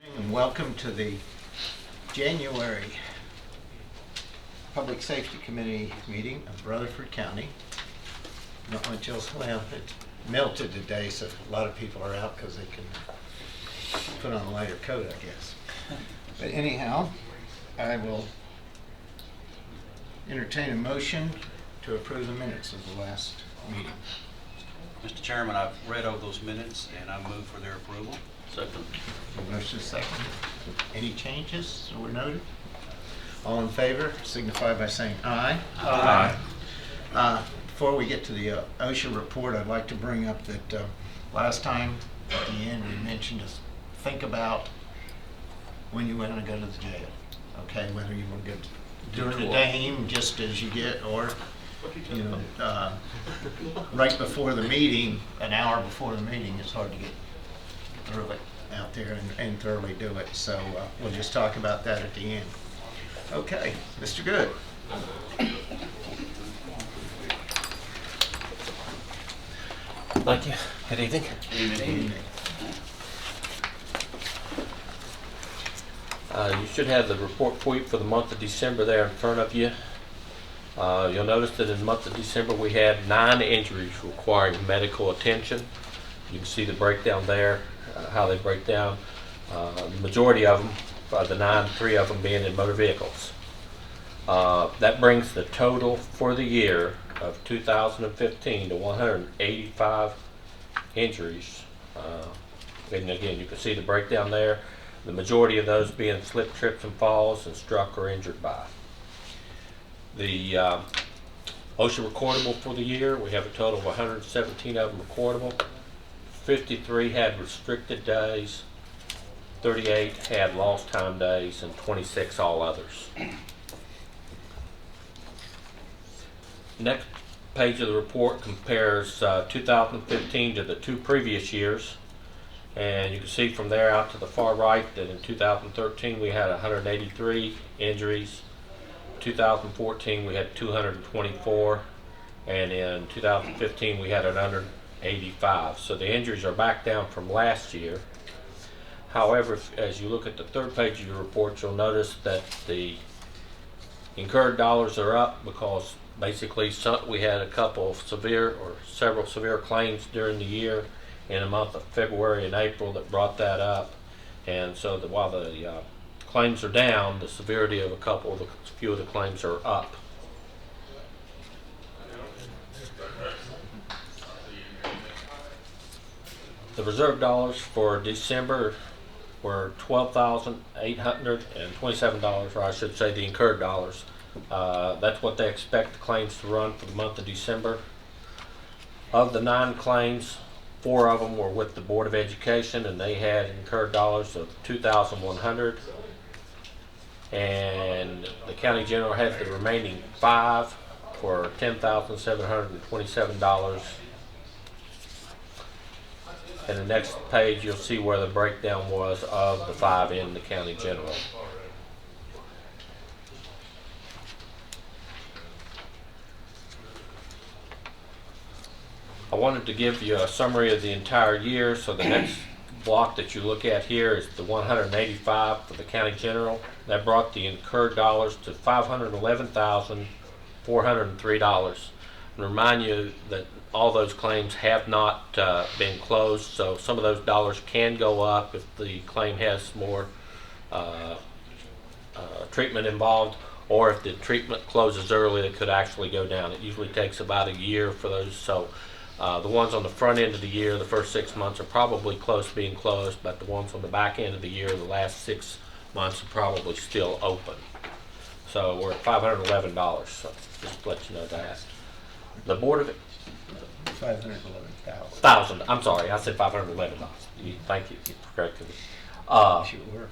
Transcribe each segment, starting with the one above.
And welcome to the January Public Safety Committee meeting of Rutherford County. Not much else. Well, it melted today, so a lot of people are out because they can put on a lighter coat, I guess. But anyhow, I will entertain a motion to approve the minutes of the last meeting. Mr. Chairman, I've read over those minutes and I move for their approval. Second. Motion second. Any changes that were noted? All in favor signify by saying aye. Aye. Before we get to the OSHA report, I'd like to bring up that last time at the end we mentioned to think about when you want to go to the jail. Okay, whether you want to go during the day, just as you get, or right before the meeting, an hour before the meeting. It's hard to get through it out there and thoroughly do it. So we'll just talk about that at the end. Okay, Mr. Good. Thank you. Good evening. Evening. You should have the report for the month of December there in front of you. You'll notice that in the month of December we had 9 injuries requiring medical attention. You can see the breakdown there, how they break down. The majority of them, the 9, 3 of them being in motor vehicles. That brings the total for the year of 2015 to 185 injuries. And again, you can see the breakdown there. The majority of those being slip, trips, and falls and struck or injured by. The OSHA recordable for the year, we have a total of 117 of them recordable. 53 had restricted days, 38 had lost time days, and 26 all others. Next page of the report compares 2015 to the 2 previous years. And you can see from there out to the far right that in 2013 we had 183 injuries. 2014 we had 224, and in 2015 we had 185. So the injuries are back down from last year. However, as you look at the third page of your report, you'll notice that the incurred dollars are up because basically we had a couple of several severe claims during the year in the month of February and April that brought that up. And so while the claims are down, the severity of a few of the claims are up. The reserve dollars for December were $12,827, or I should say the incurred dollars. That's what they expect the claims to run for the month of December. Of the 9 claims, 4 of them were with the Board of Education, and they had incurred dollars of $2,100. And the County General had the remaining 5 for $10,727. And the next page you'll see where the breakdown was of the 5 in the County General. I wanted to give you a summary of the entire year, so the next block that you look at here is the 185 for the County General. That brought the incurred dollars to $511,403. And remind you that all those claims have not been closed, so some of those dollars can go up if the claim has more treatment involved, or if the treatment closes early, it could actually go down. It usually takes about a year for those. So the ones on the front end of the year, the first 6 months, are probably close to being closed, but the ones on the back end of the year, the last 6 months, are probably still open. So we're at $511, so just to let you know that. The Board of 511,000. I'm sorry, I said $511. Thank you for correcting me. Sure.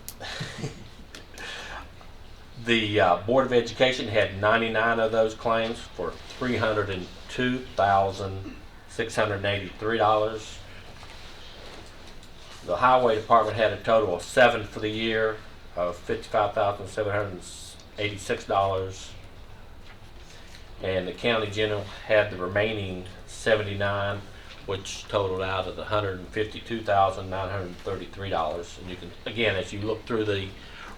The Board of Education had 99 of those claims for $302,683. The Highway Department had a total of 7 for the year of $55,786. And the County General had the remaining 79 which totaled out at $152,933. And you can, again, as you look through the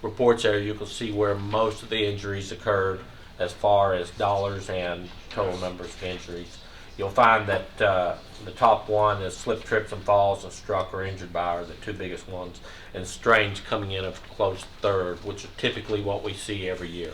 reports there, you can see where most of the injuries occurred as far as dollars and total numbers of injuries. You'll find that the top one is slip, trips, and falls, and struck or injured by are the two biggest ones, and strains coming in a close third, which is typically what we see every year.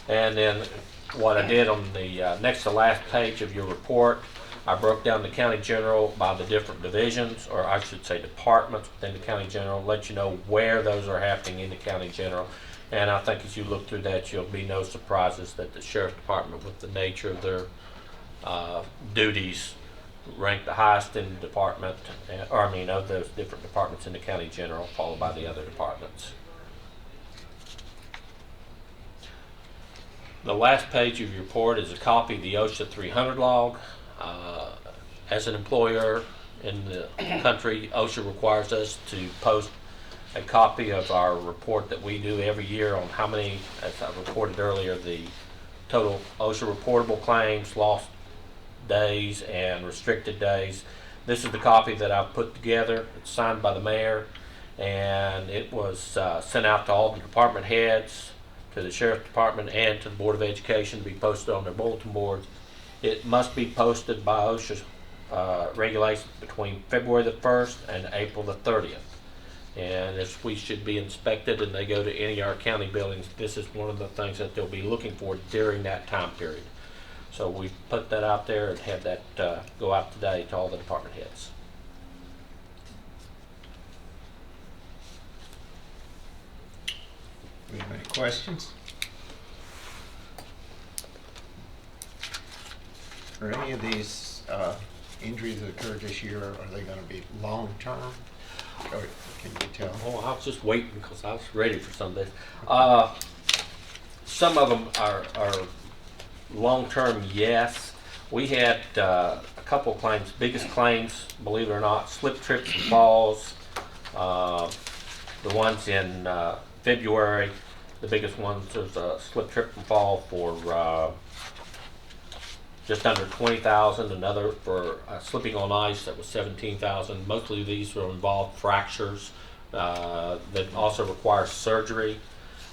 And then what I did on the next to last page of your report, I broke down the county general by the different divisions, or I should say departments within the county general, let you know where those are happening in the county general. And I think as you look through that, you'll be no surprises that the sheriff's department, with the nature of their duties, ranked the highest in the department, or I mean of those different departments in the county general, followed by the other departments. The last page of your report is a copy of the OSHA 300 log. As an employer in the country, OSHA requires us to post a copy of our report that we do every year on how many, as I reported earlier, the total OSHA reportable claims, lost days, and restricted days. This is the copy that I've put together. It's signed by the mayor, and it was sent out to all the department heads, to the sheriff's department, and to the Board of Education to be posted on their bulletin boards. It must be posted by OSHA's regulations between February the 1st and April the 30th. And if we should be inspected and they go to any of our county buildings, this is one of the things that they'll be looking for during that time period. So we put that out there and have that go out today to all the department heads. Do we have any questions? Are any of these injuries that occurred this year, are they going to be long-term? Or can you tell? Oh, I was just waiting because I was ready for some of this. Some of them are long-term, yes. We had a couple of claims, biggest claims, believe it or not, slip, trips, and falls. The ones in February, the biggest ones was a slip, trip, and fall for just under $20,000. Another for slipping on ice that was $17,000. Mostly these will involve fractures that also require surgery.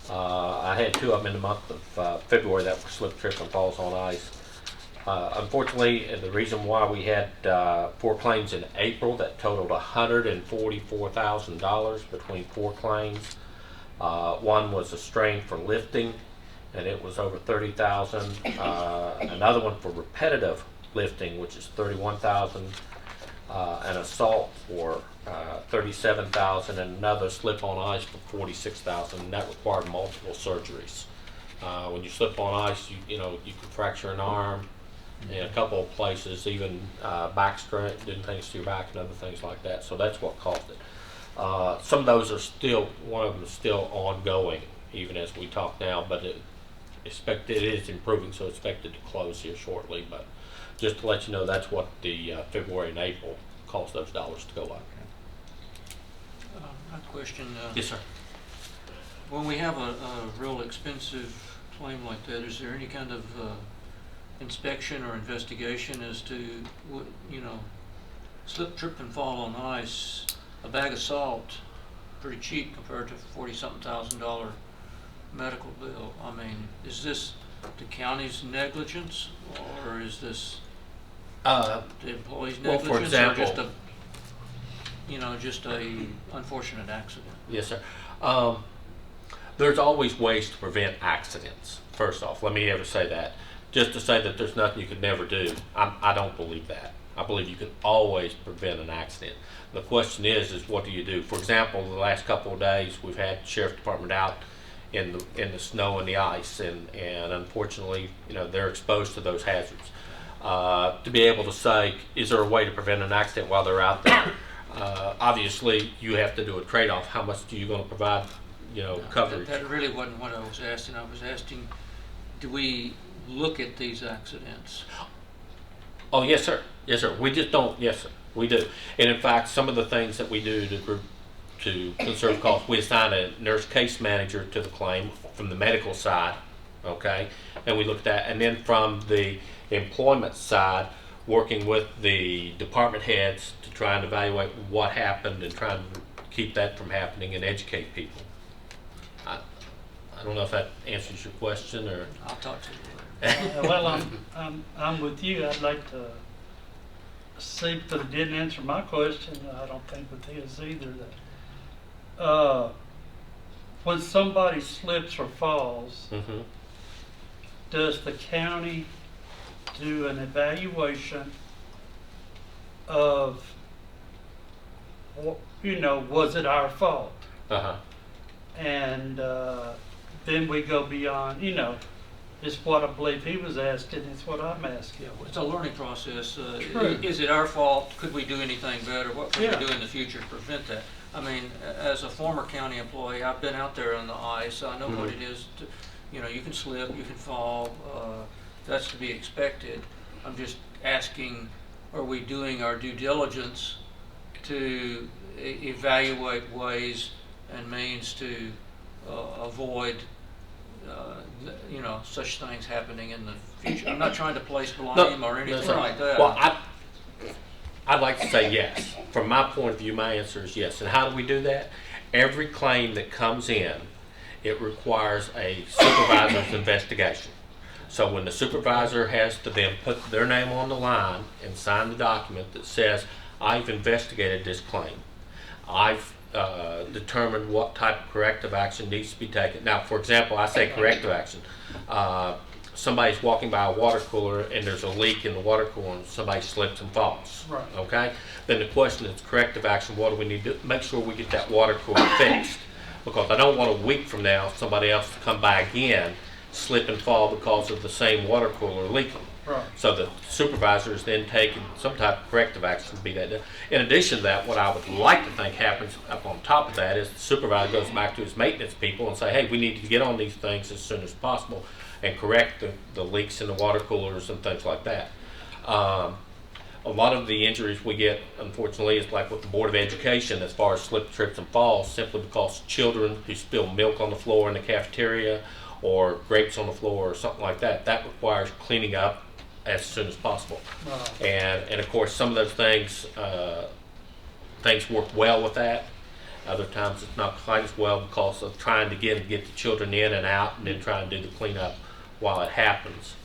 I had two of them in the month of February that were slip, trip, and falls on ice. Unfortunately, the reason why we had 4 claims in April that totaled $144,000 between 4 claims. One was a strain for lifting, and it was over $30,000. Another one for repetitive lifting, which is $31,000. An assault for $37,000, and another slip on ice for $46,000. And that required multiple surgeries. When you slip on ice, you can fracture an arm in a couple of places, even back strength, doing things to your back and other things like that. So that's what caused it. Some of those are still, one of them is still ongoing, even as we talk now, but it is improving, so expected to close here shortly. But just to let you know, that's what the February and April caused those dollars to go up. I have a question. Yes, sir. When we have a real expensive claim like that, is there any kind of inspection or investigation as to what, slip, trip, and fall on ice? A bag of salt, pretty cheap compared to $40-something-thousand medical bill. I mean, is this the county's negligence, or is this the employee's Well, negligence, for example, or just a unfortunate accident? Yes, sir. There's always ways to prevent accidents. First off, let me ever say that. Just to say that there's nothing you could never do, I don't believe that. I believe you can always prevent an accident. The question is what do you do? For example, the last couple of days we've had the sheriff's department out in the snow and the ice, and unfortunately, they're exposed to those hazards. To be able to say, is there a way to prevent an accident while they're out there? Obviously, you have to do a trade-off. How much are you going to provide, coverage? That really wasn't what I was asking. I was asking, do we look at these accidents? Oh, yes, sir. Yes, sir. We just don't. Yes, sir. We do. And in fact, some of the things that we do to conserve costs, we assign a nurse case manager to the claim from the medical side, okay? And we look at that. And then from the employment side, working with the department heads to try and evaluate what happened and try and keep that from happening and educate people. I don't know if that answers your question or. I'll talk to you later. Well, I'm with you. I'd like to see, because it didn't answer my question, I don't think with his either, that, when somebody slips or falls, Mhm. does the county do an evaluation of, was it our fault? Uh-huh. And then we go beyond, it's what I believe he was asking, it's what I'm asking. Yeah, it's a learning process. True. Is it our fault? Could we do anything better? What could Yeah. we do in the future to prevent that? I mean, as a former county employee, I've been out there on the ice. I know what it is to, you can slip, you can fall. That's to be expected. I'm just asking, are we doing our due diligence to evaluate ways and means to avoid such things happening in the future? I'm not trying to place blame or anything sir. like that. Well, I'd like to say yes. From my point of view, my answer is yes. And how do we do that? Every claim that comes in, it requires a supervisor's investigation. So when the supervisor has to then put their name on the line and sign the document that says, I've investigated this claim. I've determined what type of corrective action needs to be taken. Now, for example, I say corrective action. Somebody's walking by a water cooler and there's a leak in the water cooler and somebody slips and falls. Right. Okay? Then the question is corrective action. What do we need to make sure we get that water cooler fixed? Because I don't want a week from now somebody else to come by again, slip and fall because of the same water cooler leaking. Right. So the supervisor is then taking some type of corrective action to be that. In addition to that, what I would like to think happens up on top of that is the supervisor goes back to his maintenance people and say, hey, we need to get on these things as soon as possible and correct the leaks in the water coolers and things like that. A lot of the injuries we get, unfortunately, is like with the Board of Education as far as slip, trips, and falls, simply because children who spill milk on the floor in the cafeteria or grapes on the floor or something like that, that requires cleaning up as soon as possible. Right. And of course, some of those things, things work well with that. Other times it's not quite as well because of trying to get the children in and out and then trying to do the cleanup while it happens.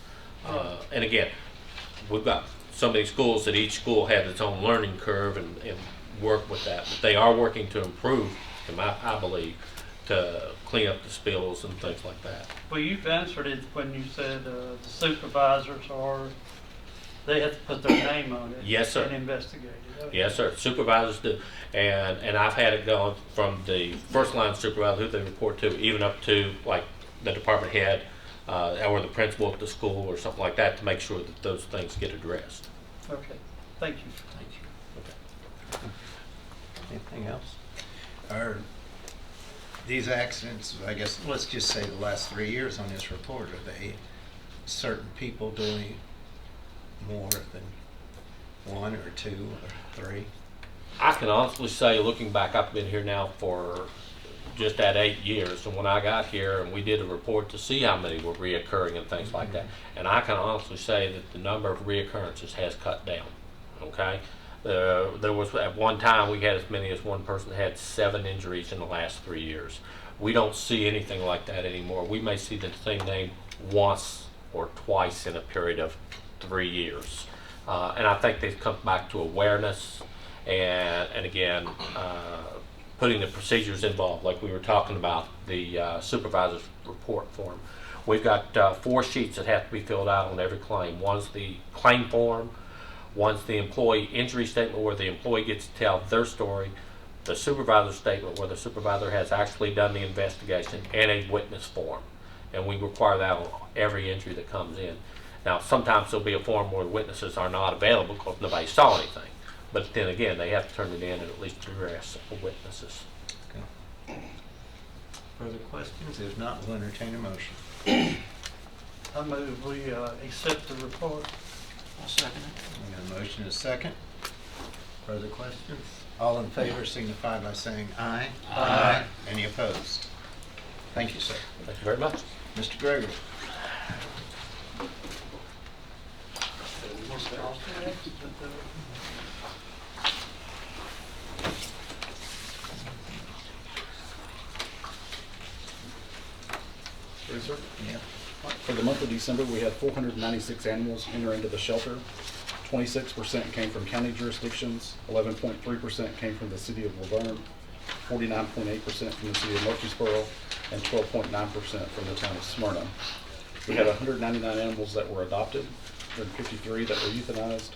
And again, we've got so many schools that each school has its own learning curve and work with that. But they are working to improve, I believe, to clean up the spills and things like that. Well, you've answered it when you said the supervisors they have to put their name on it. Yes, sir. And investigate it. Okay. Yes, sir. Supervisors do. And I've had it going from the first line supervisor who they report to, even up to like the department head or the principal at the school or something like that to make sure that those things get addressed. Okay. Thank you. Thank you. Anything else? Are these accidents, I guess, let's just say the last 3 years on this report, are they certain people doing more than one or two or three? I can honestly say, looking back, I've been here now for just at 8 years. And when I got here and we did a report to see how many were reoccurring and things like that, and I can honestly say that the number of reoccurrences has cut down. Okay? There was at one time we had as many as one person that had 7 injuries in the last 3 years. We don't see anything like that anymore. We may see the same name once or twice in a period of 3 years. And I think they've come back to awareness and again, putting the procedures involved, like we were talking about, the supervisor's report form. We've got 4 sheets that have to be filled out on every claim. One's the claim form, one's the employee injury statement where the employee gets to tell their story, the supervisor statement where the supervisor has actually done the investigation, and a witness form. And we require that on every injury that comes in. Now, sometimes there'll be a form where witnesses are not available because nobody saw anything. But then again, they have to turn it in and at least address the witnesses. Okay. Further questions? If not, we'll entertain a motion. I move we accept the report. I'll second it. We got a motion and a second. Further questions? All in favor signify by saying aye. Aye. Any opposed? Thank you, sir. Thank you very much. Mr. Gregory. Yes, sir. Yeah. For the month of December, we had 496 animals enter into the shelter. 26% came from county jurisdictions, 11.3% came from the city of Laverne, 49.8% from the city of Murfreesboro, and 12.9% from the town of Smyrna. We had 199 animals that were adopted, 153 that were euthanized,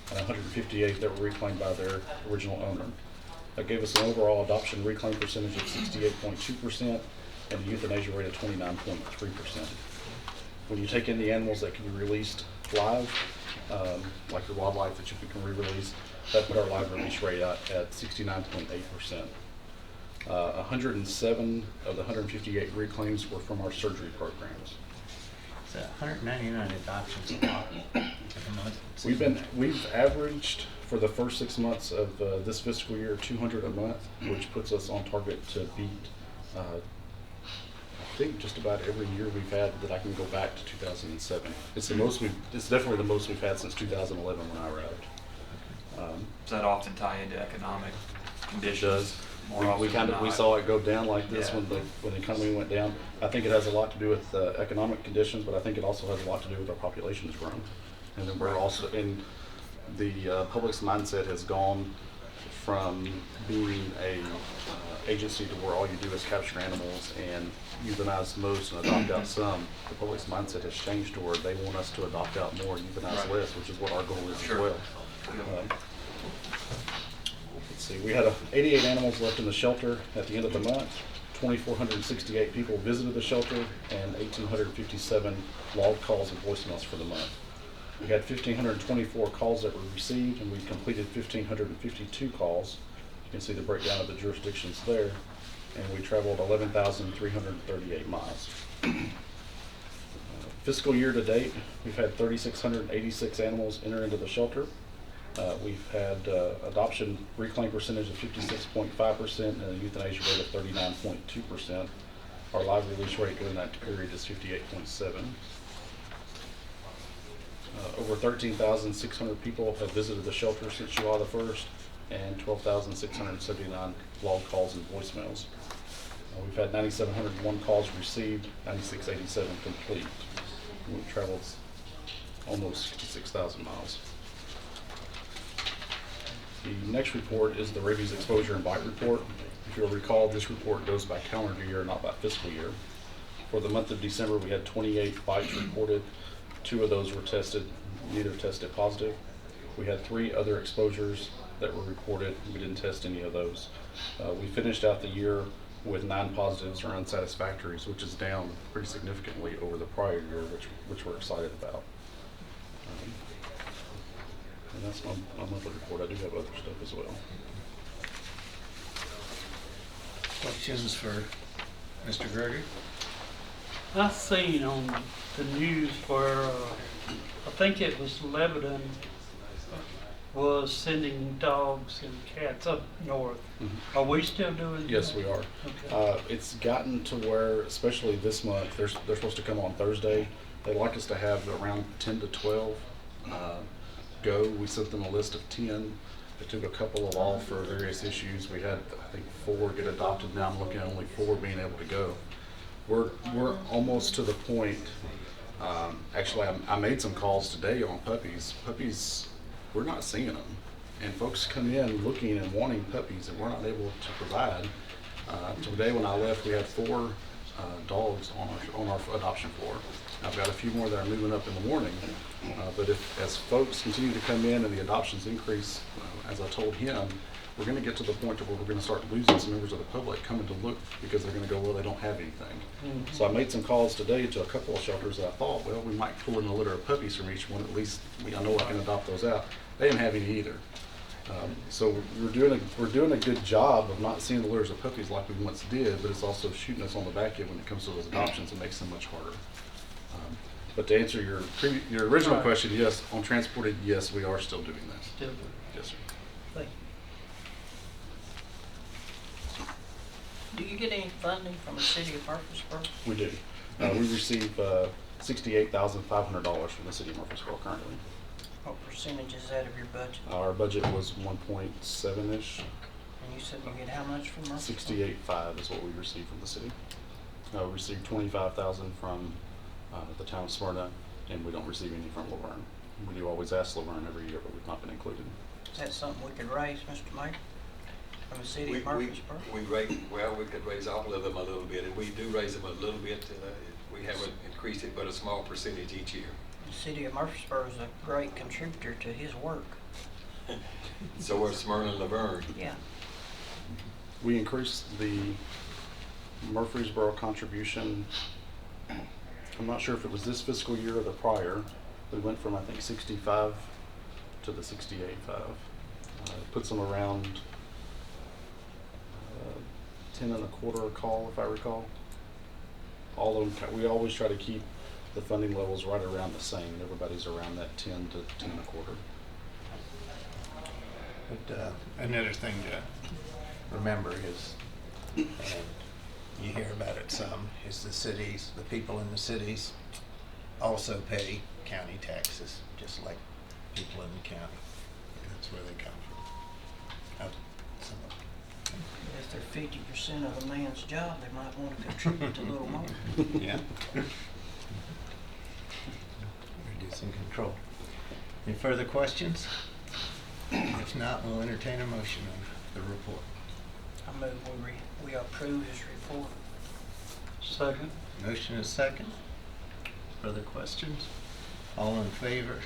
and 158 that were reclaimed by their original owner. That gave us an overall adoption reclaim percentage of 68.2% and a euthanasia rate of 29.3%. When you take in the animals that can be released live, like your wildlife that you can re-release, that put our live release rate at 69.8%. 107 of the 158 reclaims were from our surgery programs. So 199 adoptions a lot a month. We've averaged for the first 6 months of this fiscal year 200 a month, which puts us on target to beat I think just about every year we've had that I can go back to 2007. It's definitely the most we've had since 2011 when I arrived. Does that often tie into economic It conditions? does. More often than We not? saw it go down like this Yeah. when the economy went down. I think it has a lot to do with economic conditions, but I think it also has a lot to do with our population has grown. And then we're also in the public's mindset has gone from being a agency to where all you do is capture animals and euthanize most and adopt out some. The public's mindset has changed to where they want us to adopt out more and euthanize Right. less, which is what our goal is Sure. as well. Yeah. Let's see, we had 88 animals left in the shelter at the end of the month. 2,468 people visited the shelter and 1,857 logged calls and voicemails for the month. We had 1,524 calls that were received, and we completed 1,552 calls. You can see the breakdown of the jurisdictions there. And we traveled 11,338 miles. Fiscal year to date, we've had 3,686 animals enter into the shelter. We've had adoption reclaim percentage of 56.5% and a euthanasia rate of 39.2%. Our live release rate during that period is 58.7%. Over 13,600 people have visited the shelter since July the 1st, and 12,679 log calls and voicemails. We've had 9,701 calls received, 9,687 complete. We've traveled almost 66,000 miles. The next report is the rabies exposure and bite report. If you'll recall, this report goes by calendar year, not by fiscal year. For the month of December, we had 28 bites reported. 2 of those were tested, neither tested positive. We had 3 other exposures that were reported. We didn't test any of those. We finished out the year with 9 positives or unsatisfactories, which is down pretty significantly over the prior year, which we're excited about. And that's my monthly report. I do have other stuff as well. Questions for Mr. Gregory? I seen on the news where, I think it was Lebanon was sending dogs and cats up north. Are we still doing that? Yes, we are. Okay. It's gotten to where, especially this month, they're supposed to come on Thursday. They'd like us to have around 10 to 12 go. We sent them a list of 10. They took a couple of off for various issues. We had, I think, 4 get adopted. Now I'm looking at only 4 being able to go. We're almost to the point. Actually, I made some calls today on puppies. Puppies, we're not seeing them. And folks come in looking and wanting puppies, and we're not able to provide. Today when I left, we had 4 dogs on our adoption floor. I've got a few more that are moving up in the morning. But as folks continue to come in and the adoptions increase, as I told him, we're going to get to the point where we're going to start losing some members of the public coming to look because they're going to go, well, they don't have anything. So I made some calls today to a couple of shelters that I thought, well, we might pull in a litter of puppies from each one. At least I know I can adopt those out. They didn't have any either. So we're doing a good job of not seeing the litters of puppies like we once did, but it's also shooting us on the back end when it comes to those adoptions. It makes them much harder. But to answer your original Right. question, yes, on transported, yes, we are still doing that. Still doing Yes, sir. it. Thank you. Do you get any funding from the city of Murfreesboro? We do. We receive $68,500 from the city of Murfreesboro currently. What percentage is that of your budget? Our budget was 1.7-ish. And you said you get how much from Murfreesboro? 68.5 is what we received from the city. We received 25,000 from the town of Smyrna, and we don't receive any from Laverne. We do always ask Laverne every year, but we've not been included. Is that something we could raise, Mr. Mayor, from the city of Murfreesboro? We raise, well, we could raise all of them a little bit, and we do raise them a little bit. We haven't increased it, but a small percentage each year. The city of Murfreesboro is a great contributor to his work. So are Smyrna and Laverne. Yeah. We increased the Murfreesboro contribution. I'm not sure if it was this fiscal year or the prior. We went from, I think, 65 to the 68.5. It puts them around 10 and a quarter a call, if I recall. All of them, we always try to keep the funding levels right around the same, and everybody's around that 10 to 10 and a quarter. But another thing to remember is, and you hear about it some, is the cities, the people in the cities also pay county taxes, just like people in the county. That's where they come from. Some of them. If they're 50% of a man's job, they might want to contribute a little more. Yeah. Reducing control. Any further questions? If not, we'll entertain a motion on the report. I move we approve his report. Second. Motion is second. Further questions? All in favor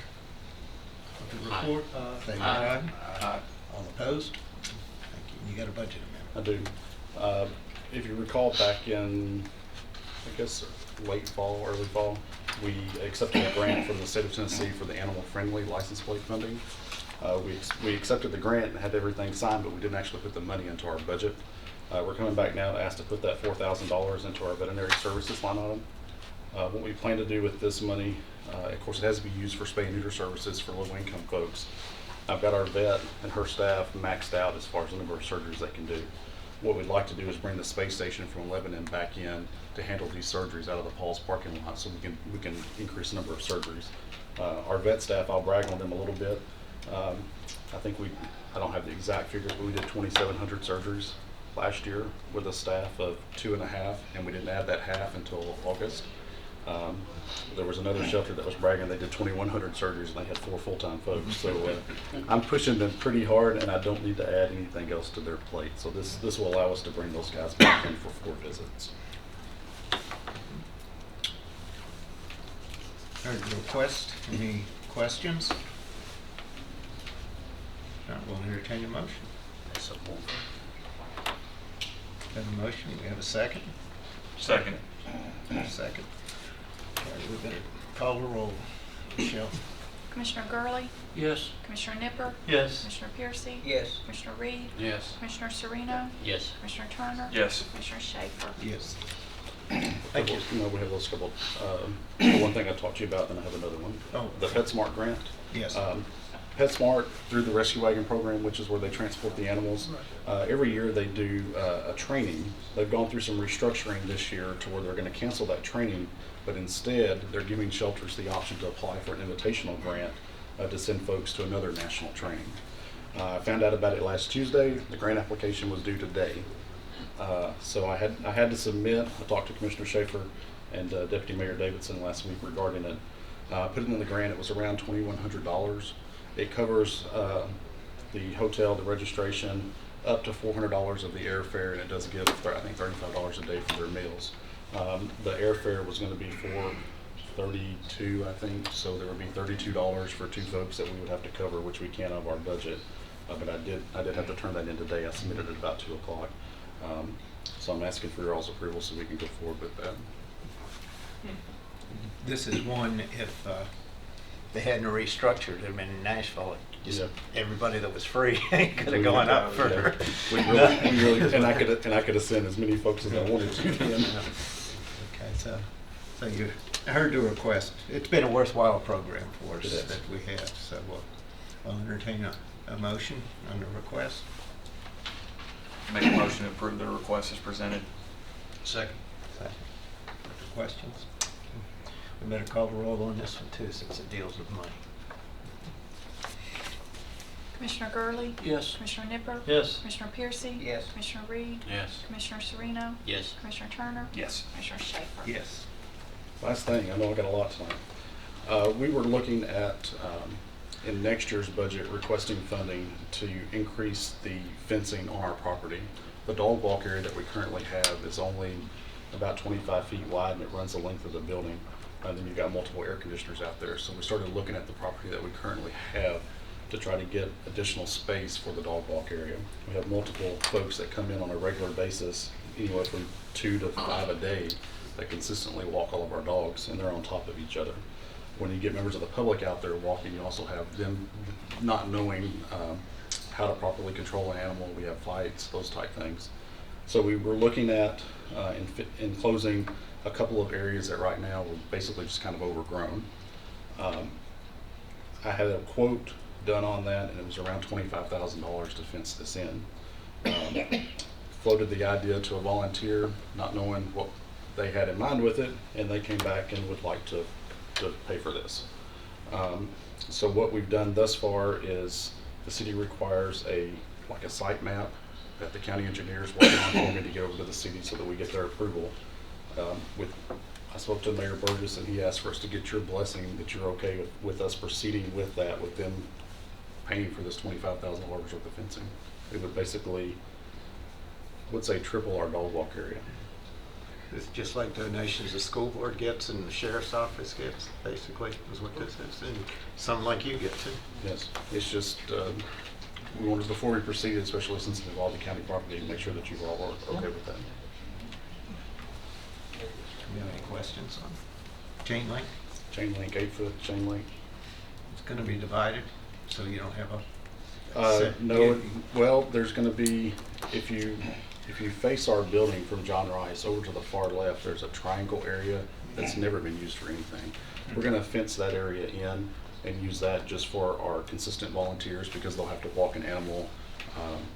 of the report? Say aye. Aye. All opposed? Thank you. You got a budget amendment. I do. If you recall back in, I guess, late fall, early fall, we accepted a grant from the state of Tennessee for the animal-friendly license plate funding. We accepted the grant and had everything signed, but we didn't actually put the money into our budget. We're coming back now to ask to put that $4,000 into our veterinary services line item. What we plan to do with this money, of course, it has to be used for spay and neuter services for low-income folks. I've got our vet and her staff maxed out as far as the number of surgeries they can do. What we'd like to do is bring the space station from Lebanon back in to handle these surgeries out of the Paul's parking lot, so we can increase the number of surgeries. Our vet staff, I'll brag on them a little bit. I think I don't have the exact figures, but we did 2,700 surgeries last year with a staff of 2.5, and we didn't add that half until August. There was another shelter that was bragging they did 2,100 surgeries and they had 4 full-time folks. So I'm pushing them pretty hard, and I don't need to add anything else to their plate. So this will allow us to bring those guys back in for 4 visits. Heard the request. Any questions? Not, we'll entertain a motion. Have a motion. We have a second. Second. Second. Okay, we better call the roll. Michelle? Commissioner Gurley, Yes. Commissioner Nipper, Yes. Commissioner Piercy, Yes. Commissioner Reed, Yes. Commissioner Sereno, Yes. Commissioner Turner, Yes. Commissioner Schaefer. Yes. Thank you. No, we have those couple. One thing I talked to you about, then I have another one. Oh. The PetSmart grant. Yes. PetSmart, through the rescue wagon program, which is where they transport the animals, every year they do a training. They've gone through some restructuring this year to where they're going to cancel that training, but instead they're giving shelters the option to apply for an invitational grant to send folks to another national training. I found out about it last Tuesday. The grant application was due today. So I had to submit. I talked to Commissioner Schaefer and Deputy Mayor Davidson last week regarding it. Put it in the grant. It was around $2,100. It covers the hotel, the registration, up to $400 of the airfare, and it does give, I think, $35 a day for their meals. The airfare was going to be $432, I think, so there would be $32 for 2 folks that we would have to cover, which we can't of our budget. But I did have to turn that in today. I submitted it about 2 o'clock. So I'm asking for your all's approval so we can go forward with that. This is one, if they hadn't restructured them in Nashville, just Yeah. everybody that was free could have gone up for. Yeah. We really, and I could have sent as many folks as I wanted to. Okay, so you heard the request. It's been a worthwhile program for It us is. that we have, so we'll entertain a motion on the request. Make a motion to approve the request as presented. Second. Second. Further questions? We better call the roll on this one too, since it deals with money. Commissioner Gurley? Yes. Commissioner Nipper? Yes. Commissioner Piercy? Yes. Commissioner Reed? Yes. Commissioner Sereno? Yes. Commissioner Turner? Yes. Commissioner Schaefer? Yes. Last thing, I know I got a lot tonight. We were looking at, in next year's budget, requesting funding to increase the fencing on our property. The dog walk area that we currently have is only about 25 feet wide, and it runs the length of the building. And then you've got multiple air conditioners out there. So we started looking at the property that we currently have to try to get additional space for the dog walk area. We have multiple folks that come in on a regular basis, anywhere from 2 to 5 a day, that consistently walk all of our dogs, and they're on top of each other. When you get members of the public out there walking, you also have them not knowing how to properly control an animal. We have fights, those type things. So we were looking at enclosing a couple of areas that right now were basically just kind of overgrown. I had a quote done on that, and it was around $25,000 to fence this in. Floated the idea to a volunteer, not knowing what they had in mind with it, and they came back and would like to pay for this. So what we've done thus far is the city requires a site map that the county engineers working on for me to get over to the city so that we get their approval. I spoke to Mayor Burgess, and he asked for us to get your blessing that you're okay with us proceeding with that, with them paying for this $25,000 worth of fencing. It would basically, would say triple our dog walk area. It's just like donations the school board gets and the sheriff's office gets, basically, is what this is, and some like you get too. Yes, it's just, we wanted, before we proceeded, especially since it involved the county property, to make sure that you were all okay with that. Do you have any questions on chain link? Chain link, 8-foot chain link. It's gonna be divided, so you don't have a. No, well, there's gonna be, if you face our building from John Rice over to the far left, there's a triangle area that's never been used for anything. We're gonna fence that area in and use that just for our consistent volunteers, because they'll have to walk an animal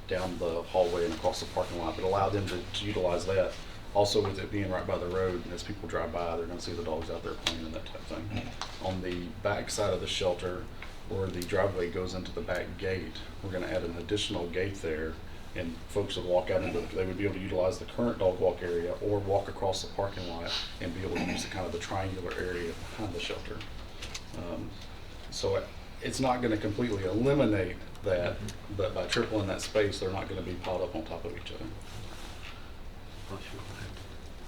down the hallway and across the parking lot, but allow them to utilize that. Also, with it being right by the road, as people drive by, they're gonna see the dogs out there playing and that type of thing. On the back side of the shelter, where the driveway goes into the back gate, we're gonna add an additional gate there, and folks would walk out into, they would be able to utilize the current dog walk area or walk across the parking lot and be able to use the kind of the triangular area behind the shelter. So it's not gonna completely eliminate that, but by tripling that space, they're not gonna be piled up on top of each other.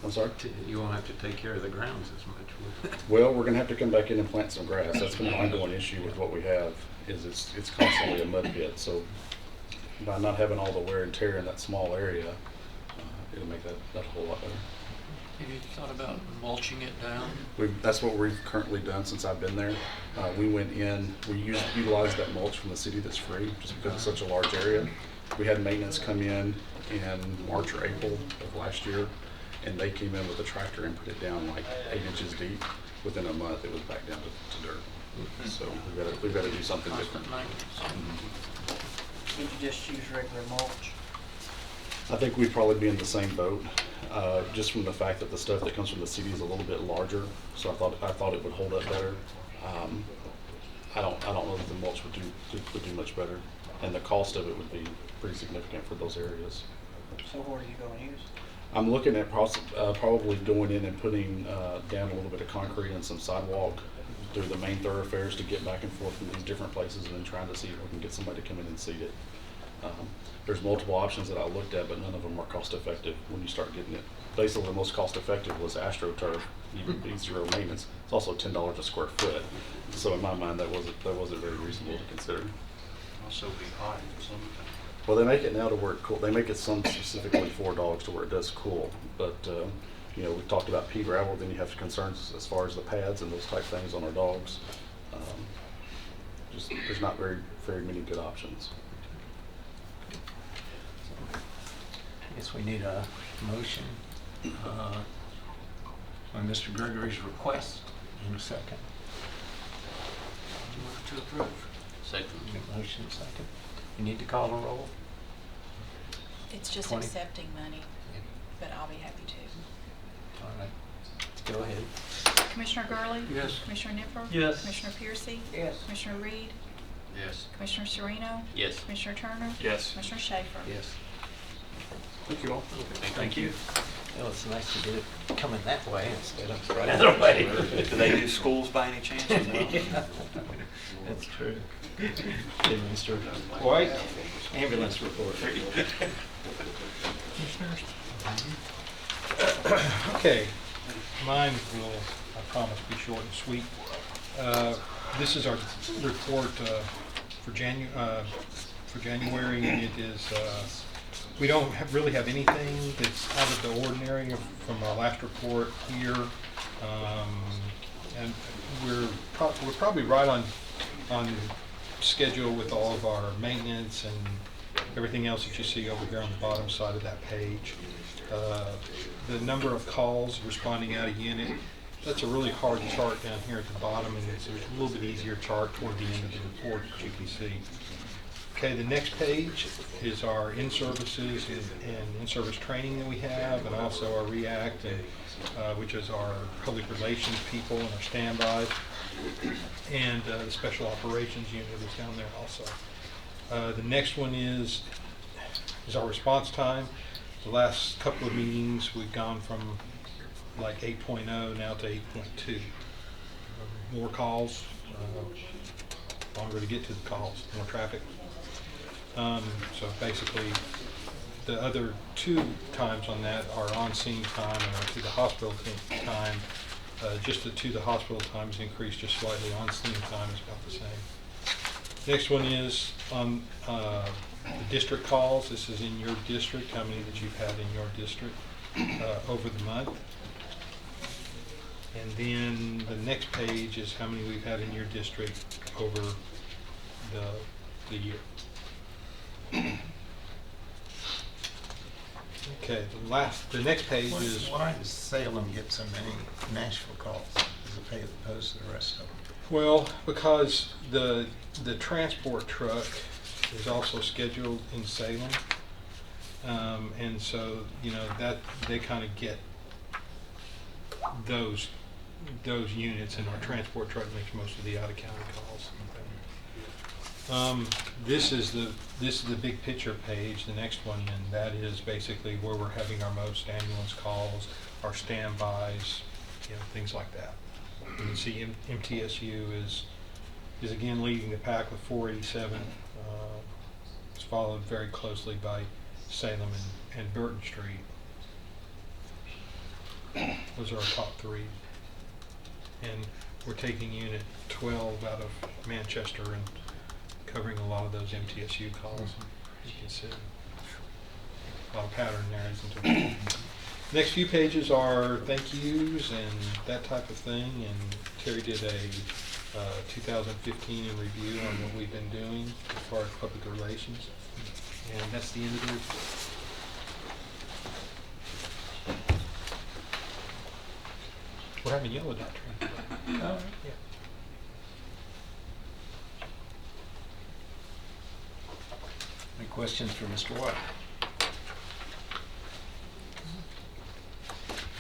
I'm sorry? You won't have to take care of the grounds as much, will you? Well, we're gonna have to come back in and plant some grass. That's been an ongoing issue with what we have, is it's constantly a mud pit. So by not having all the wear and tear in that small area, it'll make that a whole lot better. Have you thought about mulching it down? That's what we've currently done since I've been there. We went in, we utilized that mulch from the city that's free, just because it's such a large area. We had maintenance come in March or April of last year, and they came in with a tractor and put it down like 8 inches deep. Within a month, it was back down to dirt. So we've got to do something different. Constant maintenance. Did you just use regular mulch? I think we'd probably be in the same boat, just from the fact that the stuff that comes from the city is a little bit larger. So I thought it would hold up better. I don't know that the mulch would do much better, and the cost of it would be pretty significant for those areas. So what are you going to use? I'm looking at probably going in and putting down a little bit of concrete and some sidewalk through the main thoroughfares to get back and forth from these different places, and then trying to see if we can get somebody to come in and seed it. There's multiple options that I looked at, but none of them are cost effective when you start getting it. Basically, the most cost effective was AstroTurf, even zero maintenance. It's also $10 a square foot. So in my mind, that wasn't very reasonable to consider. Also be hot in the summertime. Well, they make it now to where it cool. They make it some specifically for dogs to where it does cool. But you know, we've talked about pea gravel. Then you have concerns as far as the pads and those type things on our dogs. Just there's not very many good options. I guess we need a motion on Mr. Gregory's request in a second. Move to approve. Second. Motion second. You need to call a roll? It's just 20. accepting money, but I'll be happy to. All right. Go ahead. Commissioner Gurley? Yes. Commissioner Nipper? Yes. Commissioner Piercy? Yes. Commissioner Reed? Yes. Commissioner Sereno? Yes. Commissioner Turner? Yes. Commissioner Schaefer? Yes. Thank you all. Thank you. Well, it's nice to get it coming that way instead of Right the other way. Do they do schools by any chance? That's true. Mr. White, ambulance report. Okay, mine will, I promise, be short and sweet. This is our report for January, and it is, we don't really have anything that's out of the ordinary from our last report here. And we're probably right on schedule with all of our maintenance and everything else that you see over here on the bottom side of that page. The number of calls responding out of unit, that's a really hard chart down here at the bottom, and it's a little bit easier chart toward the end of the report that you can see. Okay, the next page is our in-services and in-service training that we have, and also our REACT, which is our public relations people and our standby, and the special operations unit is down there also. The next one is our response time. The last couple of meetings, we've gone from like 8.0 now to 8.2. More calls, longer to get to the calls, more traffic. So basically, the other two times on that are on-scene time and our to the hospital time. Just the to the hospital times increased just slightly. On-scene time is about the same. Next one is on the district calls. This is in your district, how many that you've had in your district over the month. And then the next page is how many we've had in your district over the year. Okay, the next page is, Why does Salem get so many Nashville calls as opposed to the rest of them? well, because the transport truck is also scheduled in Salem. And so, you know, that they kind of get those units, and our transport truck makes most of the out-of-county calls. This is the big picture page, the next one, and that is basically where we're having our most ambulance calls, our standbys, you know, things like that. You can see MTSU is again leading the pack with 487. It's followed very closely by Salem and Burton Street. Those are our top three. And we're taking Unit 12 out of Manchester and covering a lot of those MTSU calls. You can see a lot of pattern there, isn't there? Next few pages are thank yous and that type of thing. And Terry did a 2015 in review on what we've been doing as far as public relations. And that's the end of the report. We're having yellow dot train. Oh. Yeah. Any questions for Mr. White?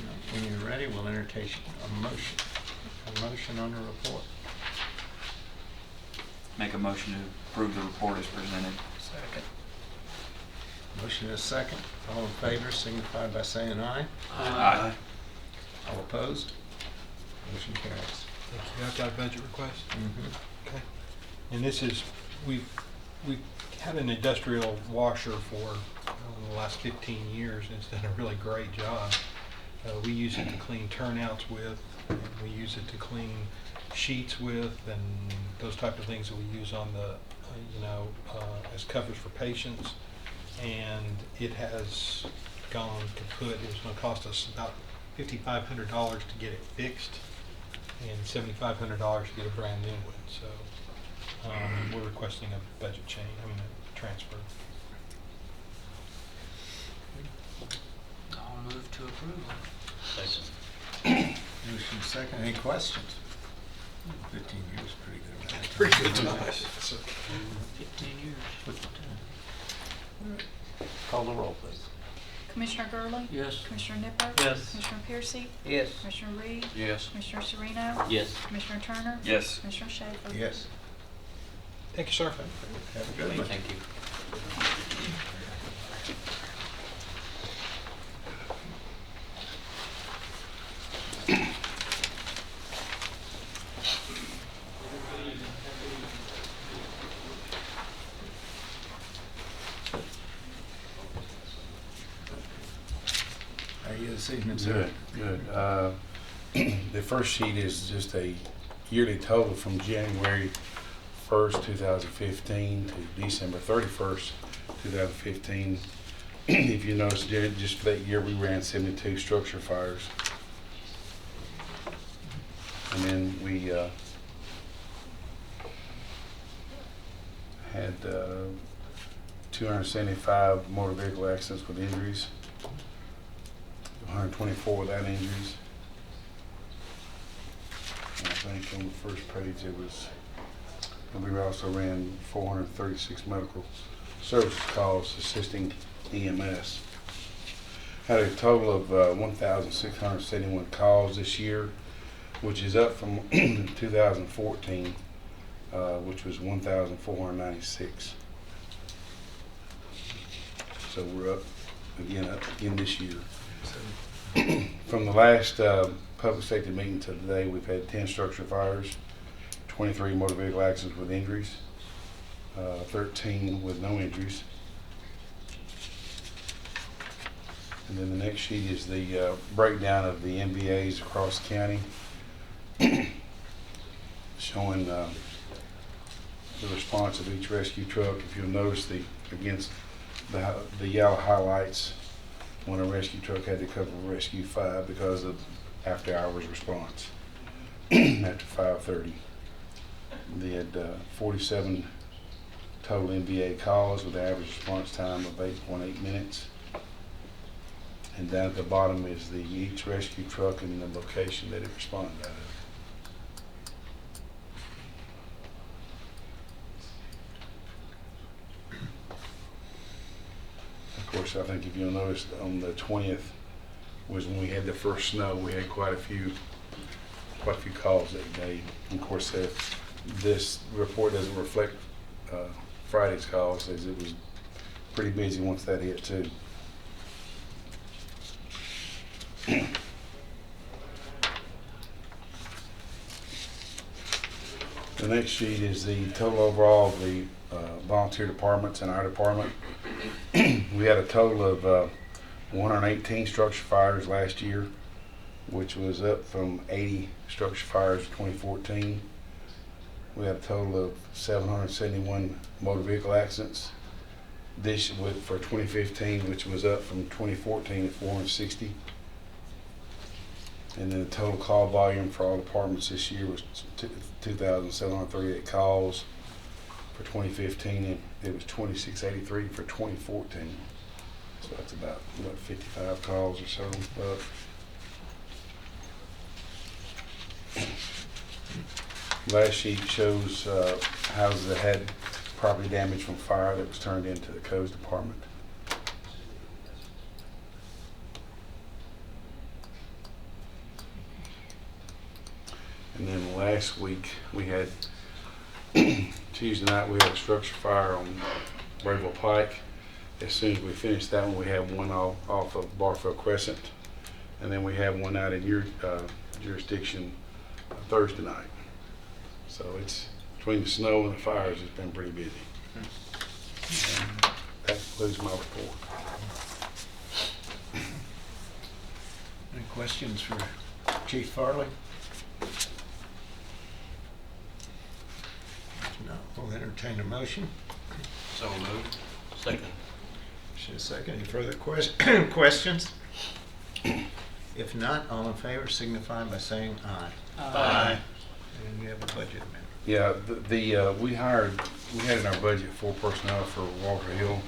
No. When you're ready, we'll entertain a motion. A motion on the report. Make a motion to approve the report as presented. Second. Motion is second. All in favor signify by saying aye. Aye. All opposed? Motion carries. Thank you. I've got a budget request. Mm-hmm. Okay. And this is, we've had an industrial washer for the last 15 years, and it's done a really great job. We use it to clean turnouts with, and we use it to clean sheets with, and those type of things that we use on the, as covers for patients. And it has gone kaput. It was going to cost us about $5,500 to get it fixed, and $7,500 to get a brand new one. So we're requesting a budget change, a transfer. I'll move to approve. Motion second. Any questions? 15 years, pretty good. amount of Pretty time. good time. 15 years. All right. Call the roll, please. Commissioner Gurley? Yes. Commissioner Nipper? Yes. Commissioner Piercy? Yes. Commissioner Reed? Yes. Commissioner Sereno? Yes. Commissioner Turner? Yes. Commissioner Schaefer? Yes. Thank you, sir. Have a good one. Thank you. How are you this evening, sir? Good, good. The first sheet is just a yearly total from January 1st, 2015 to December 31st, 2015. If you notice, just for that year, we ran 72 structure fires. And then we had 275 motor vehicle accidents with injuries, 124 without injuries. And I think on the first page it was, and we also ran 436 medical services calls assisting EMS. Had a total of 1,671 calls this year, which is up from 2014, which was 1,496. So we're up again this year. From the last public safety meeting to today, we've had 10 structure fires, 23 motor vehicle accidents with injuries, 13 with no injuries. And then the next sheet is the breakdown of the MVAs across the county, showing the response of each rescue truck. If you'll notice against the yellow highlights, when a rescue truck had to cover rescue 5 because of after hours response after 5:30. They had 47 total MVA calls with an average response time of 8.8 minutes. And down at the bottom is each rescue truck and the location that it responded out of. Of course, I think if you'll notice, on the 20th was when we had the first snow. We had quite a few calls that day. Of course, this report doesn't reflect Friday's calls, as it was pretty busy once that hit too. The next sheet is the total overall of the volunteer departments in our department. We had a total of 118 structure fires last year, which was up from 80 structure fires in 2014. We had a total of 771 motor vehicle accidents for 2015, which was up from 2014 at 460. And then the total call volume for all departments this year was 2,738 calls for 2015, and it was 2,683 for 2014. So that's about 55 calls or so up. Last sheet shows houses that had property damage from fire that was turned into the codes department. And then last week we had Tuesday night we had a structure fire on Brayville Pike. As soon as we finished that one, we had one off of Barfield Crescent, and then we have one out in your jurisdiction Thursday night. So it's between the snow and the fires, it's been pretty busy. And that concludes my report. Any questions for Chief Farley? If not, we'll entertain a motion. So moved. Second. Motion is second. Any further questions? If not, all in favor signify by saying aye. Aye. And you have a budget amendment. Yeah, we had in our budget 4 personnel for Walter Hill.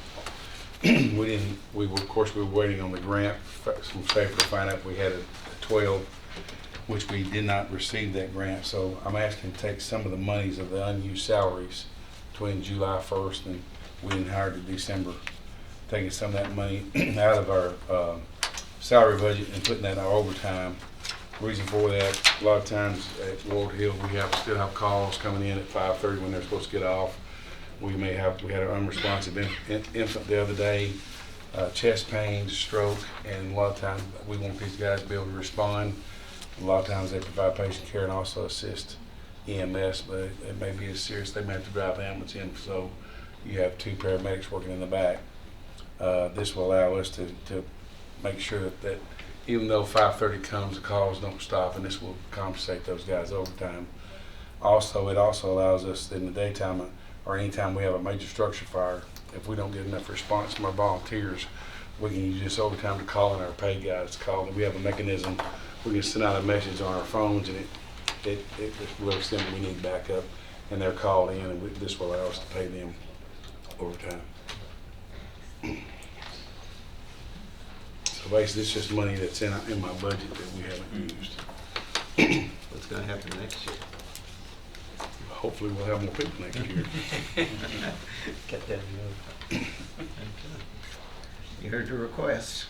We were waiting on the grant from Schaefer to find out if we had a 12, which we did not receive that grant. So I'm asking to take some of the monies of the unused salaries between July 1st and we didn't hire to December, taking some of that money out of our salary budget and putting that in our overtime. Reason for that, a lot of times at Walter Hill we still have calls coming in at 5:30 when they're supposed to get off. We had an unresponsive infant the other day, chest pains, stroke, and a lot of times we want these guys to be able to respond. A lot of times they provide patient care and also assist EMS, but it may be as serious, they may have to drive the ambulance in, so you have 2 paramedics working in the back. This will allow us to make sure that even though 5:30 comes, the calls don't stop, and this will compensate those guys overtime. Also, it also allows us in the daytime or anytime we have a major structure fire, if we don't get enough response from our volunteers, we can use this overtime to call in our paid guys to call. We have a mechanism, we can send out a message on our phones, and it just lets them we need backup, and they're called in, and this will allow us to pay them overtime. So basically, it's just money that's in my budget that we haven't used. What's gonna happen next year? Hopefully, we'll have more people next year. Get that. You heard the request.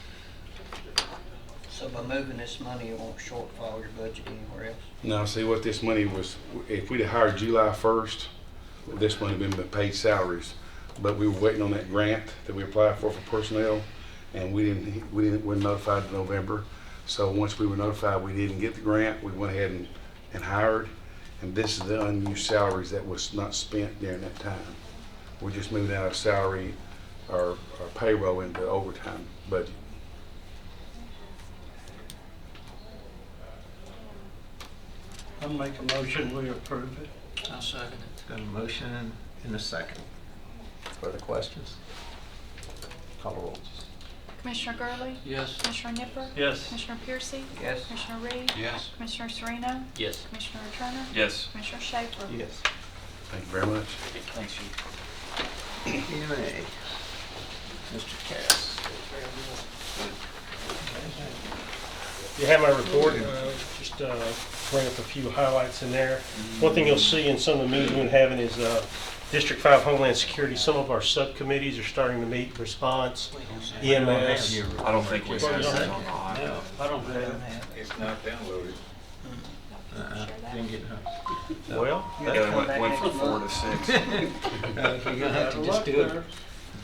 So by moving this money, it won't shortfall your budget anywhere else? Now, see what this money was, if we'd have hired July 1st, this money would have been paid salaries. But we were waiting on that grant that we applied for personnel, and we weren't notified in November. So once we were notified we didn't get the grant, we went ahead and hired. And this is the unused salaries that was not spent during that time. We're just moving out of salary or payroll into overtime budget. I'll make a motion, we approve it. I'll second it. Got a motion and a second. Further questions? Call the roll. Commissioner Gurley? Yes. Commissioner Nipper? Yes. Commissioner Piercy? Yes. Commissioner Reed? Yes. Commissioner Sereno? Yes. Commissioner Turner? Yes. Commissioner Schaefer? Yes. Thank you very much. Thanks, Chief. EMA. Mr. Cass. You have my report, just bring up a few highlights in there. One thing you'll see in some of the meetings we've been having is District 5 Homeland Security. Some of our subcommittees are starting to meet, response, EMS. I don't think we Well, you don't have. have- No. I don't have it. It's not downloaded. Didn't get home. Well, Yeah, it went from 4 to 6. You're gonna have to just do a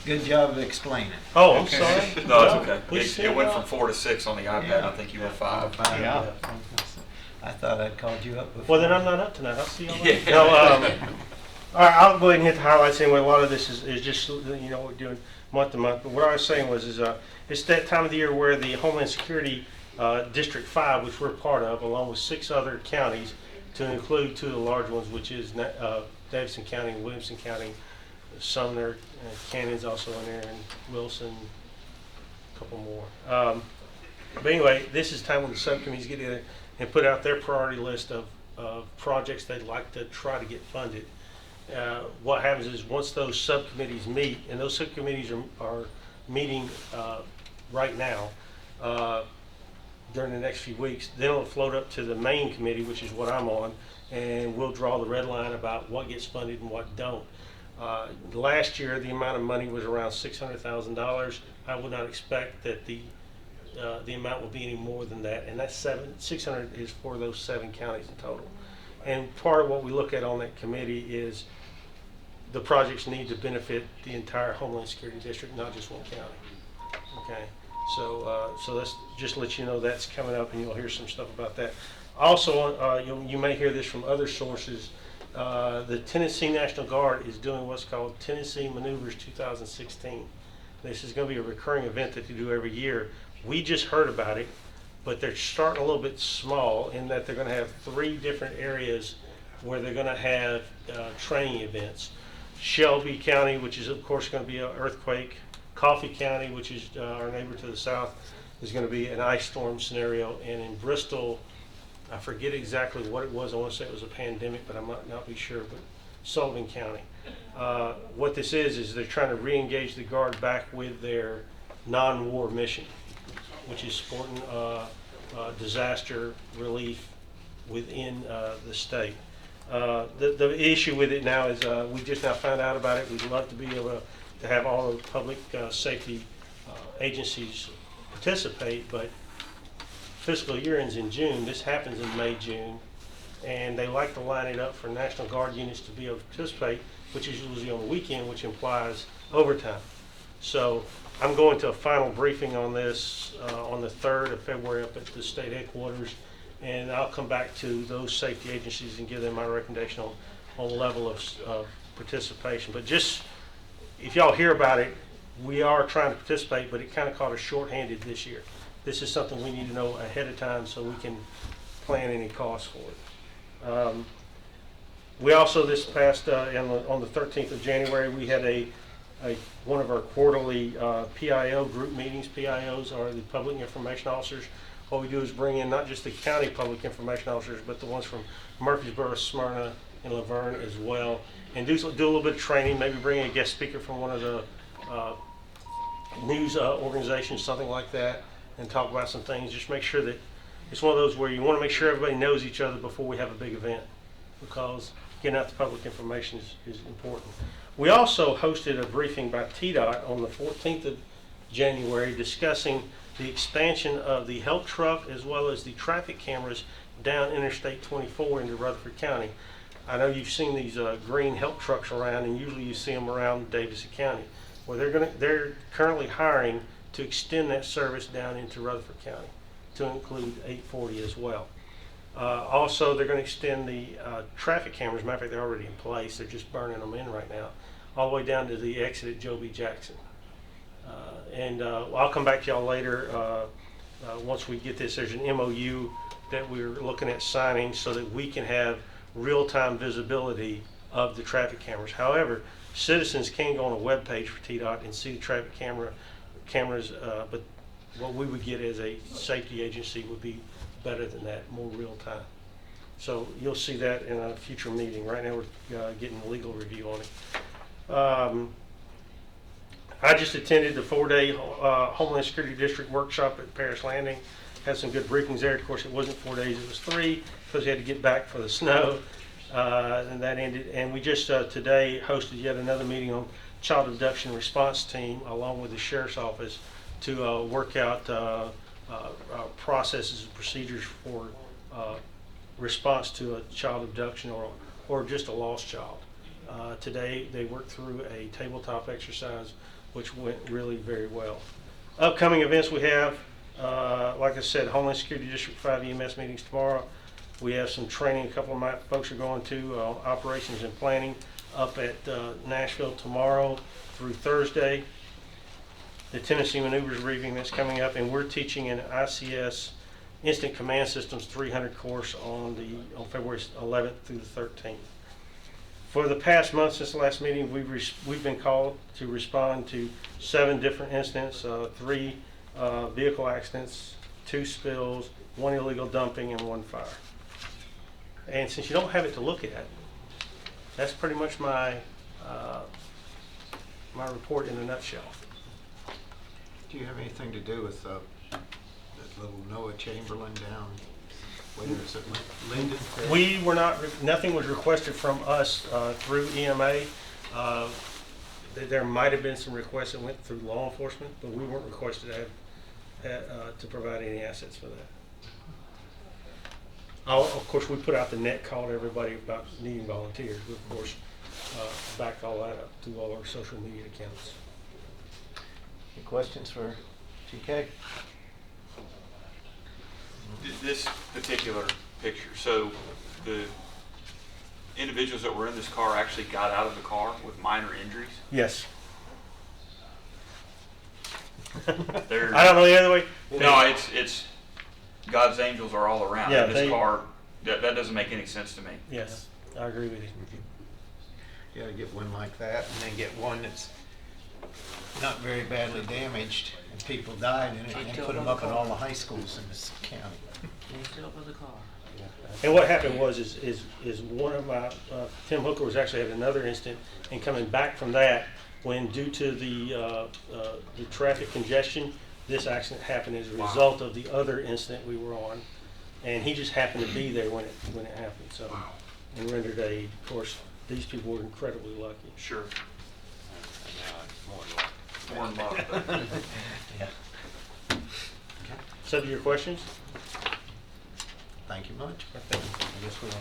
good job of explaining. oh, I'm sorry. No, it's okay. Please It say went that. from 4 to 6 on the iPad. Yeah. I think you were 5. Yeah. I thought I'd called you up before. Well, then I'm not up tonight. I'll see y'all later. Yeah. No, all right, I'll go ahead and hit the highlights anyway. A lot of this is just, you know, we're doing month to month. But what I was saying was, it's that time of the year where the Homeland Security District 5, which we're part of, along with 6 other counties, to include 2 of the large ones, which is Davidson County and Williamson County, Sumner, Cannon's also in there, and Wilson, a couple more. But anyway, this is time when the subcommittees get together and put out their priority list of projects they'd like to try to get funded. What happens is once those subcommittees meet, and those subcommittees are meeting right now during the next few weeks, then it'll float up to the main committee, which is what I'm on, and we'll draw the red line about what gets funded and what don't. Last year, the amount of money was around $600,000. I would not expect that the amount will be any more than that, and that's 600 is for those 7 counties in total. And part of what we look at on that committee is the projects need to benefit the entire Homeland Security District, not just one county. Okay, so let's just let you know that's coming up, and you'll hear some stuff about that. Also, you may hear this from other sources. The Tennessee National Guard is doing what's called Tennessee Maneuvers 2016. This is going to be a recurring event that they do every year. We just heard about it, but they're starting a little bit small in that they're going to have 3 different areas where they're going to have training events. Shelby County, which is of course going to be an earthquake. Coffee County, which is our neighbor to the south, is going to be an ice storm scenario. And in Bristol, I forget exactly what it was. I want to say it was a pandemic, but I might not be sure. But Sullivan County. What this is they're trying to re-engage the Guard back with their non-war mission, which is supporting disaster relief within the state. The issue with it now is we just now found out about it. We'd love to be able to have all the public safety agencies participate, but fiscal year ends in June. This happens in May, June, and they like to line it up for National Guard units to be able to participate, which is usually on the weekend, which implies overtime. So I'm going to a final briefing on this on the 3rd of February up at the state headquarters, and I'll come back to those safety agencies and give them my recommendation on level of participation. But just, if y'all hear about it, we are trying to participate, but it kind of caught us shorthanded this year. This is something we need to know ahead of time so we can plan any costs for it. We also, this past, on the 13th of January, we had one of our quarterly PIO group meetings. PIOs are the public information officers. What we do is bring in not just the county public information officers, but the ones from Murfreesboro, Smyrna, and Laverne as well, and do a little bit of training, maybe bring in a guest speaker from one of the news organizations, something like that, and talk about some things. Just make sure that it's one of those where you want to make sure everybody knows each other before we have a big event, because getting out the public information is important. We also hosted a briefing by TDOT on the 14th of January discussing the expansion of the help truck as well as the traffic cameras down Interstate 24 into Rutherford County. I know you've seen these green help trucks around, and usually you see them around Davidson County. Well, they're currently hiring to extend that service down into Rutherford County to include 840 as well. Also, they're going to extend the traffic cameras. Matter of fact, they're already in place. They're just burning them in right now, all the way down to the exit at Joe B. Jackson. I'll come back to y'all later once we get this. There's an MOU that we're looking at signing so that we can have real-time visibility of the traffic cameras. However, citizens can go on a web page for TDOT and see the traffic cameras, but what we would get as a safety agency would be better than that, more real-time. So you'll see that in a future meeting. Right now we're getting a legal review on it. I just attended the 4-day Homeland Security District workshop at Paris Landing. Had some good briefings there. Of course, it wasn't 4 days, it was 3, because we had to get back for the snow. And that ended. And we just today hosted yet another meeting on child abduction response team along with the sheriff's office to work out processes and procedures for response to a child abduction or just a lost child. Today they worked through a tabletop exercise which went really very well. Upcoming events we have, like I said, Homeland Security District 5 EMS meetings tomorrow. We have some training a couple of my folks are going to, operations and planning up at Nashville tomorrow through Thursday. The Tennessee Maneuvers briefing that's coming up, and we're teaching an ICS Instant Command Systems 300 course on February 11th through the 13th. For the past month since the last meeting, we've been called to respond to 7 different incidents, 3 vehicle accidents, 2 spills, 1 illegal dumping, and 1 fire. And since you don't have it to look at, that's pretty much my my report in a nutshell. Do you have anything to do with that little Noah Chamberlain down, whether it's at Linden? We were not, nothing was requested from us through EMA. There might have been some requests that went through law enforcement, but we weren't requested to have to provide any assets for that. Of course, we put out the net call to everybody about needing volunteers. We, of course, backed all that up through all our social media accounts. Any questions for GK? This particular picture, so the individuals that were in this car actually got out of the car with minor injuries? Yes. They're- I don't know the other way. No, it's God's angels are all around. Yeah, In this car, that doesn't make any sense to me. Yes, I agree with you. You gotta get one like that, and then get one that's not very badly damaged, and people died in it, and then put them up in all the high schools in this county. With the car. And what happened was is one of my Tim Hooker was actually had another incident, and coming back from that, when due to the traffic congestion, this accident happened as a result of the other incident we were on, and he just happened to be there when it happened. So, and rendered aid. Of course, these people were incredibly lucky. Sure. More in luck. Yeah. So, to your questions? Thank you much. I guess we will.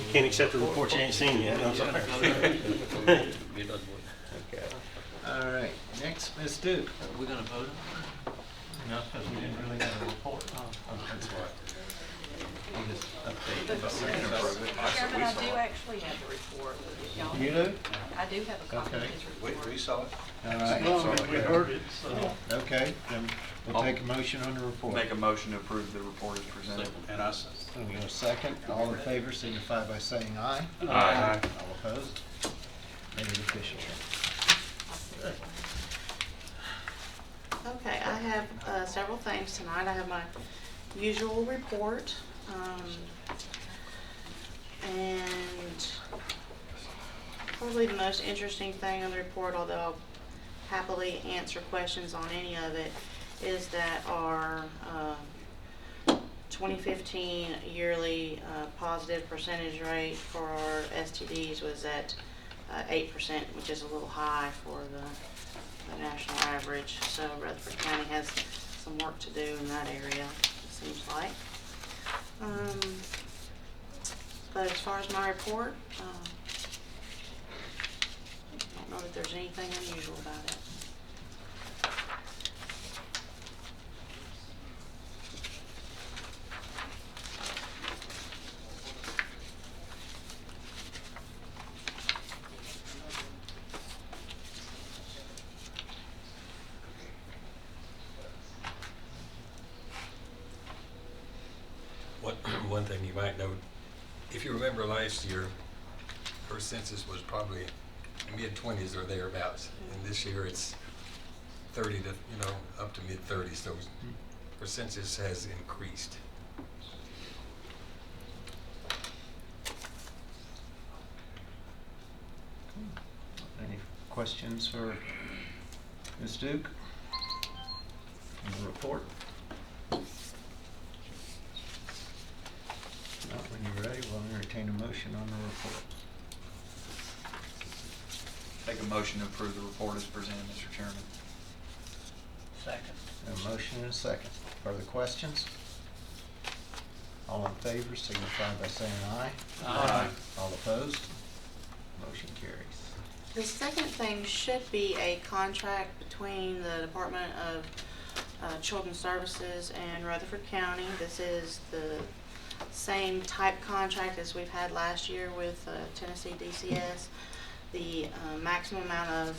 You can't accept the report you ain't seen yet. I'm sorry. Okay. All right, next, Ms. Duke. Are we gonna vote on it? No, because we didn't really have a report. That's why. You just update. Chairman, I do actually have the report. If y'all- You do? I do have a copy of Okay. his report. We saw it. All right. Well, we heard it, so. Okay, then we'll take a motion on the report. Make a motion to approve the report as presented. And I, So we have a second. All in favor signify by saying aye. Aye. All opposed? Made it official. Okay, I have several things tonight. I have my usual report. And probably the most interesting thing on the report, although I'll happily answer questions on any of it, is that our 2015 yearly positive percentage rate for our STDs was at 8%, which is a little high for the national average. So Rutherford County has some work to do in that area, it seems like. But as far as my report, I don't know that there's anything unusual about it. One thing you might note, if you remember last year, first census was probably mid-20s or thereabouts, and this year it's 30 to, up to mid-30s, so our census has increased. Any questions for Ms. Duke on the report? Not when you're ready, we'll entertain a motion on the report. Make a motion to approve the report as presented, Mr. Chairman. Second. A motion and a second. Further questions? All in favor signify by saying aye. Aye. All opposed? Motion carries. The second thing should be a contract between the Department of Children's Services and Rutherford County. This is the same type contract as we've had last year with Tennessee DCS. The maximum amount of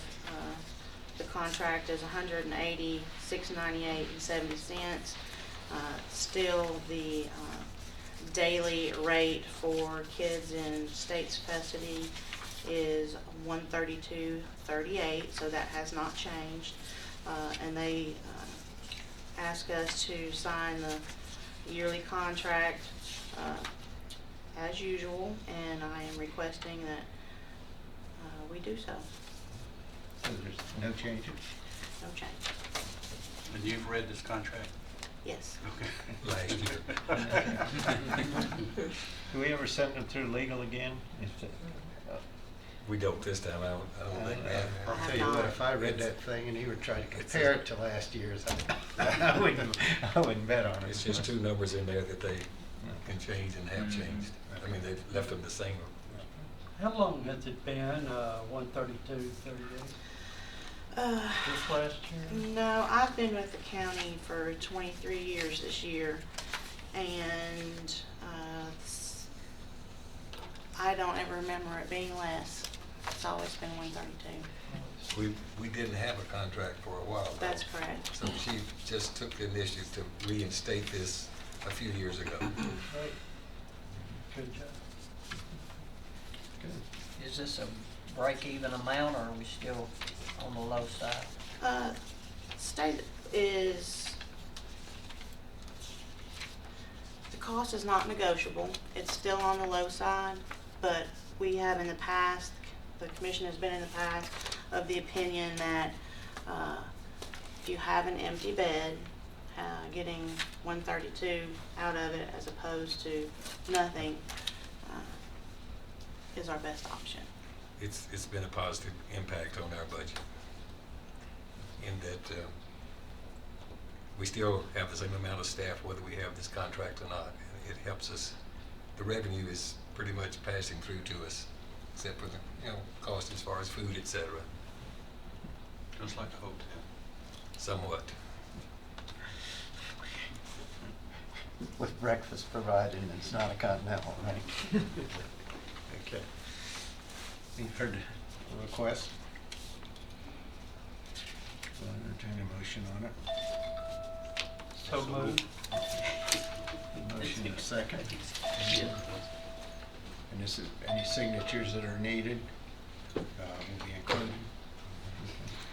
the contract is $186.98.70. Still, the daily rate for kids in state's custody is $132.38, so that has not changed. And they ask us to sign the yearly contract as usual, and I am requesting that we do so. So there's no changes? No change. and you've read this contract? Yes. Okay. Last year. Do we ever send them through legal again? We don't this time, I don't think we have. I'll tell you what, if I read that thing and you were trying to compare it to last year's, I wouldn't bet on it. It's just two numbers in there that they can change and have changed. I mean, they've left them the same. How long has it been, 132.38? This last year? No, I've been with the county for 23 years this year, and I don't ever remember it being less. It's always been 132. We didn't have a contract for a while. though. That's correct. So she just took the initiative to reinstate this a few years ago. Right. Good job. Is this a break-even amount, or are we still on the low side? State is, the cost is not negotiable. It's still on the low side, but we have in the past, the commission has been in the past of the opinion that if you have an empty bed, getting 132 out of it as opposed to nothing is our best option. It's been a positive impact on our budget in that we still have the same amount of staff whether we have this contract or not. it helps us. The revenue is pretty much passing through to us, except for the, cost as far as food, et cetera, Just like a hotel. somewhat. With breakfast provided, and it's not a continental, right? Okay. You've heard the request? We'll entertain a motion on it. So moved. A motion and a second. And this is, any signatures that are needed will be included.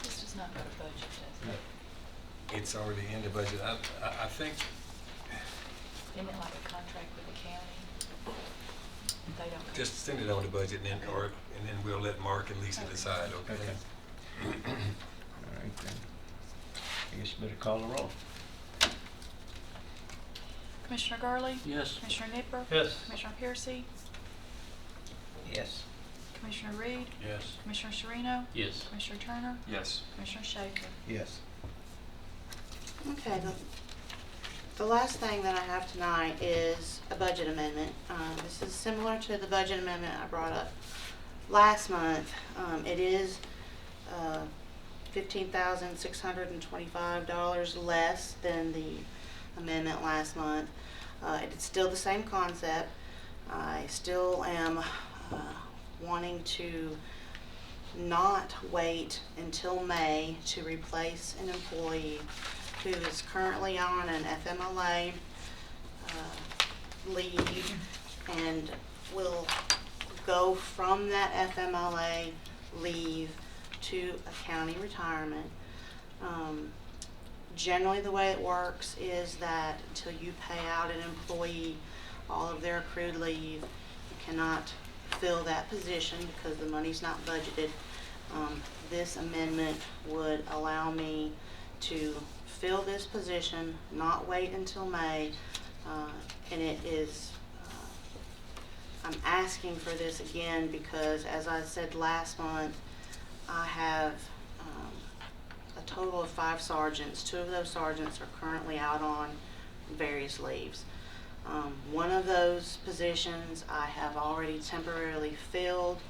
This does not go to budget, does it? It's already in the budget. I think, Isn't it like a contract with the county? They don't. just send it on the budget and then we'll let Mark and Lisa decide, okay? Okay. All right then. I guess you better call the roll. Commissioner Garley? Yes. Commissioner Nipper? Yes. Commissioner Piercy? Yes. Commissioner Reed? Yes. Commissioner Sereno? Yes. Commissioner Turner? Yes. Commissioner Schaefer? Yes. Okay, the last thing that I have tonight is a budget amendment. This is similar to the budget amendment I brought up last month. It is $15,625 less than the amendment last month. It's still the same concept. I still am wanting to not wait until May to replace an employee who is currently on an FMLA leave and will go from that FMLA leave to a county retirement. Generally, the way it works is that until you pay out an employee all of their accrued leave, you cannot fill that position because the money's not budgeted. This amendment would allow me to fill this position, not wait until May, and it is, I'm asking for this again because, as I said last month, I have a total of 5 sergeants. 2 of those sergeants are currently out on various leaves. One of those positions I have already temporarily filled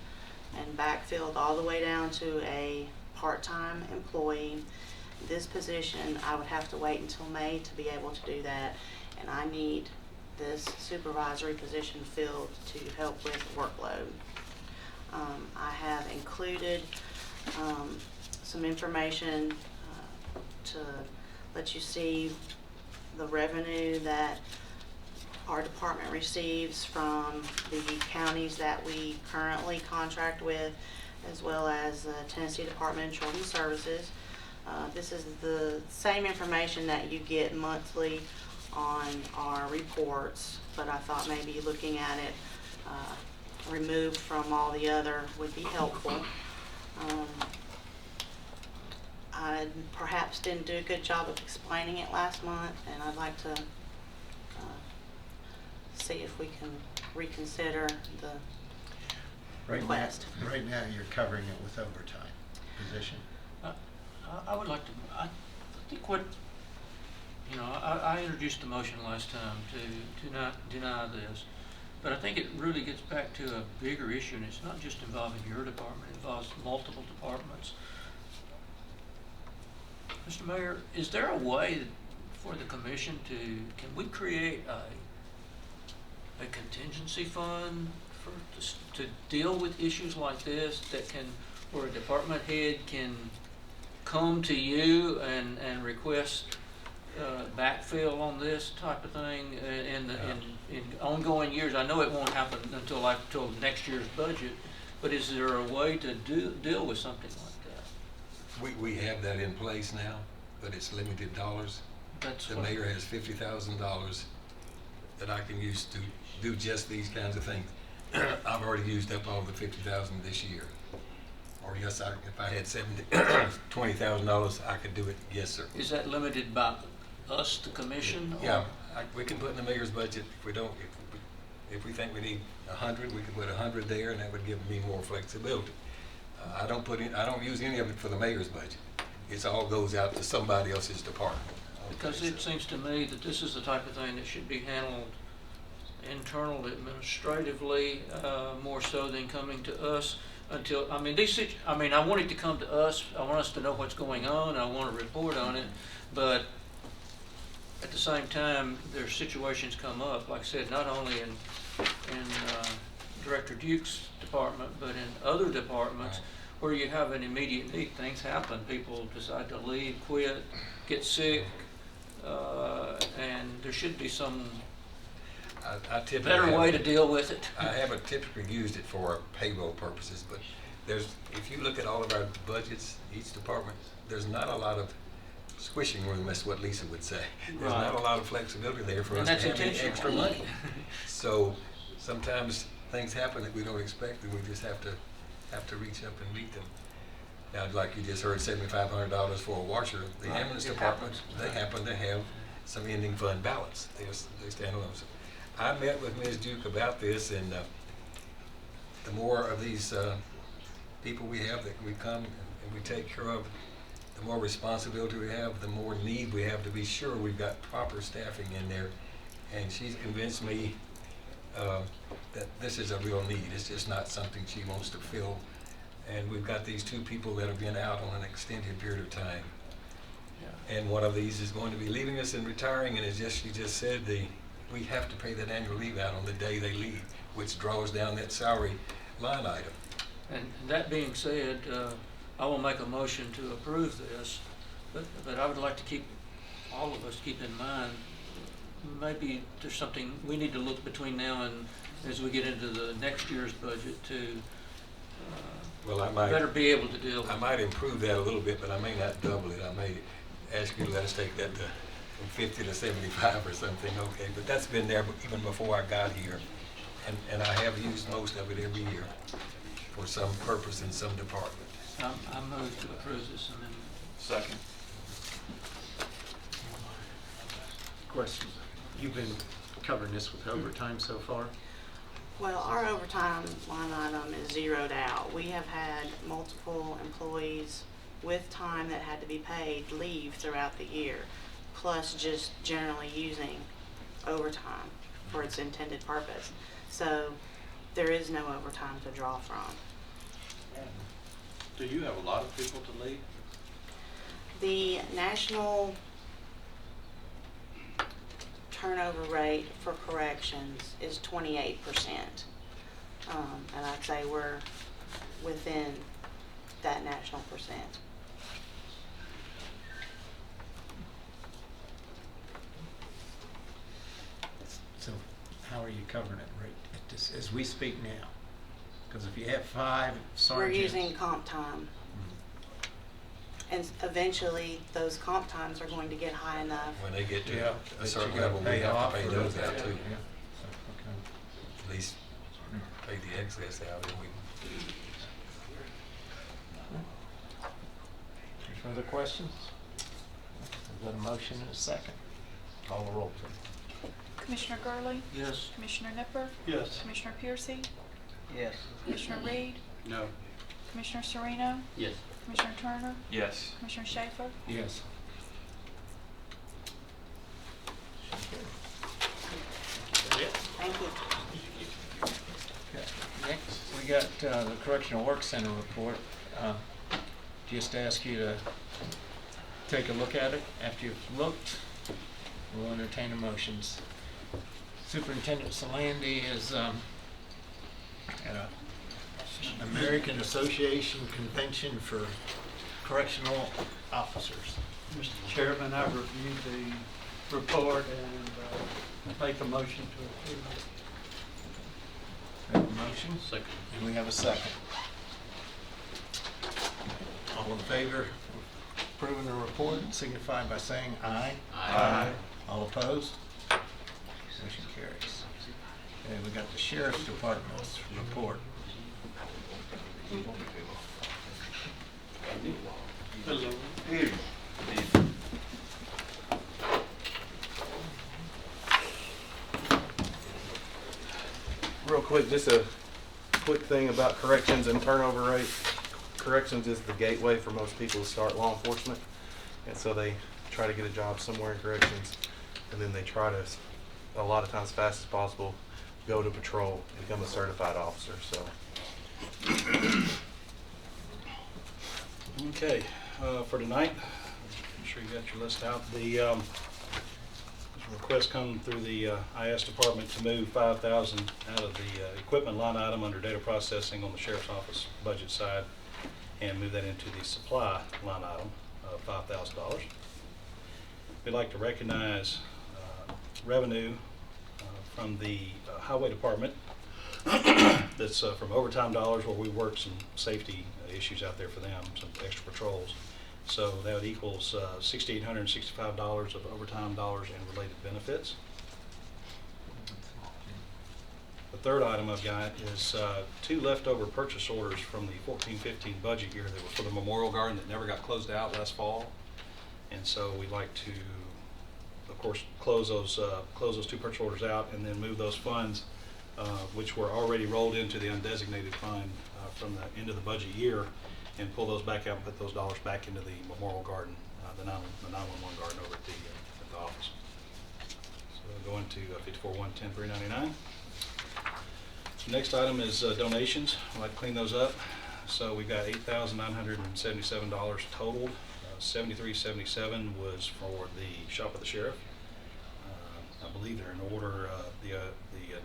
and backfilled all the way down to a part-time employee. This position, I would have to wait until May to be able to do that, and I need this supervisory position filled to help with workload. I have included some information to let you see the revenue that our department receives from the counties that we currently contract with, as well as the Tennessee Department of Children's Services. This is the same information that you get monthly on our reports, but I thought maybe looking at it removed from all the other would be helpful. I perhaps didn't do a good job of explaining it last month, and I'd like to see if we can reconsider the request. Right now, you're covering it with overtime position. I would like to, I think what, I introduced the motion last time to not deny this, but I think it really gets back to a bigger issue, and it's not just involving your department, it involves multiple departments. Mr. Mayor, is there a way for the commission can we create a contingency fund to deal with issues like this where a department head can come to you and request backfill on this type of thing in ongoing years? I know it won't happen until next year's budget, but is there a way to deal with something like that? We have that in place now, but it's limited dollars. The mayor has $50,000 that I can use to do just these kinds of things. I've already used up all the $50,000 this year. Or yes, if I had $20,000, I could do it. Yes, sir. Is that limited by us, the commission? Yeah, we can put in the mayor's budget. If we don't, if we think we need 100, we can put 100 there, and that would give me more flexibility. I don't use any of it for the mayor's budget. It all goes out to somebody else's department. Because it seems to me that this is the type of thing that should be handled internal administratively, more so than coming to us until, I mean, I want it to come to us. I want us to know what's going on. I want to report on it. But at the same time, there's situations come up, like I said, not only in Director Duke's department, but in other departments where you have an immediate need. Things happen. People decide to leave, quit, get sick, and there should be some I typically better way to haven't- deal with it. I haven't typically used it for payroll purposes, but if you look at all of our budgets, each department, there's not a lot of squishing room, that's what Lisa would say. There's not a lot of flexibility there for And us to that's have any intentional. extra money. So sometimes things happen that we don't expect, and we just have to reach up and meet them. Now, like you just heard, $7,500 for a washer. The Right. ambulance It department, happens. they happen to have some ending fund balance. They stand alone. So I met with Ms. Duke about this, and the more of these people we have that we come and we take care of, the more responsibility we have, the more need we have to be sure we've got proper staffing in there. And she's convinced me that this is a real need. It's just not something she wants to fill. And we've got these two people that have been out on an extended period of time. And one of these is going to be leaving us and retiring, and as she just said, we have to pay that annual leave out on the day they leave, which draws down that salary line item. And that being said, I will make a motion to approve this, but I would like to keep, all of us keep in mind, maybe there's something we need to look between now and as we get into the next year's budget to Well, I might better be able to deal with I it. might improve that a little bit, but I may not double it. I may ask you to let us take that from 50 to 75 or something, okay? But that's been there even before I got here, and I have used most of it every year for some purpose in some department. I move to approve this amendment. Second. Question. You've been covering this with overtime so far? Well, our overtime line item is zeroed out. We have had multiple employees with time that had to be paid leave throughout the year, plus just generally using overtime for its intended purpose. So there is no overtime to draw from. Do you have a lot of people to leave? The national turnover rate for corrections is 28%. And I'd say we're within that national percent. So how are you covering it right at this, as we speak now? Because if you have 5 We're sergeants. using comp time. And eventually, those comp times are going to get high enough. When they get to Yeah, a that certain you gotta level, we pay have off to pay or- those out yeah, too. yeah. So, At least pay the excess out, and we Any further questions? We've got a motion and a second. Call the roll, please. Commissioner Gurley? Yes. Commissioner Nipper? Yes. Commissioner Piercy? Yes. Commissioner Reed? No. Commissioner Sereno? Yes. Commissioner Turner? Yes. Commissioner Schaefer? Yes. Thank you. Okay. Next, we got the Correctional Work Center report. Just ask you to take a look at it. After you've looked, we'll entertain the motions. Superintendent Solandi is at a American Association Convention for Correctional Officers. Mr. Chairman, I reviewed the report and make a motion to approve it. We have a motion, Second. and we have a second. All in favor of approving the report, signify by saying aye. Aye. All opposed? Motion carries. Okay, we got the Sheriff's Department's report. Real quick, just a quick thing about corrections and turnover rate. Corrections is the gateway for most people to start law enforcement. And so they try to get a job somewhere in corrections, and then they try to, a lot of times, as fast as possible, go to patrol, become a certified officer, so. Okay, for tonight, I'm sure you got your list out. There's a request come through the IS department to move 5,000 out of the equipment line item under data processing on the sheriff's office budget side and move that into the supply line item of $5,000. We'd like to recognize revenue from the highway department that's from overtime dollars where we work some safety issues out there for them, some extra patrols. So that equals $6,865 of overtime dollars and related benefits. The third item I've got is 2 leftover purchase orders from the 14-15 budget year that were for the Memorial Garden that never got closed out last fall. And so we'd like to, of course, close those 2 purchase orders out and then move those funds, which were already rolled into the undesignated fund from the end of the budget year, and pull those back out and put those dollars back into the Memorial Garden, the 911 garden over at the office. So we'll go into 54-110-399. Next item is donations. I'd like to clean those up. So we've got $8,977 totaled. $73.77 was for the shop of the sheriff. I believe they're in order. The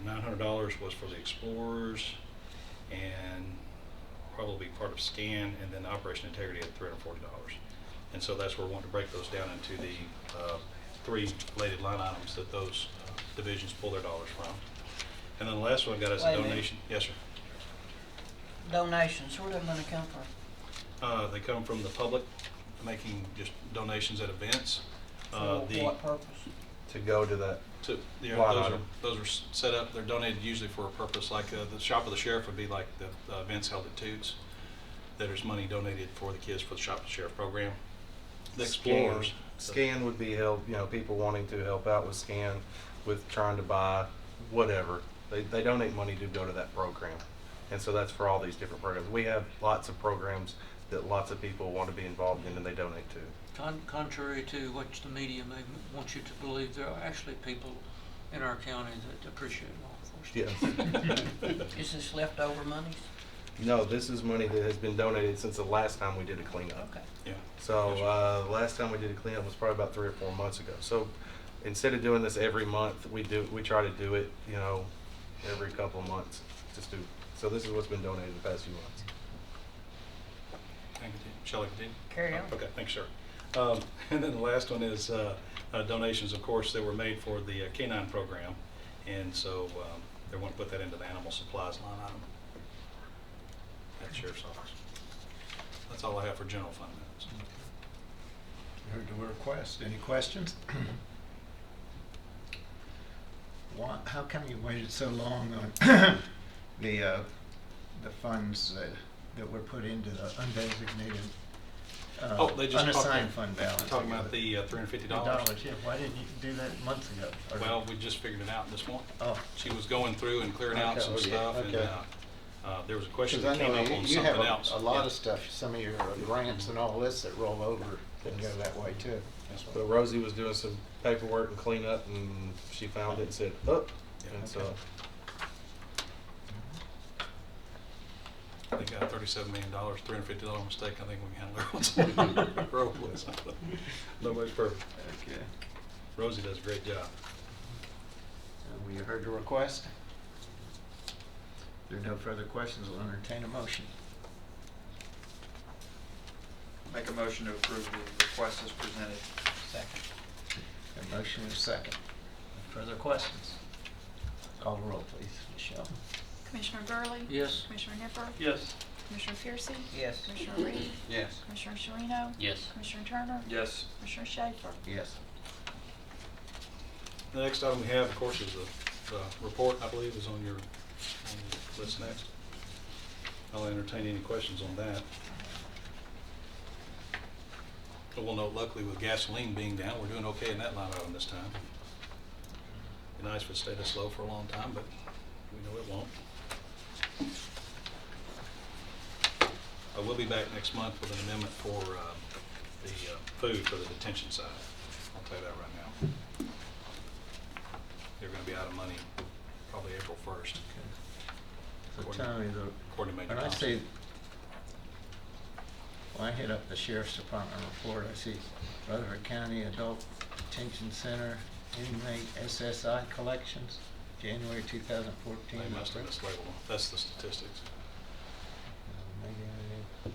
$900 was for the Explorers and probably part of Scan, and then Operation Integrity at $340. And so that's where we want to break those down into the 3 related line items that those divisions pull their dollars from. And then the last one I got is a donation. Yes, sir. Donations, where do money come from? They come from the public making just donations at events. For what purpose? To go to that You line know, item. those are set up, they're donated usually for a purpose, like the shop of the sheriff would be like the events held at Toots. There's money donated for the kids for the shop of the sheriff program. The Explorers. Scan would be help, people wanting to help out with Scan, with trying to buy whatever. They donate money to go to that program. And so that's for all these different programs. We have lots of programs that lots of people want to be involved in and they donate to. Contrary to what the media may want you to believe, there are actually people in our county that appreciate law enforcement. Yes. Is this leftover monies? No, this is money that has been donated since the last time we did a cleanup. Okay. Yeah. So the last time we did a cleanup was probably about 3 or 4 months ago. So instead of doing this every month, we try to do it, every couple of months. So this is what's been donated the past few months. Thank you. Shall I continue? Carry on. Okay, thanks, sir. And then the last one is donations, of course, that were made for the canine program. And so they want to put that into the animal supplies line item at the sheriff's office. That's all I have for general fund minutes. Heard the request. Any questions? How come you waited so long on the funds that were put into the undesignated They just unassigned fund balance? Talking about the $350. Yeah, why didn't you do that months ago? Well, we just figured it out this morning. Oh. She was going through and clearing out some stuff, and there was a question that Because I came know up on you have something else. a lot of stuff, some of your grants and all this that roll over can go that way too. But Rosie was doing some paperwork and cleanup, and she found it and said, "Oh," and so. I think $37 million, $350 mistake. I think we can handle it. Nobody's perfect. Okay. Rosie does a great job. We heard the request. If there are no further questions, I'll entertain a motion. Make a motion to approve the request as presented. Second. A motion and a second. Further questions? Call the roll, please, Michelle. Commissioner Gurley? Yes. Commissioner Nipper? Yes. Commissioner Fiercey? Yes. Commissioner Reed? Yes. Commissioner Sharino? Yes. Commissioner Turner? Yes. Commissioner Schaefer? Yes. The next item we have, of course, is the report, I believe, is on your list next. I'll entertain any questions on that. But we'll note, luckily, with gasoline being down, we're doing okay in that line item this time. It'd be nice if it stayed this low for a long time, but we know it won't. I will be back next month with an amendment for the food for the detention side. I'll tell you that right now. They're going to be out of money probably April 1st. So According- tell me according to Major when I Thompson. see, when I hit up the sheriff's department report, I see Rutherford County Adult Detention Center inmate SSI collections, January 2014. They must have mislabeled them. That's the statistics. Is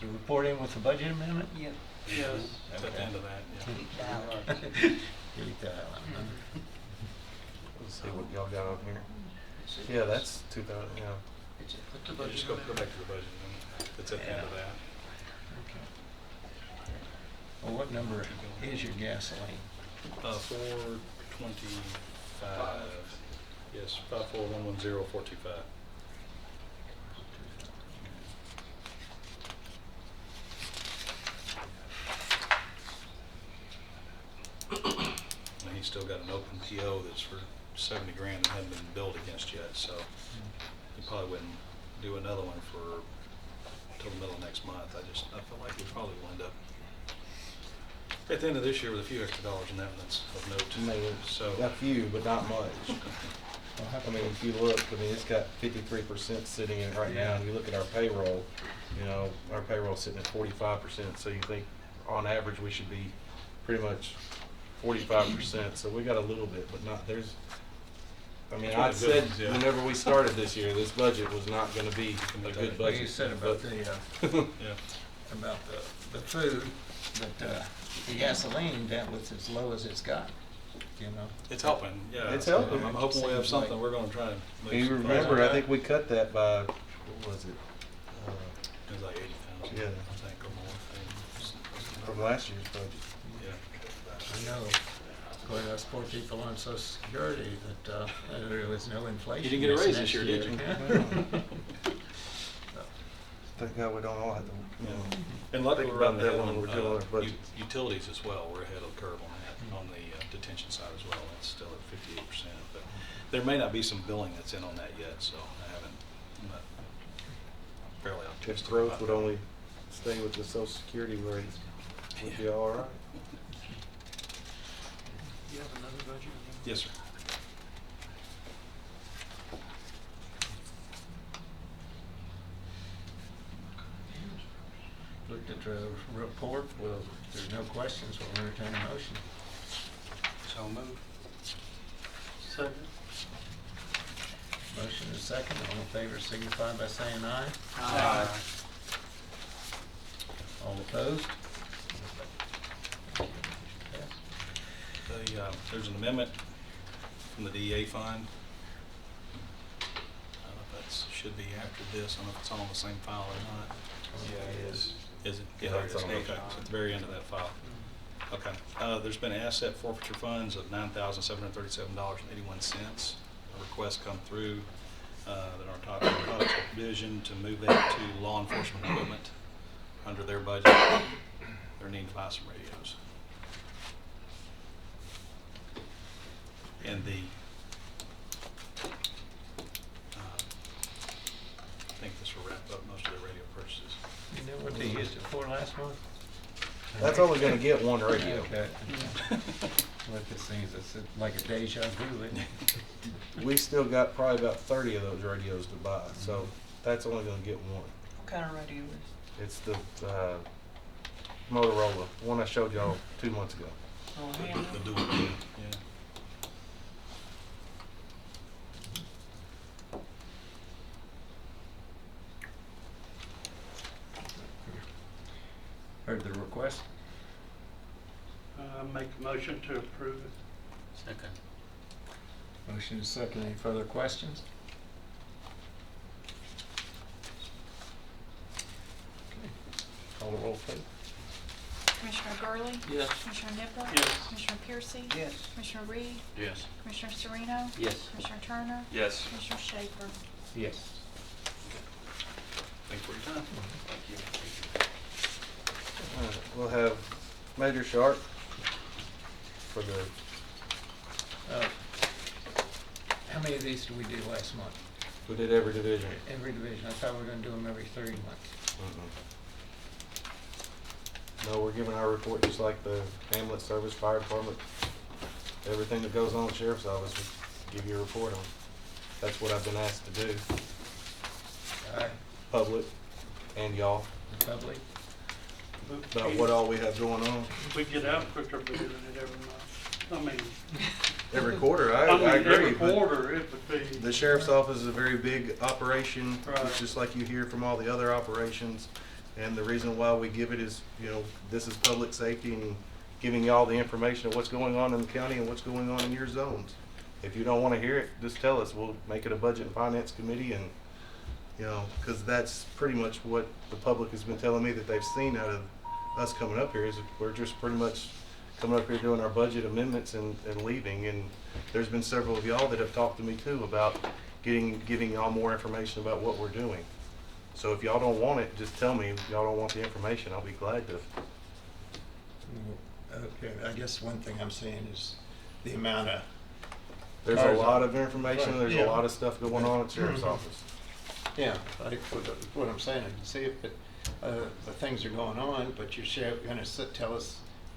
the report in with the budget amendment? Yep. Yes. At the end of that, yeah. Delete that one, huh? Let's see what y'all got on here. Yeah, that's 2000, yeah. Put the Yeah, budget just go amendment. back to the budget amendment. It's at the end of that. Okay. Well, what number is your gasoline? 425. Yes, 54110-425. And he's still got an open PO that's for 70 grand that hasn't been billed against yet, so he probably wouldn't do another one for till the middle of next month. I feel like we probably will end up at the end of this year with a few extra dollars in evidence of note. I mean, So a few, but not much. I mean, if you look, I mean, it's got 53% sitting in it right now, and you look at our payroll, you know, our payroll's sitting at 45%, so you think on average we should be pretty much 45%, so we got a little bit, but not, there's, I mean, It's I one of the good said ones, yeah. whenever we started this year, this budget was not gonna be a good Well, budget. you said about the, Yeah. about the food, but the gasoline, that was as low as it's got, you know? It's helping, yeah. It's So helping. I'm hoping we have Seems something like- we're gonna try to move. You some funds remember, on I think we cut that by, what was it? It was like 80,000. Yeah. I think, or more. From last year's budget. Yeah. I know, according to us poor people on Social Security, that there was no inflation. You didn't get a raise next this year, did you? Thank God we don't all have to, you know. And luckily think we're about running that ahead when on we're doing our budget. utilities as well. We're ahead of the curve on that, on the detention side as well. It's still at 58%. But there may not be some billing that's in on that yet, so I'm not fairly If optimistic growth about would that. only stay with the Social Security rates, we'd be all right. You have another budget amendment? Yes, sir. Looked at the report, well, if there's no questions, we'll entertain a motion. So move. Second. Motion is second, all in favor signify by saying aye. Aye. All opposed? There's an amendment from the DEA fund. I don't know if that should be after this. I don't know if it's all in the same file or not. Yeah, it is. Is it? Yeah, there it it's is. on the Okay, file. so at the very end of that file. Okay. There's been asset forfeiture funds of $9,737.81. A request come through that our top products division to move that to law enforcement equipment under their budget. They're needing to buy some radios. And I think this will wrap up most of their radio purchases. You know what they used it for last month? That's only gonna get one radio. Okay. Look, it seems it's like a deja vu, isn't it? We still got probably about 30 of those radios to buy, so that's only gonna get one. What kind of radio is It's the Motorola, one I showed y'all 2 months ago. it? Oh, The handheld? dual, yeah. Heard the request? Make a motion to approve it. Second. Motion is second, any further questions? Okay. Call the roll, please. Commissioner Gurley? Yes. Commissioner Nipper? Yes. Commissioner Piercy? Yes. Commissioner Reed? Yes. Commissioner Sereno? Yes. Commissioner Turner? Yes. Commissioner Schaefer? Yes. Thanks for your time. Thank you. We'll have Major Sharp for the, How many of these did we do last month? we did every division. Every division, I thought we were gonna do them every 3 months. No, we're giving our report just like the ambulance service, fire department, everything that goes on in the sheriff's office, we give you a report on. That's what I've been asked to do, Alright, public and y'all, public. about what all we have going on. We get out quicker by doing it every month. I mean, Every quarter, I I mean, agree. every but quarter it would be. The sheriff's office is a very big operation, Right. it's just like you hear from all the other operations. And the reason why we give it is, this is public safety and giving y'all the information of what's going on in the county and what's going on in your zones. If you don't wanna hear it, just tell us, we'll make it a budget and finance committee and, cause that's pretty much what the public has been telling me that they've seen out of us coming up here, is we're just pretty much coming up here doing our budget amendments and leaving. And there's been several of y'all that have talked to me too about giving y'all more information about what we're doing. So if y'all don't want it, just tell me. If y'all don't want the information, I'll be glad to. Okay, I guess one thing I'm saying is the amount of. There's a lot of information, Right, there's yeah. a lot of stuff going on at sheriff's Mhm. office. Yeah, what I'm saying, I can see if the things are going on, but you're gonna tell us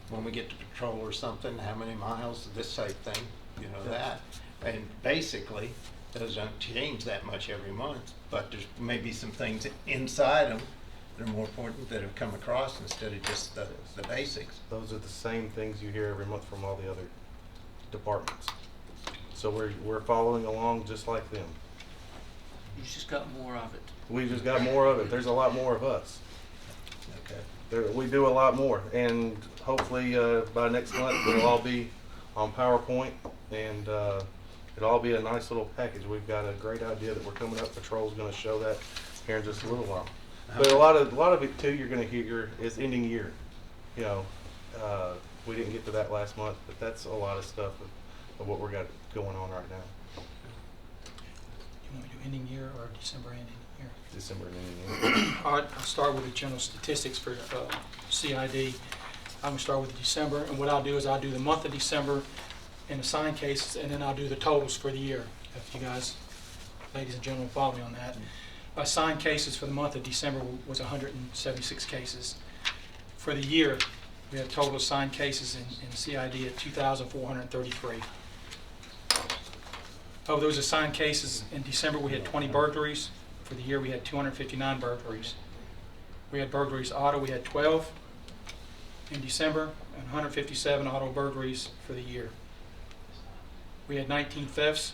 when we get to patrol or something, how many miles, this type thing, that. And basically, those don't change that much every month, but there's maybe some things inside them that are more important that have come across instead of just the basics. Those are the same things you hear every month from all the other departments. So we're following along just like them. You just got more of it. We just got more of it. There's a lot more of us. Okay. We do a lot more, and hopefully by next month it'll all be on PowerPoint, and it'll all be a nice little package. We've got a great idea that we're coming up. Patrol's going to show that here in just a little while. But a lot of it too, you're going to hear is ending year. We didn't get to that last month, but that's a lot of stuff of what we got going on right now. You want me to do ending year or December ending year? December and ending year. All right, I'll start with the general statistics for CID. I'm gonna start with December, and what I'll do is I'll do the month of December in assigned cases, and then I'll do the totals for the year. If you guys, ladies and gentlemen, follow me on that. Assigned cases for the month of December was 176 cases. For the year, we had total assigned cases in CID at 2,433. Of those assigned cases in December, we had 20 burglaries. For the year, we had 259 burglaries. We had burglaries auto, we had 12 in December, and 157 auto burglaries for the year. We had 19 thefts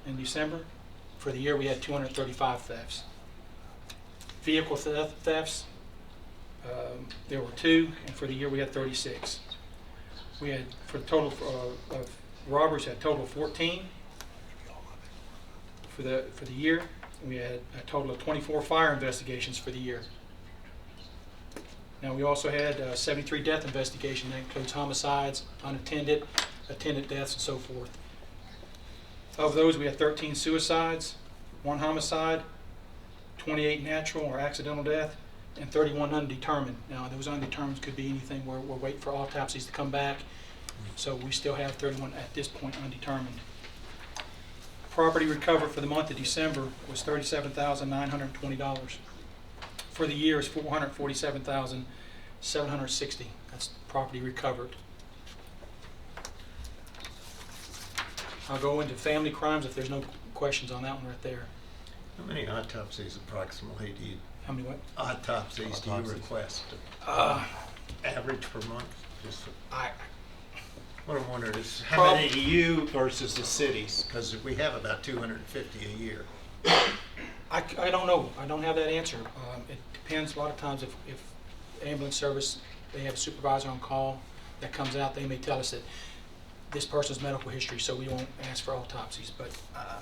in December. For the year, we had 235 thefts. Vehicle thefts, there were 2, and for the year, we had 36. We had, for the total of robberies, had a total of 14. For the year, we had a total of 24 fire investigations for the year. Now, we also had 73 death investigations. That includes homicides, unattended, attendant deaths, and so forth. Of those, we had 13 suicides, 1 homicide, 28 natural or accidental death, and 31 undetermined. Now, those undetermined could be anything. We're waiting for autopsies to come back, so we still have 31 at this point undetermined. Property recovered for the month of December was $37,920. For the year is $447,760. That's property recovered. I'll go into family crimes if there's no questions on that one right there. How many autopsies approximately do you? How many what? Autopsies do you request? Average per month? Just what I'm wondering is how many do you versus the cities? Because we have about 250 a year. I don't know. I don't have that answer. It depends a lot of times if ambulance service, they have a supervisor on call that comes out, they may tell us that this person's medical history, so we won't ask for autopsies. But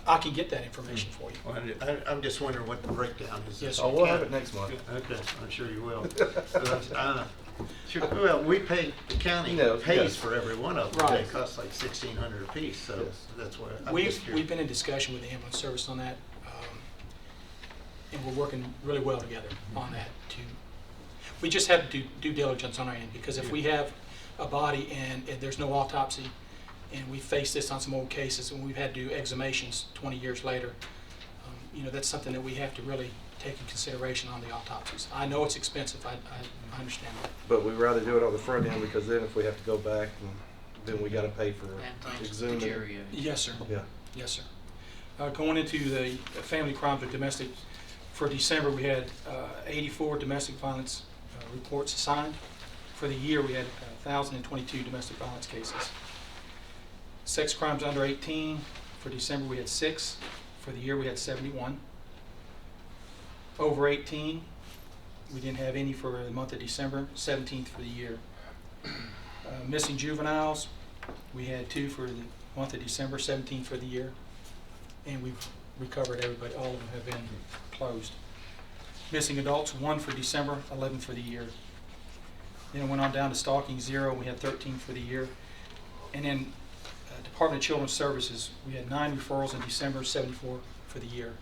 I can get that information for you. Well, I'm just wondering what the breakdown is. Yes, Oh, we'll have it next month. Okay, I'm sure you will. Sure, well, we pay, the county pays yes. for every one of them. Right. They cost like $1,600 a piece, so Yes. that's why I'm just curious. We've been in discussion with the ambulance service on that, and we're working really well together on that. We just have to do due diligence on our end, because if we have a body and there's no autopsy, and we face this on some old cases, and we've had to do exhumations 20 years later, that's something that we have to really take in consideration on the autopsies. I know it's expensive, I understand that. But we'd rather do it on the front end, because then if we have to go back, then we got to pay for exhuming. Yes, sir. Yeah. Yes, sir. Going into the family crimes or domestic, for December, we had 84 domestic violence reports assigned. For the year, we had 1,022 domestic violence cases. Sex crimes under 18, for December, we had 6. For the year, we had 71. Over 18, we didn't have any for the month of December, 17th for the year. Missing juveniles, we had 2 for the month of December, 17th for the year. And we've recovered everybody, all of them have been closed. Missing adults, 1 for December, 11 for the year. Then it went on down to stalking, 0, we had 13 for the year. And then Department of Children's Services, we had 9 referrals in December, 74 for the year.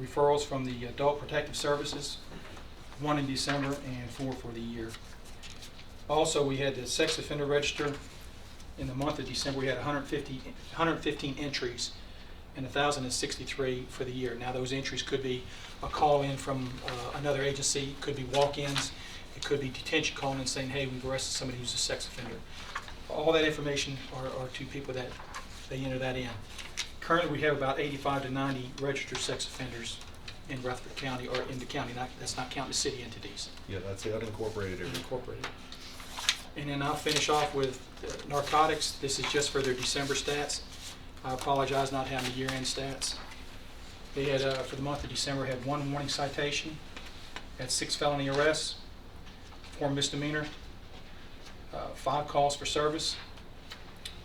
Referrals from the Adult Protective Services, 1 in December and 4 for the year. Also, we had the sex offender register. In the month of December, we had 115 entries and 1,063 for the year. Now, those entries could be a call in from another agency, it could be walk-ins, it could be detention calling in saying, hey, we've arrested somebody who's a sex offender. All that information are to people that they enter that in. Currently, we have about 85 to 90 registered sex offenders in Rutherford County, or in the county. That's not counting the city entities. Yeah, that's the unincorporated area. Incorporated. And then I'll finish off with narcotics. This is just for their December stats. I apologize not having the year-end stats. They had, for the month of December, had 1 warning citation, had 6 felony arrests, 4 misdemeanor, 5 calls for service,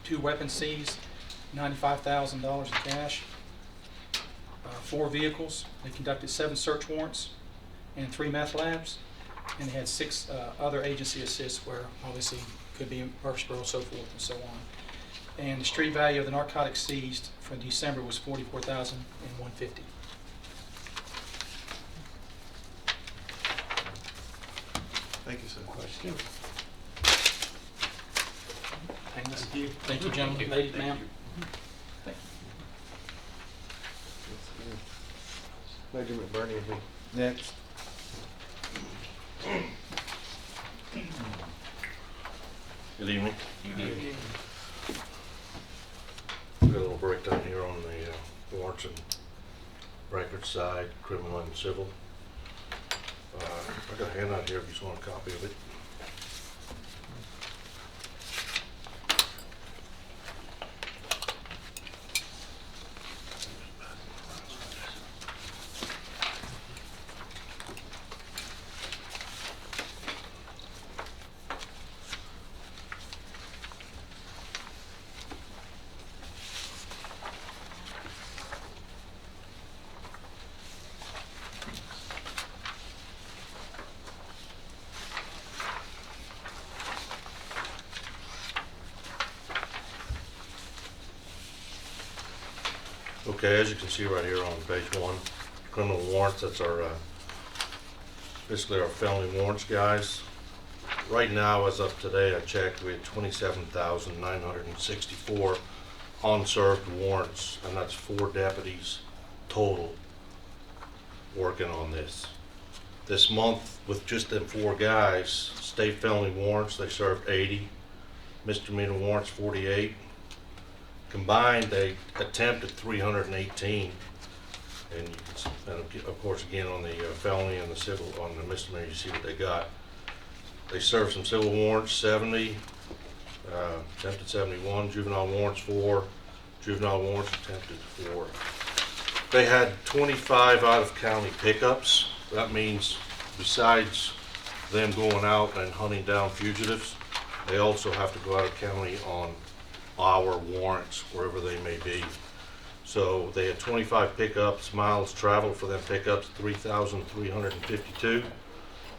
2 weapons seized, $95,000 in cash, 4 vehicles. They conducted 7 search warrants and 3 meth labs, and they had 6 other agency assists where obviously could be in Murfreesboro, so forth and so on. And the street value of the narcotics seized for December was $44,150. Thank you, sir. Question? Thank you. Thank you, gentlemen, ladies, ma'am. Major McBurney will be next. Good evening. Got a little breakdown here on the warrants and records side, criminal and civil. I got a handout here if you just want a copy of it. Okay, as you can see right here on page 1, criminal warrants, that's our, basically our felony warrants, guys. Right now, as of today, I checked, we had 27,964 unserved warrants, and that's 4 deputies total working on this. This month, with just them 4 guys, state felony warrants, they served 80, misdemeanor warrants 48. Combined, they attempted 318, and you can, and of course, again on the felony and the civil, on the misdemeanor, you see what they got. They served some civil warrants, 70, attempted 71, juvenile warrants 4, juvenile warrants attempted 4. They had 25 out-of-county pickups. That means besides them going out and hunting down fugitives, they also have to go out of county on our warrants, wherever they may be. So they had 25 pickups, miles traveled for them pickups, 3,352.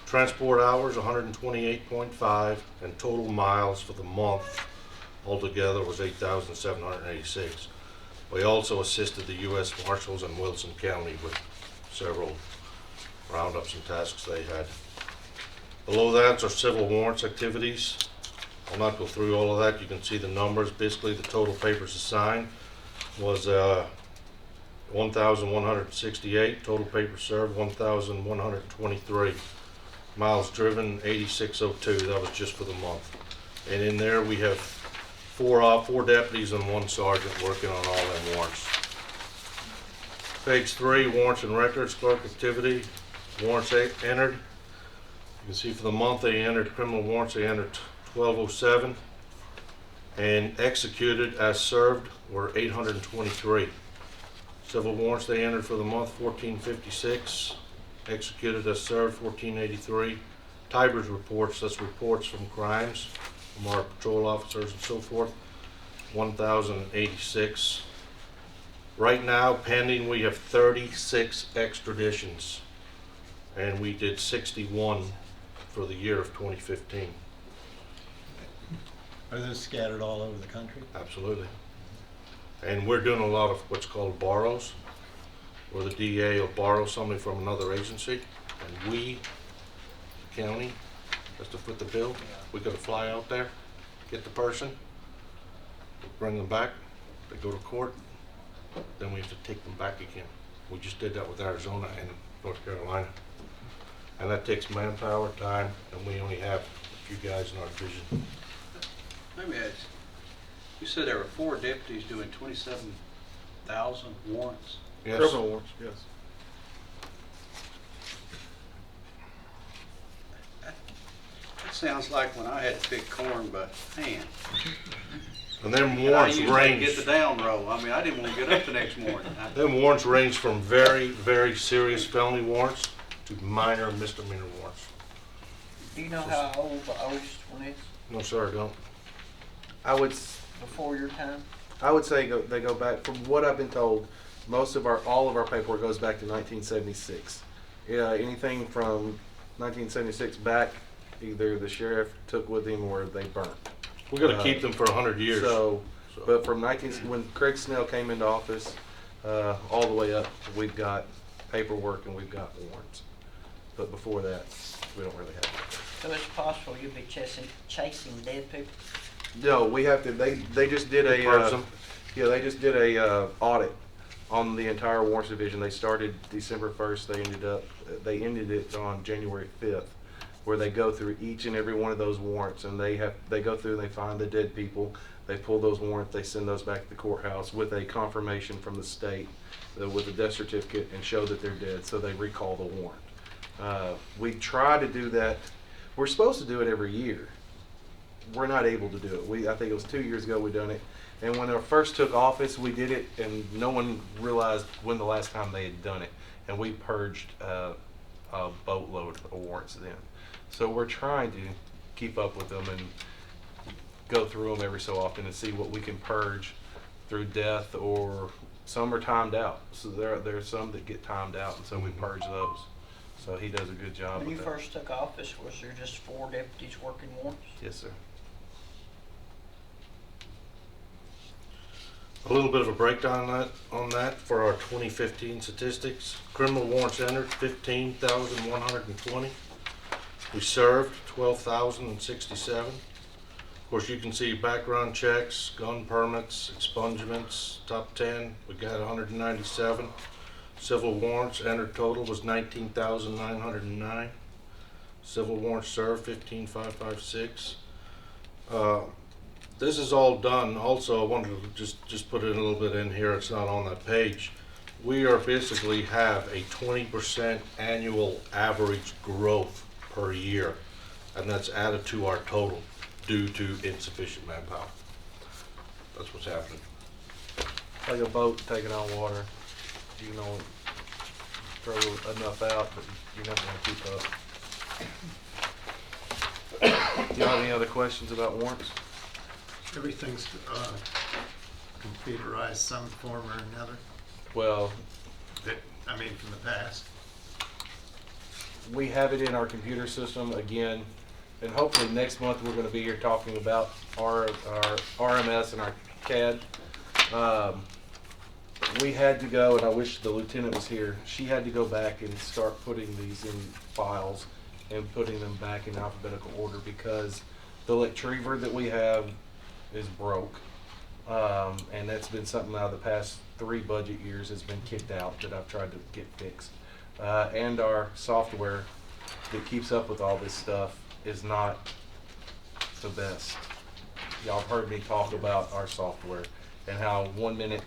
Transport hours, 128.5, and total miles for the month altogether was 8,786. We also assisted the U.S. Marshals in Wilson County with several roundups and tasks they had. Below that are civil warrants activities. I'll not go through all of that. You can see the numbers. Basically, the total papers assigned was 1,168. Total papers served 1,123. Miles driven 8602. That was just for the month. And in there we have four deputies and one sergeant working on all them warrants. Page 3, warrants and records, clerk activity, warrants entered. You can see for the month they entered criminal warrants, they entered 1207, and executed as served were 823. Civil warrants they entered for the month 1456, executed as served 1483. Tiber's reports, that's reports from crimes from our patrol officers and so forth, 1086. Right now pending we have 36 extraditions, and we did 61 for the year of 2015. Are those scattered all over the country? Absolutely. And we're doing a lot of what's called borrows, where the DA will borrow somebody from another agency, and we, the county, has to foot the bill. We gotta fly out there, get the person, bring them back, they go to court, then we have to take them back again. We just did that with Arizona and North Carolina. And that takes manpower, time, and we only have a few guys in our division. Let me ask, you said there were 4 deputies doing 27,000 warrants? Yes. Criminal warrants, yes. That sounds like when I had to pick corn by hand. And them And I warrants usually range. get the down roll. I mean, I didn't want to get up the next morning. Them warrants range from very, very serious felony warrants to minor misdemeanor warrants. Do you know how old the oldest one is? No, sir, I don't. I would, Before your time? I would say they go back, from what I've been told, all of our paperwork goes back to 1976. Anything from 1976 back, either the sheriff took with him or they burnt. We gotta keep them for 100 years. But from when Craig Snell came into office, all the way up, we've got paperwork and we've got warrants. But before that, we don't really have it. So it's possible you'll be chasing dead people? No, we have to, they just did a, they just did a audit on the entire warrants division. They started December 1st, they ended it on January 5th, where they go through each and every one of those warrants, and they go through and they find the dead people. They pull those warrants, they send those back to the courthouse with a confirmation from the state with a death certificate and show that they're dead, so they recall the warrant. We try to do that. We're supposed to do it every year. We're not able to do it. I think it was 2 years ago we done it. And when I first took office, we did it, and no one realized when the last time they had done it. And we purged a boatload of warrants then. So we're trying to keep up with them and go through them every so often and see what we can purge through death, or some are timed out. So there's some that get timed out, and so we purge those. So he does a good job When you with that. first took office, was there just 4 deputies working warrants? Yes, sir. A little bit of a breakdown on that for our 2015 statistics. Criminal warrants entered 15,120. We served 12,067. Of course, you can see background checks, gun permits, expungements, top 10. We got 197. Civil warrants entered total was 19,909. Civil warrants served 15,556. This is all done. Also, I wanted to just put it a little bit in here. It's not on that page. We are basically have a 20% annual average growth per year, and that's added to our total due to insufficient manpower. That's what's happening. Like a boat taking on water. You can only throw enough out, but you're not going to keep up. Do you have any other questions about warrants? Everything's computerized some form or another, Well, I mean from the past. we have it in our computer system again, and hopefully next month we're going to be here talking about our RMS and our CAD. We had to go, and I wish the lieutenant was here, she had to go back and start putting these in files and putting them back in alphabetical order because the retriever that we have is broke. And that's been something out of the past 3 budget years has been kicked out that I've tried to get fixed. And our software that keeps up with all this stuff is not the best. y'all have heard me talk about our software and how 1 minute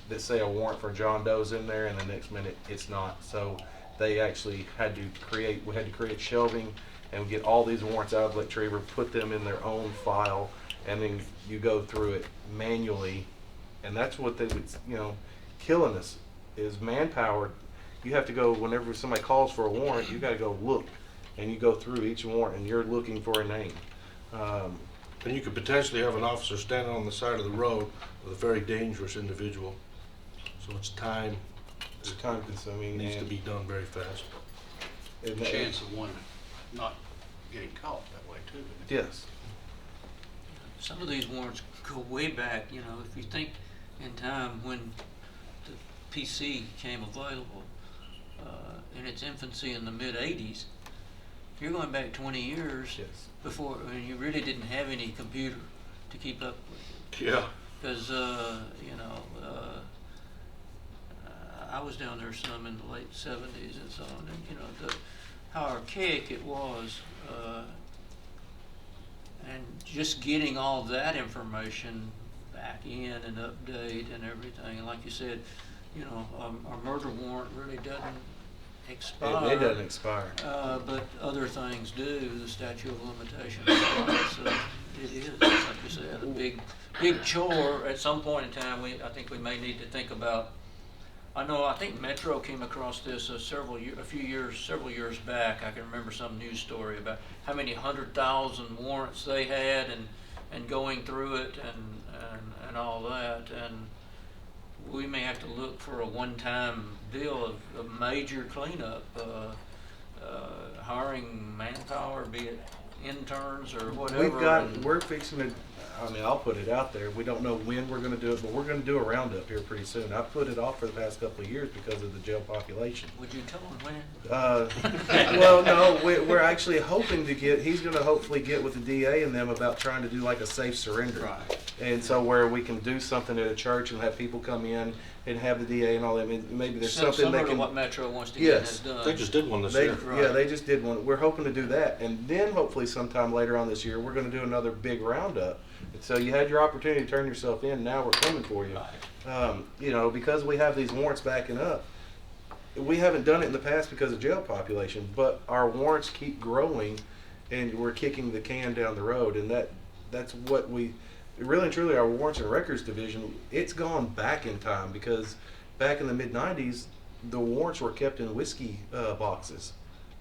they say a warrant for John Doe's in there and the next minute it's not. So they actually had to create shelving and get all these warrants out of Retriever, put them in their own file, and then you go through it manually. And that's what they would, killing us is manpower. You have to go, whenever somebody calls for a warrant, you gotta go look, and you go through each warrant and you're looking for a name. And you could potentially have an officer standing on the side of the road with a very dangerous individual. So it's time, It's time consuming. needs to and- be done very fast. and- Chance of one not getting caught that way too. isn't it? Yes. Some of these warrants go way back, if you think in time when the PC came available, in its infancy in the mid-'80s, you're going back 20 years Yes. before, and you really didn't have any computer to keep up with it. Yeah. Because, I was down there some in the late 70s and so on, and, how archaic it was, and just getting all that information back in and update and everything, and like you said, our murder warrant really doesn't expire. It doesn't expire. But other things do, the statute of limitations. So it is, like you said, a big chore. At some point in time, I think we may need to think about. I think Metro came across this several years back. I can remember some news story about how many 100,000 warrants they had and going through it and all that. And we may have to look for a one-time deal of major cleanup, hiring manpower, be it interns or whatever. We're fixing to, I'll put it out there. We don't know when we're gonna do it, but we're gonna do a roundup here pretty soon. I've put it off for the past couple of years because of the jail population. Would you tell them when? Well, no, we're actually hoping to he's gonna hopefully get with the DA and them about trying to do like a safe surrender. Right. And so where we can do something at a church and have people come in and have the DA and all that, maybe there's something they Similar can. to what Metro wants to get Yes. done. They just did one this They, year. yeah, they just did one. We're hoping to do that, and then hopefully sometime later on this year, we're going to do another big roundup. So you had your opportunity to turn yourself in. Now we're coming for you. Because we have these warrants backing up. We haven't done it in the past because of jail population, but our warrants keep growing, and we're kicking the can down the road, and that's what we. Really and truly, our warrants and records division, it's gone back in time because back in the mid-'90s, the warrants were kept in whiskey boxes.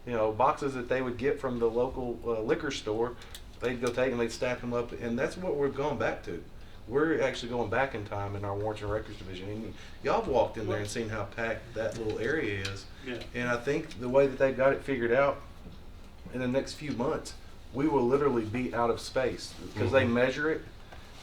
Boxes that they would get from the local liquor store. They'd go take and they'd stack them up, and that's what we're going back to. We're actually going back in time in our warrants and records division. And y'all have walked in there and seen how packed that little area is. Yeah. And I think the way that they've got it figured out, in the next few months, we will literally be out of space because they measure it,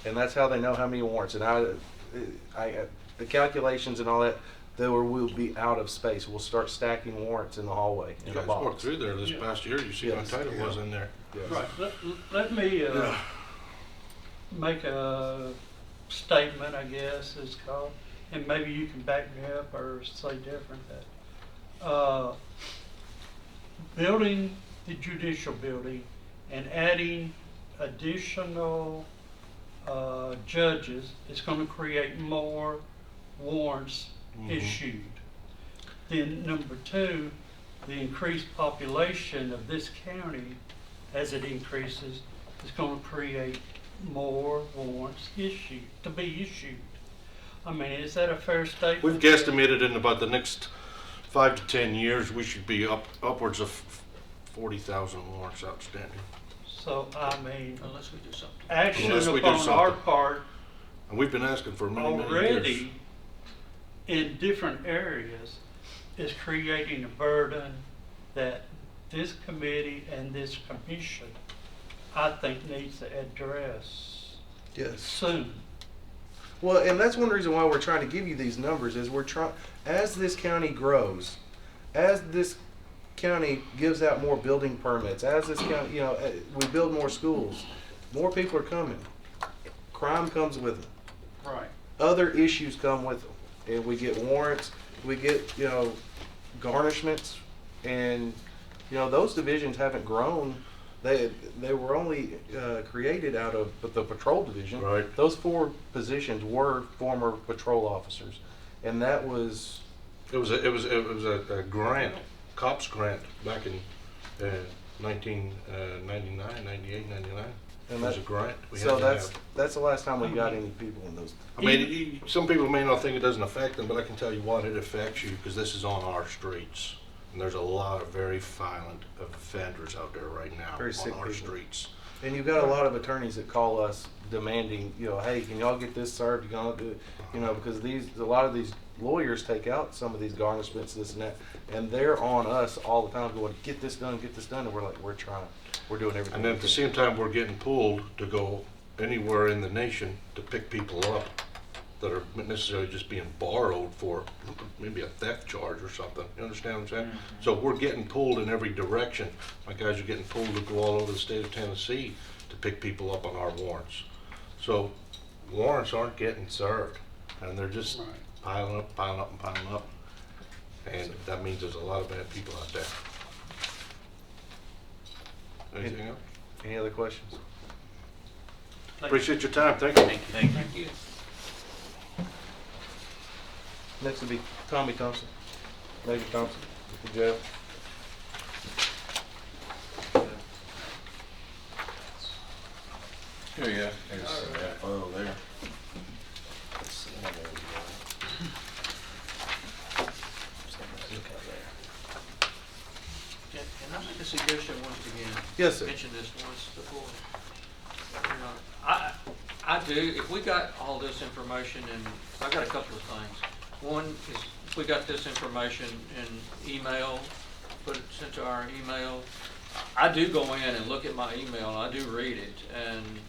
and that's how they know how many warrants. And the calculations and all that, we'll be out of space. We'll start stacking warrants in the hallway You in a guys box. walked through there this past year, you see how Yes. tight it was in there. Yes. Right, let me make a statement, I guess it's called, and maybe you can back me up or say different. That building the judicial building and adding additional judges is going to create more warrants issued. Then number two, the increased population of this county, as it increases, is going to create more warrants to be issued. Is that a fair statement? We've guesstimated in about the next 5 to 10 years, we should be upwards of 40,000 warrants outstanding. So, Unless we do something. action Unless we do upon our something. part And we've been asking for many, many years. already in different areas is creating a burden that this committee and this commission, I think, needs to address Yes. soon. Well, and that's one reason why we're trying to give you these numbers is we're trying, as this county grows, as this county gives out more building permits, as this county, we build more schools, more people are coming. Crime comes with them. Right. Other issues come with them. And we get warrants, we get, garnishments, and, those divisions haven't grown They were only created out of the patrol division. Right. Those 4 positions were former patrol officers, and that was It was a grant, COPS grant back in 1999, 98, 99. It was a grant. We So had to have. that's the last time we got any people in those. I mean, some people may not think it doesn't affect them, but I can tell you what, it affects you, because this is on our streets. And there's a lot of very violent offenders out there right now Very sick on our people. streets. And you've got a lot of attorneys that call us demanding, hey, can y'all get this served? You gonna do, because a lot of these lawyers take out some of these garnishments, this and that, and they're on us all the time going, get this done, and we're like, we're trying, we're doing everything. And then at the same time, we're getting pulled to go anywhere in the nation to pick people up that are necessarily just being borrowed for maybe a theft charge or something. You understand what I'm saying? So we're getting pulled in every direction. My guys are getting pulled to go all over the state of Tennessee to pick people up on our warrants. So warrants aren't getting served, and they're just piling up, and that means there's a lot of bad people out there. Anything else? Any other questions? Appreciate your time. Thank you. Thank you. Next will be Tommy Thompson, Major Thompson, with the jail. Here you go. There's that photo there. Can I make a suggestion once again? Yes, sir. Mentioned this once before. You know, I do, if we got all this information, and I got a couple of things. One is, if we got this information in email, put it sent to our email, I do go in and look at my email, and I do read it, and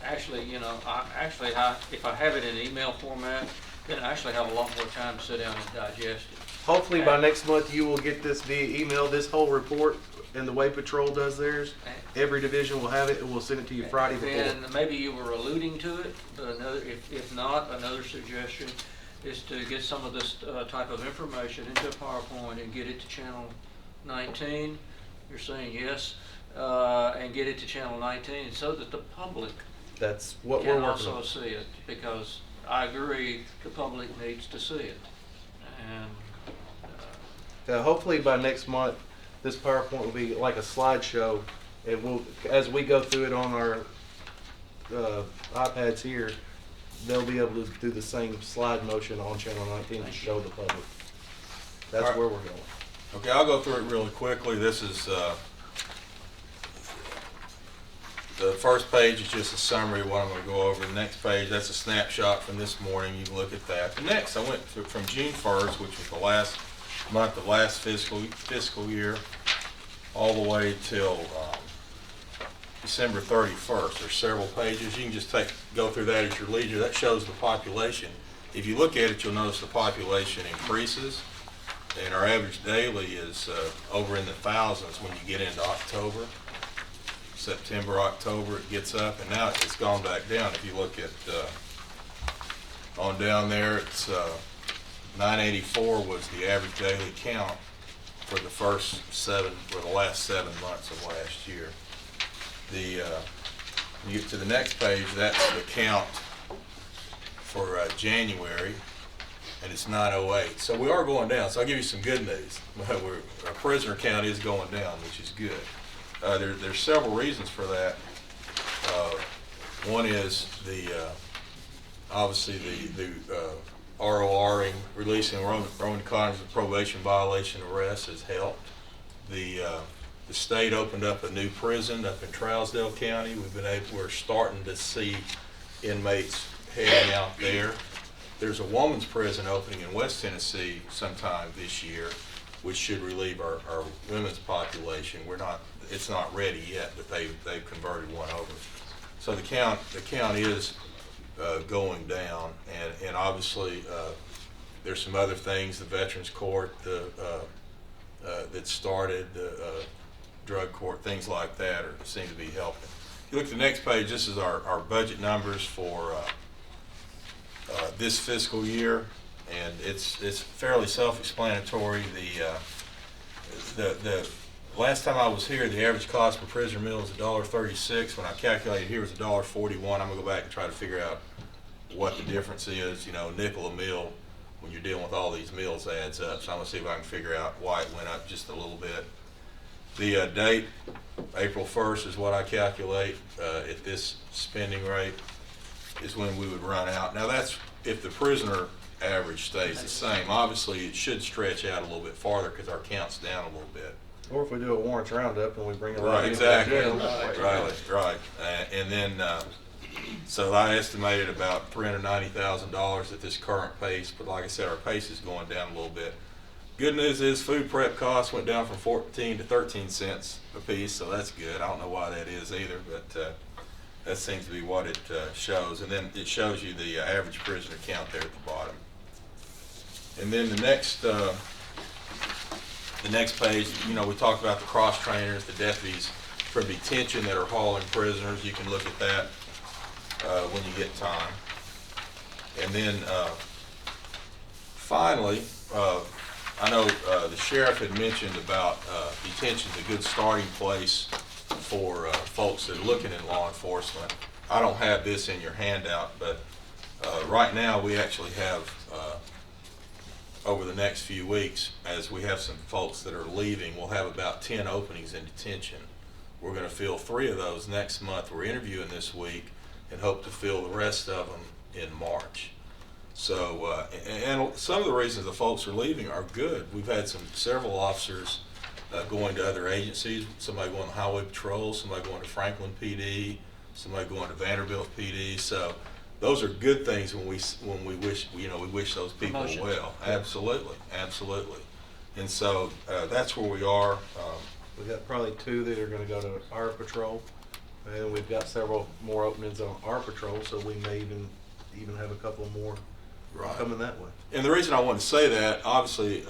actually, if I have it in email format, then I actually have a lot more time to sit down and digest it. Hopefully by next month you will get this via email, this whole report, and the way Patrol does theirs. Every division will have it, and we'll send it to you Friday before. And maybe you were alluding to it, but if not, another suggestion is to get some of this type of information into a PowerPoint and get it to channel 19. You're saying yes, and get it to channel 19 so that the public That's what we're can working also on. see it, because I agree the public needs to see it. And Hopefully by next month, this PowerPoint will be like a slideshow, and we'll, as we go through it on our iPads here, they'll be able to do the same slide motion on channel 19 to show the public. That's where we're going. Okay, I'll go through it really quickly. This is the first page is just a summary of what I'm going to go over. The next page, that's a snapshot from this morning. You can look at that. The next, I went through from June 1st, which was the last month of last fiscal year, all the way till December 31st. There's several pages. You can just go through that at your leisure. That shows the population. If you look at it, you'll notice the population increases, and our average daily is over in the thousands when you get into October. September, October, it gets up, and now it's gone back down. If you look at on down there, it's 984 was the average daily count for the last 7 months of last year. You get to the next page, that's the count for January, and it's 908. So we are going down. So I'll give you some good news. Our prisoner count is going down, which is good. There's several reasons for that. One is obviously the RORing, releasing Roman Connors of probation violation arrests has helped. The state opened up a new prison up in Trousdale County. We're starting to see inmates heading out there. There's a woman's prison opening in West Tennessee sometime this year, which should relieve our women's population. It's not ready yet, but they've converted one over. So the count is going down, and obviously there's some other things. The Veterans Court that started, the drug court, things like that seem to be helping. If you look at the next page, this is our budget numbers for this fiscal year, and it's fairly self-explanatory. The last time I was here, the average cost per prisoner meal was $1.36. When I calculated here, it was $1.41. I'm gonna go back and try to figure out what the difference is. You know, nickel a meal, when you're dealing with all these meals, adds up. So I'm gonna see if I can figure out why it went up just a little bit. The date, April 1st is what I calculate at this spending rate is when we would run out. Now that's if the prisoner average stays the same. Obviously, it should stretch out a little bit farther because our count's down a little bit. Or if we do a warrants roundup and we bring a lot Right, of people to exactly. jail. Right. And then, so I estimated about $390,000 at this current pace, but like I said, our pace is going down a little bit. Good news is food prep costs went down from 14 to 13 cents a piece, so that's good. I don't know why that is either, but that seems to be what it shows. And then it shows you the average prisoner count there at the bottom. And then the next page, you know, we talked about the cross trainers, the deputies from detention that are hauling prisoners. You can look at that when you get time. And then finally, I know the sheriff had mentioned about detention's a good starting place for folks that are looking in law enforcement. I don't have this in your handout, but right now we actually have over the next few weeks, as we have some folks that are leaving, we'll have about 10 openings in detention. We're going to fill 3 of those next month. We're interviewing this week and hope to fill the rest of them in March. So, and some of the reasons the folks are leaving are good. We've had several officers going to other agencies, somebody going to Highway Patrol, somebody going to Franklin PD, somebody going to Vanderbilt PD. So those are good things when we wish, you know, we wish those people Promotions. well. Absolutely. And so that's where we are. We've got probably 2 that are gonna go to our patrol, and we've got several more openings on our patrol, so we may even have a couple more coming that way. And the reason I want to say that, obviously,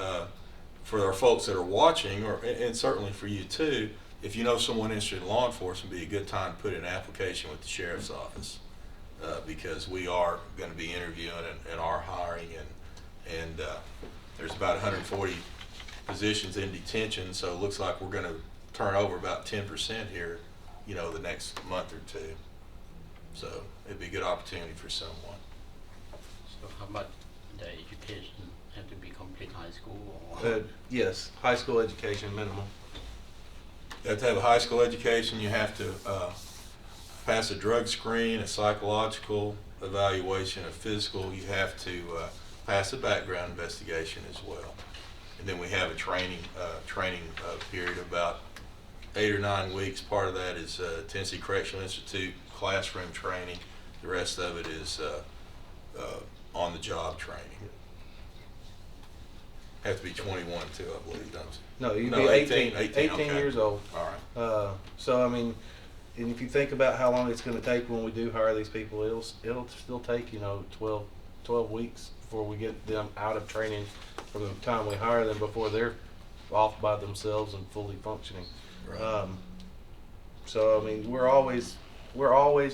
for our folks that are watching, and certainly for you too, if you know someone interested in law enforcement, it'd be a good time to put in an application with the sheriff's office, because we are going to be interviewing and are hiring, and there's about 140 positions in detention, so it looks like we're going to turn over about 10% here, you know, the next month or 2. So it'd be a good opportunity for someone. So how about the education? Have to be complete high school? Or? Yes, high school education minimum. You have to have a high school education. You have to pass a drug screen, a psychological evaluation, a physical. You have to pass a background investigation as well. And then we have a training period of about 8 or 9 weeks. Part of that is Tennessee Correctional Institute classroom training. The rest of it is on-the-job training. Have to be 21 too, I believe, don't you? No, you'd be 18 okay. years old. All right. So I mean, and if you think about how long it's going to take when we do hire these people, it'll still take, you know, 12 weeks before we get them out of training from the time we hire them before they're off by themselves and fully functioning. Right. So I mean, we're always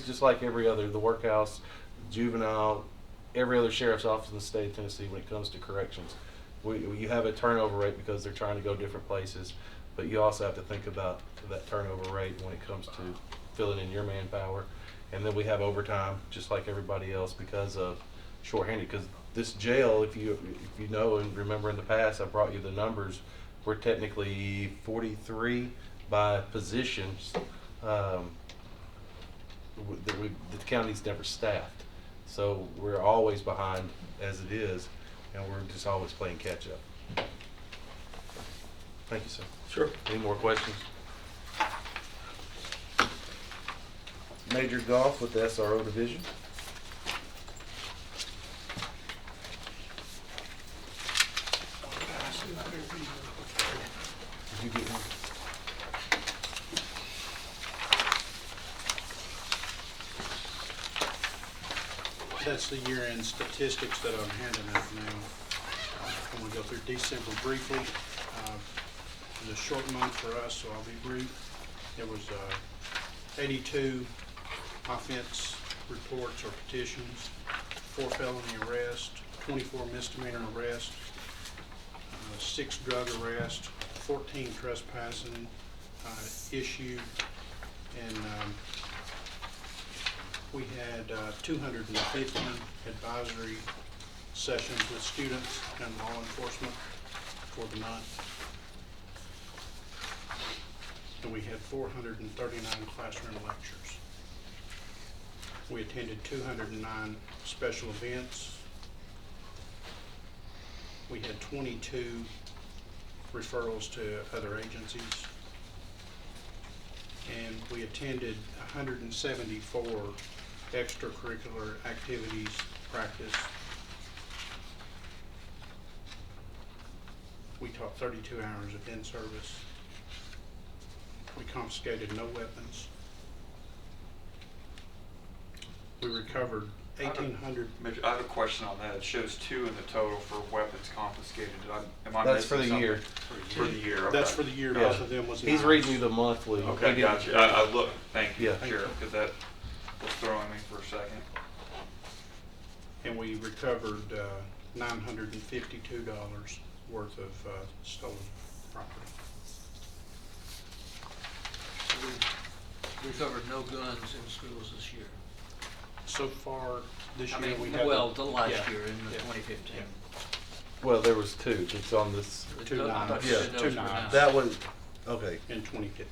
just like every other, the workhouse, juvenile, every other sheriff's office in the state of Tennessee when it comes to corrections. You have a turnover rate because they're trying to go different places, but you also have to think about that turnover rate when it comes to filling in your manpower. And then we have overtime just like everybody else because of shorthanded. Because this jail, if you know and remember in the past, I brought you the numbers, we're technically 43 by positions that the county's never staffed. So we're always behind as it is, and we're just always playing catch up. Thank you, sir. Sure. Any more questions? Major Golf with the SRO division. Did you get one? That's the year-end statistics that I'm handing out now. I'm going to go through December briefly. It was a short month for us, so I'll be brief. There was 82 offense reports or petitions, 4 felony arrests, 24 misdemeanor arrests, 6 drug arrests, 14 trespassing, issued, and we had 250 advisory sessions with students and law enforcement for the month. And we had 439 classroom lectures. We attended 209 special events. We had 22 referrals to other agencies. And we attended 174 extracurricular activities, practice. We taught 32 hours of in-service. We confiscated no weapons. We recovered 1,800. Mitch, I have a question on that. It shows 2 in the total for weapons confiscated. Am I That's for missing the something? year. For the year, okay. That's for the year. Yeah. Both of them was He's nines. reading you the monthly. Okay, He didn't- gotcha. I look, thank you, Yeah. Sheriff, because that was throwing me for a second. And we recovered $952 worth of stolen property. We recovered no guns in schools this year. So far this I year, mean, we have. well, the last yeah, year in the yeah, 2015. yeah. Well, there was 2. It's on this. Two I thought nines. you said Two those were nines. nines. That was, okay. In 2015.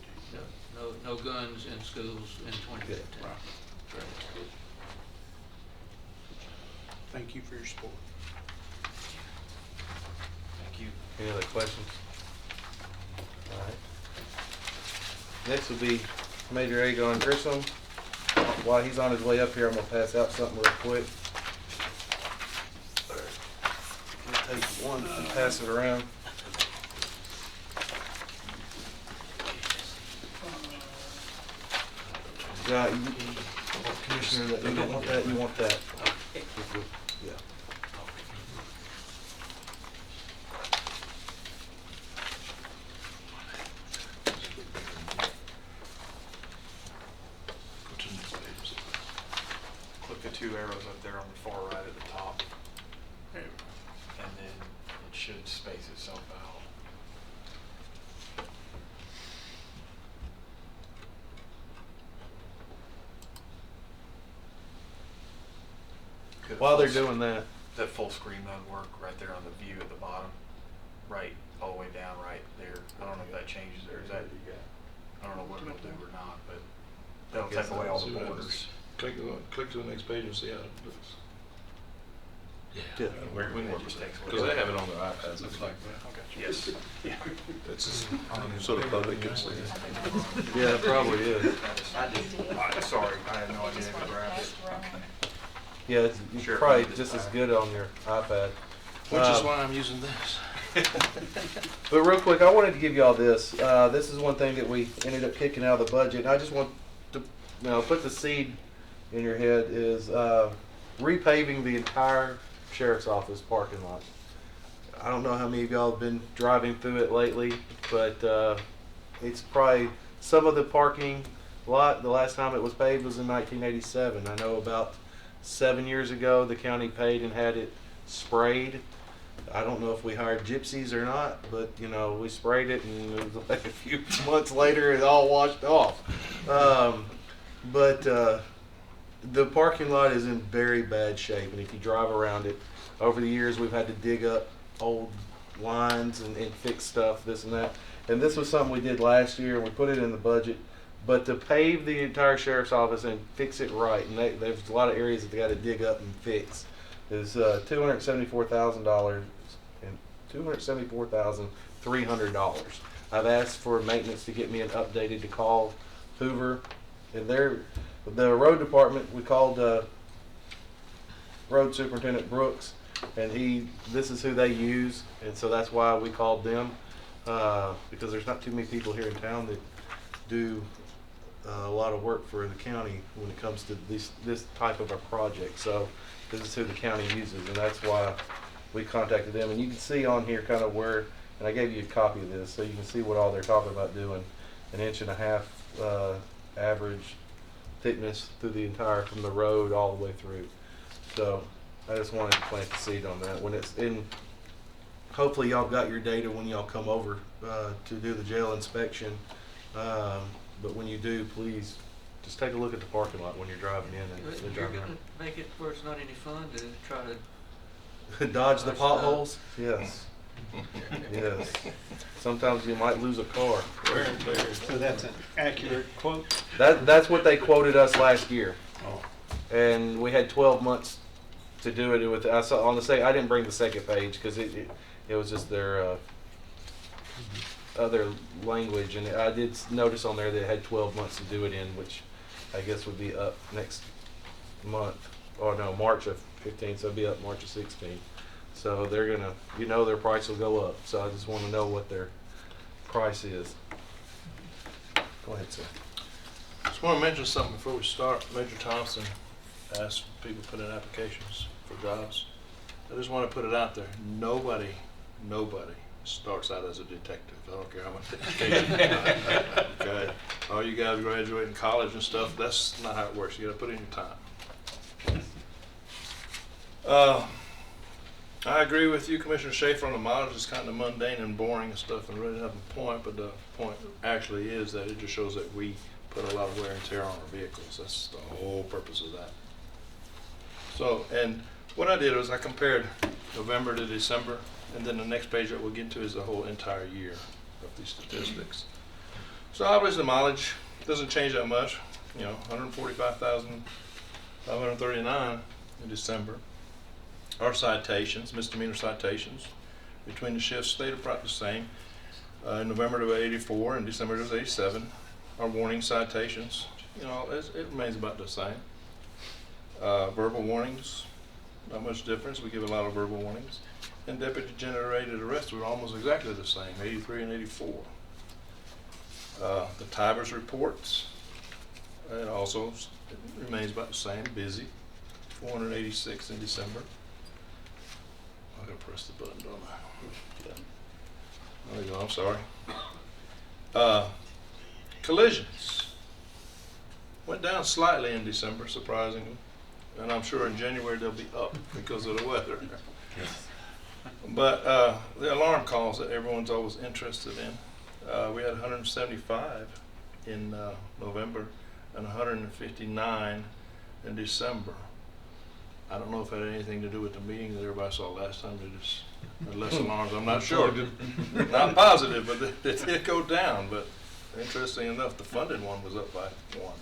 No guns in schools in 2015. Right. Thank you for your support. Thank you. Any other questions? All right. Next will be Major Agon Grissom. While he's on his way up here, I'm gonna pass out something real quick. I'll take one and pass it around. Yeah, Commissioner, you don't want that, you want that. Yeah. Click the 2 arrows up there on the far right at the top. And then it should space itself out. While they're doing that, That full screen mode work right there on the view at the bottom, right, all the way down right there. I don't know if that changes or is that, I don't know what it'll do or not, but that'll take away all the borders. Click to the next page and see how it looks. yeah. Because they have it on their iPads. Looks like that. Yes. That's just, so the public can see it. Yeah, it probably is. Sorry, I had no idea to grab it. Yeah, it's Sure. probably just as good on your iPad. Which is why I'm using this. But real quick, I wanted to give y'all this. This is one thing that we ended up kicking out of the budget. I just want to, put the seed in your head is repaving the entire sheriff's office parking lot. I don't know how many of y'all have been driving through it lately, but it's probably some of the parking lot. The last time it was paved was in 1987. I know about 7 years ago the county paid and had it sprayed. I don't know if we hired gypsies or not, but we sprayed it, and it was like a few months later it all washed off. But the parking lot is in very bad shape, and if you drive around it, over the years we've had to dig up old lines and fix stuff, this and that. And this was something we did last year, and we put it in the budget. But to pave the entire sheriff's office and fix it right, and there's a lot of areas that they got to dig up and fix, is $274,000 and $274,300. I've asked for maintenance to get me an updated to call Hoover, and the road department, we called Road Superintendent Brooks, and this is who they use, and so that's why we called them, because there's not too many people here in town that do a lot of work for the county when it comes to this type of a project. So this is who the county uses, and that's why we contacted them. And you can see on here kind of where, and I gave you a copy of this, so you can see what all they're talking about doing. 1.5 inch average thickness through the entire, from the road all the way through. So I just wanted to plant the seed on that. When it's in, hopefully y'all got your data when y'all come over to do the jail inspection. But when you do, please, just take a look at the parking lot when you're driving in and You're driving gonna make it where it's not any fun to try to around. Dodge the potholes? Yes. Yes. Sometimes you might lose a car. So that's an accurate quote? That's what they quoted us last year. Oh. And we had 12 months to do it with. I saw on the I didn't bring the second page because it was just their other language, and I did notice on there that it had 12 months to do it in, which I guess would be up next month. Or no, March of 15, so it'll be up March of 16. So they're gonna, their price will go up. So I just want to know what their price is. Go ahead, sir. Just want to mention something before we start. Major Thompson asked people to put in applications for jobs. I just want to put it out there. Nobody starts out as a detective. I don't care how much education you have. Okay? All you guys graduating college and stuff, that's not how it works. You got to put in your time. I agree with you, Commissioner Schaefer, on the mileage. It's kind of mundane and boring and stuff and really doesn't have a point, but the point actually is that it just shows that we put a lot of wear and tear on our vehicles. That's the whole purpose of that. So, and what I did was I compared November to December, and then the next page that we'll get to is the whole entire year of these statistics. So obviously the mileage doesn't change that much, 145,539 in December. Our citations, misdemeanor citations, between the shifts stayed about the same. In November it was 84, and December it was 87. Our warning citations, it remains about the same. Verbal warnings, not much difference. We give a lot of verbal warnings. And deputy generated arrests were almost exactly the same, 83 and 84. The Tibers reports, it also remains about the same, busy, 486 in December. I'm gonna press the button, don't I? There we go, I'm sorry. Collisions went down slightly in December, surprisingly, and I'm sure in January they'll be up because of the weather. But the alarm calls that everyone's always interested in, we had 175 in November and 159 in December. I don't know if it had anything to do with the meeting that everybody saw last time. They just had less alarms. I'm not sure. Not positive, but they did go down. But interesting enough, the funded one was up by 1.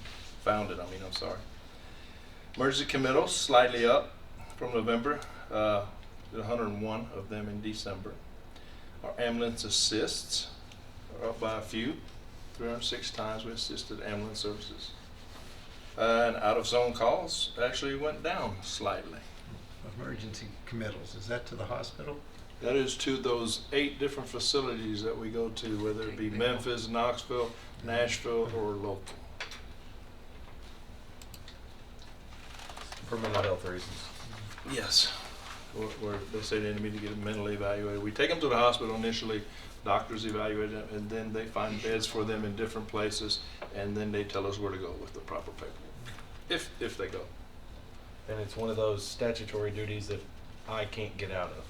Founded, I'm sorry. Emergency committals slightly up from November. 101 of them in December. Our ambulance assists are up by a few. 306 times we assisted ambulance services. And out-of-zone calls actually went down slightly. Emergency committals, is that to the hospital? That is to those 8 different facilities that we go to, whether it be Memphis, Knoxville, Nashville, or local. For mental health reasons. Yes. Where they say they need to get mentally evaluated. We take them to the hospital initially, doctors evaluate them, and then they find beds for them in different places, and then they tell us where to go with the proper paperwork, if they go. And it's one of those statutory duties that I can't get out of.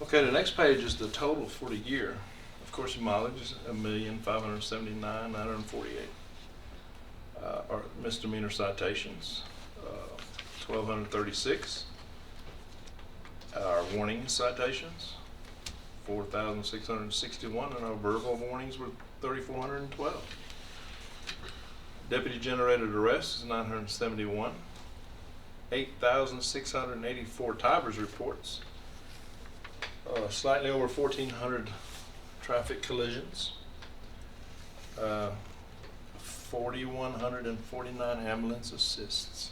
Okay, the next page is the total for the year. Of course, mileage is 1,579,948. Our misdemeanor citations, 1,236. Our warning citations, 4,661, and our verbal warnings were 3,412. Deputy generated arrests is 971. 8,684 Tibers reports. Slightly over 1,400 traffic collisions. 4,149 ambulance assists.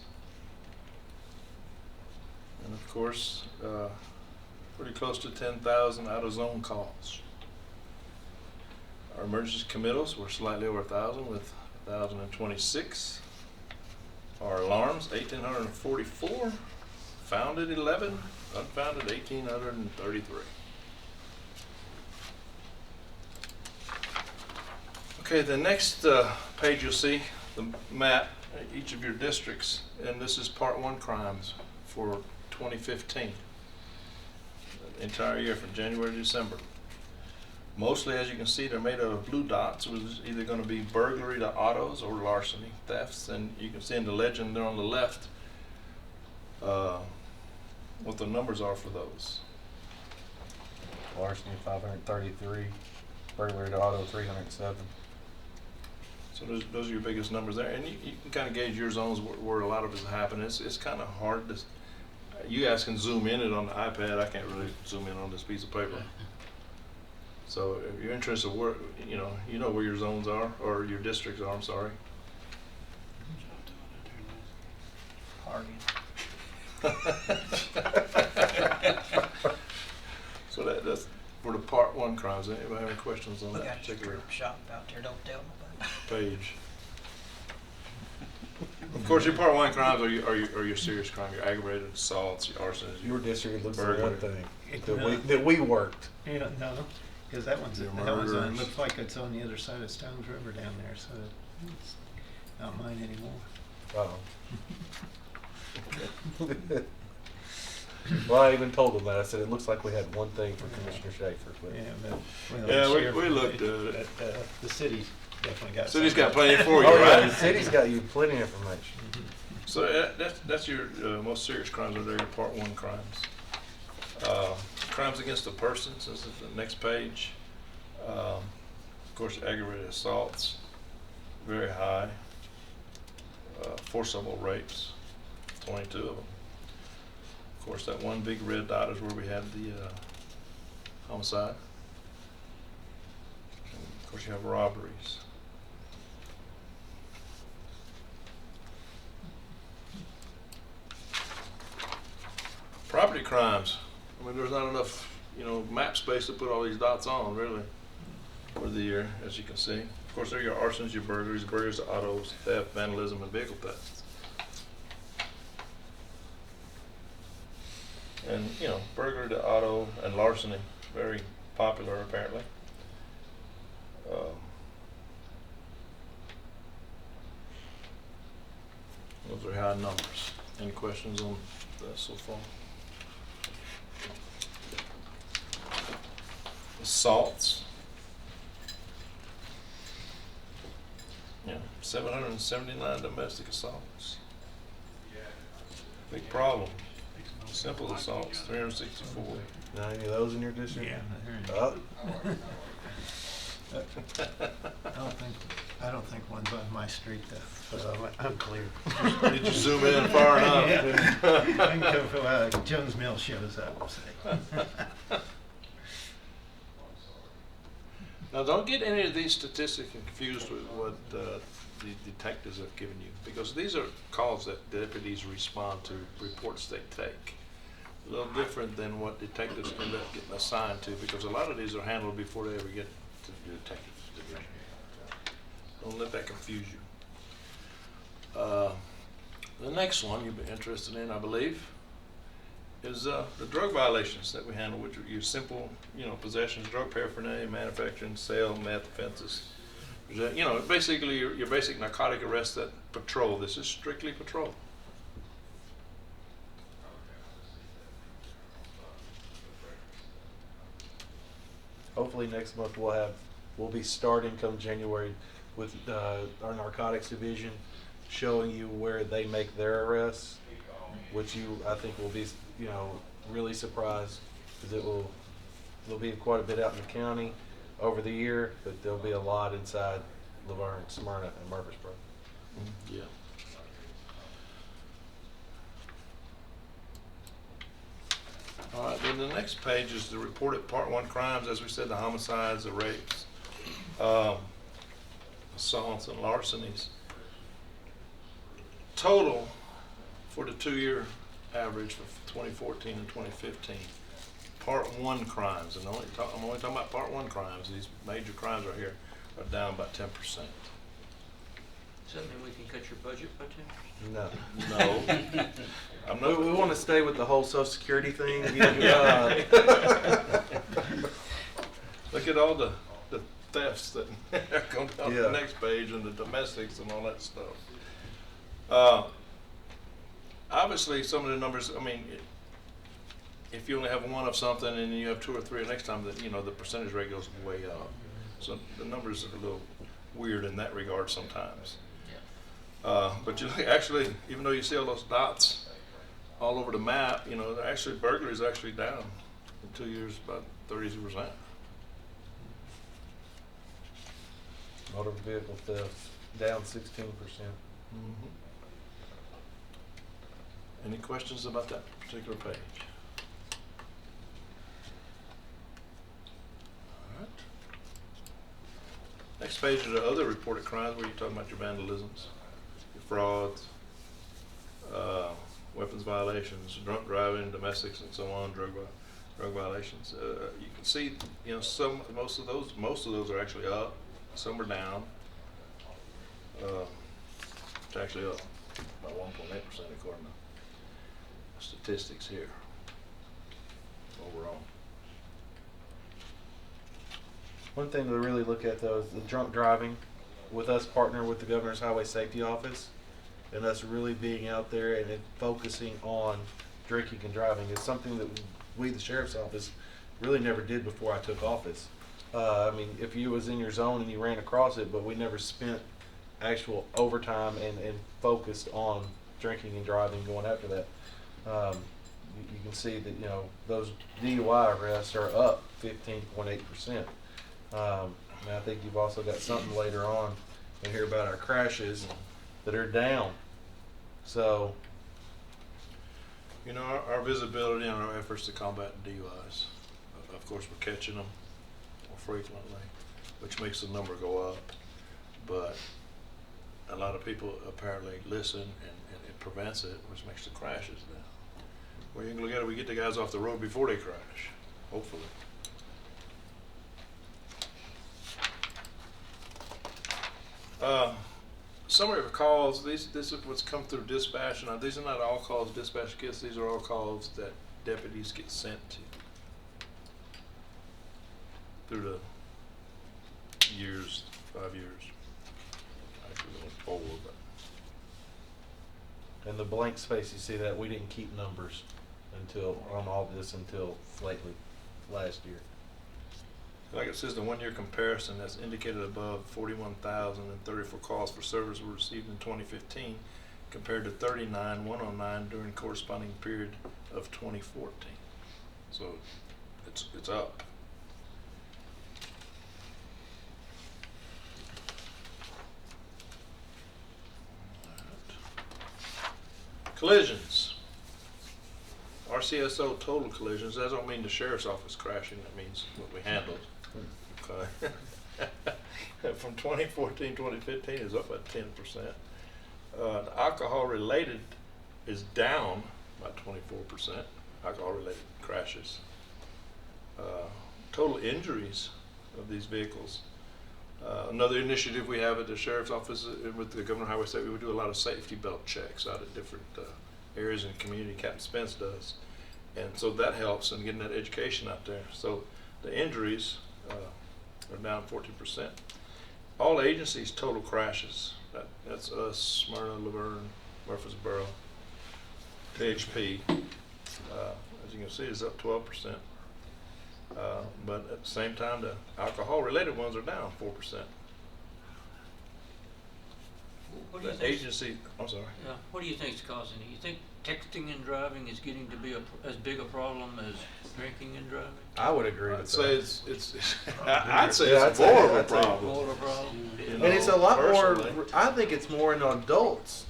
And of course, pretty close to 10,000 out-of-zone calls. Our emergency committals were slightly over 1,000 with 1,026. Our alarms, 1,844. Founded 11, unfounded 1,833. Okay, the next page you'll see the map, each of your districts, and this is Part 1 crimes for 2015. The entire year from January to December. Mostly, as you can see, they're made out of blue dots. It was either going to be burglary to autos or larceny thefts. And you can see in the legend there on the left what the numbers are for those. Larceny 533, burglary to auto 307. So those are your biggest numbers there. And you can kind of gauge your zones where a lot of it's happening. It's kind of hard to, you guys can zoom in it on the iPad. I can't really zoom in on this piece of paper. So if you're interested where, you know where your zones are, or your districts are, I'm sorry. So that's for the part 1 crimes. Anybody have any questions on We that got a particular strip shop out there, don't tell nobody. page? Of course, your part 1 crimes are your serious crime, your aggravated assaults, your arsons. Your district looks like burglary. one thing that we worked. Yeah, no, because that one's Your on, murderers. looks like it's on the other side of Stones River down there, so it's not mine anymore. Uh-oh. Well, I even told them that. I said, it looks like we had one thing for Commissioner Schaefer. But Yeah, but, well, Yeah, the we sheriff- looked at it. The city's definitely got. City's something. got plenty for you, oh, yeah, right? the city's got you plenty of information. So that's your most serious crimes are there, your part 1 crimes. Crimes against the persons is the next page. Of course, aggravated assaults, very high. Forcible rapes, 22 of them. Of course, that one big red dot is where we had the homicide. And of course, you have robberies. Property crimes. I mean, there's not enough, map space to put all these dots on, really, for the year, as you can see. Of course, there are your arsons, your burglaries, autos, theft, vandalism, and vehicle theft. And, burglary to auto and larceny, very popular, apparently. Those are high numbers. Any questions on that so far? Assaults. 779 domestic assaults. Big problem. Simple assaults, 364. Now, any of those in your district? Yeah. Oh. I don't think one's on my street though, so I'm clear. Did you zoom in far enough? Yeah. I can go for Jones Mill shows up. Say. Now, don't get any of these statistics confused with what the detectives have given you, because these are calls that deputies respond to, reports they take. A little different than what detectives end up getting assigned to, because a lot of these are handled before they ever get to the detective division. Don't let that confuse you. The next one you'll be interested in, I believe, is the drug violations that we handle, which are your simple, possessions, drug paraphernalia, manufacturing, sale, meth offenses. Basically your basic narcotic arrests that patrol. This is strictly patrol. Hopefully next month we'll be starting come January with our narcotics division, showing you where they make their arrests, which I think will be, really surprised, because there'll be quite a bit out in the county over the year, but there'll be a lot inside Laverne, Smyrna, and Murfreesboro. Yeah. All right, then the next page is the reported part 1 crimes, as we said, the homicides, the rapes, assaults, and larcenies. Total for the 2-year average for 2014 and 2015. Part 1 crimes, and I'm only talking about part 1 crimes. These major crimes right here are down by 10%. Does that mean we can cut your budget by 10%? No. No. I'm not. We want to stay with the whole Social Security thing. Look at all the thefts that are going down the next page, and the domestics and all that stuff. Obviously, some of the numbers, if you only have one of something and then you have two or three next time, that, you know, the percentage rate goes way up. So the numbers are a little weird in that regard sometimes. But you actually, even though you see all those dots all over the map, you know, actually burglary is actually down in 2 years about 30%. Motor vehicle theft down 16%. Any questions about that particular page? All right. Next page are the other reported crimes where you're talking about your vandalisms, your frauds, weapons violations, drunk driving, domestics, and so on, drug violations. You can see, you know, most of those are actually up. Some are down. It's actually up by 1.8% according to statistics here overall. One thing to really look at though is the drunk driving. With us partnering with the Governor's Highway Safety Office and us really being out there and focusing on drinking and driving is something that we, the Sheriff's Office, really never did before I took office. I mean, if you was in your zone and you ran across it, but we never spent actual overtime and focused on drinking and driving, going after that. You can see that, you know, those DUI arrests are up 15.8%. And I think you've also got something later on and hear about our crashes that are down. So, You know, our visibility and our efforts to combat DUIs, of course, we're catching them more frequently, which makes the number go up. But a lot of people apparently listen, and it prevents it, which makes the crashes down. Well, you can look at it, we get the guys off the road before they crash, hopefully. Summary of calls, this is what's come through dispatch. Now, these are not all calls dispatch gets, these are all calls that deputies get sent to through the years, 5 years. Actually, only 4, but. in the blank space, you see that we didn't keep numbers on all this until lately, last year. Like it says, the one-year comparison that's indicated above, 41,034 calls for service were received in 2015 compared to 39,109 during the corresponding period of 2014. So it's up. Collisions. RCSO total collisions, that don't mean the sheriff's office crashing, that means what we handled. Okay. From 2014 to 2015 is up by 10%. The alcohol related is down by 24%, alcohol related crashes. Total injuries of these vehicles. Another initiative we have at the sheriff's office with the Governor Highway Safety, we do a lot of safety belt checks out at different areas in the community. Captain Spence does, and so that helps in getting that education out there. So the injuries are down 14%. All agencies total crashes, that's us, Smyrna, Laverne, Murfreesboro, THP, as you can see, is up 12%. But at the same time, the alcohol related ones are down 4%. What do you The think? agency, I'm sorry. Yeah, what do you think is causing it? You think texting and driving is getting to be as big a problem as drinking and driving? I would agree I'd with say that. I'd say Yeah, it's more of a I'd say problem. More of a problem? You And it's a know, lot personally. more, I think it's more in adults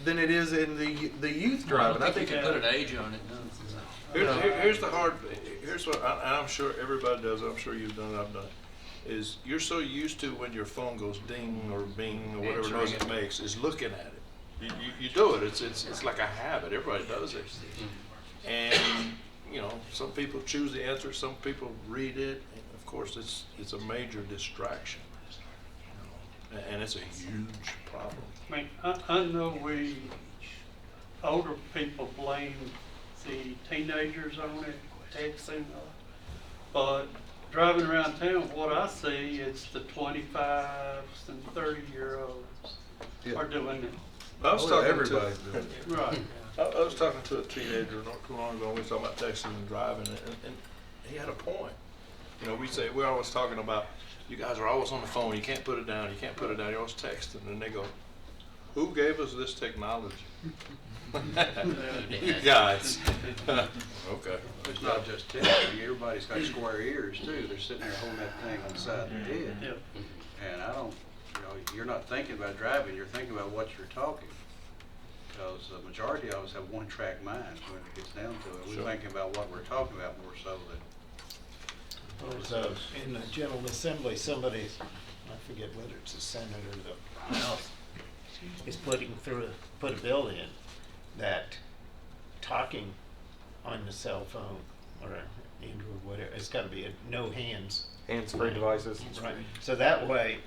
than it is in the youth driving. I don't think you can put an age on it. Here's the hard, here's what, and I'm sure everybody does, I'm sure you've done it, I've done it, is you're so used to when your phone goes ding or bing or whatever noise it makes, is looking at it. You do it, it's like a habit, everybody does it. And, you know, some people choose the answer, some people read it, and of course it's a major distraction. You know, and it's a huge problem. I mean, I know we, older people blame the teenagers on it, texting, but driving around town, what I see, it's the 25s and 30-year-olds are doing it. I was talking Everybody's doing it. Right. I was talking to a teenager not too long ago, and we was talking about texting and driving, and he had a point. You know, we're always talking about, you guys are always on the phone, you can't put it down, you can't put it down, you're always texting, and they go, who gave us this technology? You guys. Okay. It's not just texting, everybody's got square ears too, they're sitting there holding that thing on the side of their head. Yep. And I don't, you know, you're not thinking about driving, you're thinking about what you're talking. Because the majority of us have one-track minds when it gets down to it. We're Sure. thinking about what we're talking about more so than. So in the General Assembly, somebody, I forget whether it's the Senate or the House, is put a bill in that talking on the cell phone or Android, whatever, it's gotta be a no hands. Hands-free devices. Right, so that way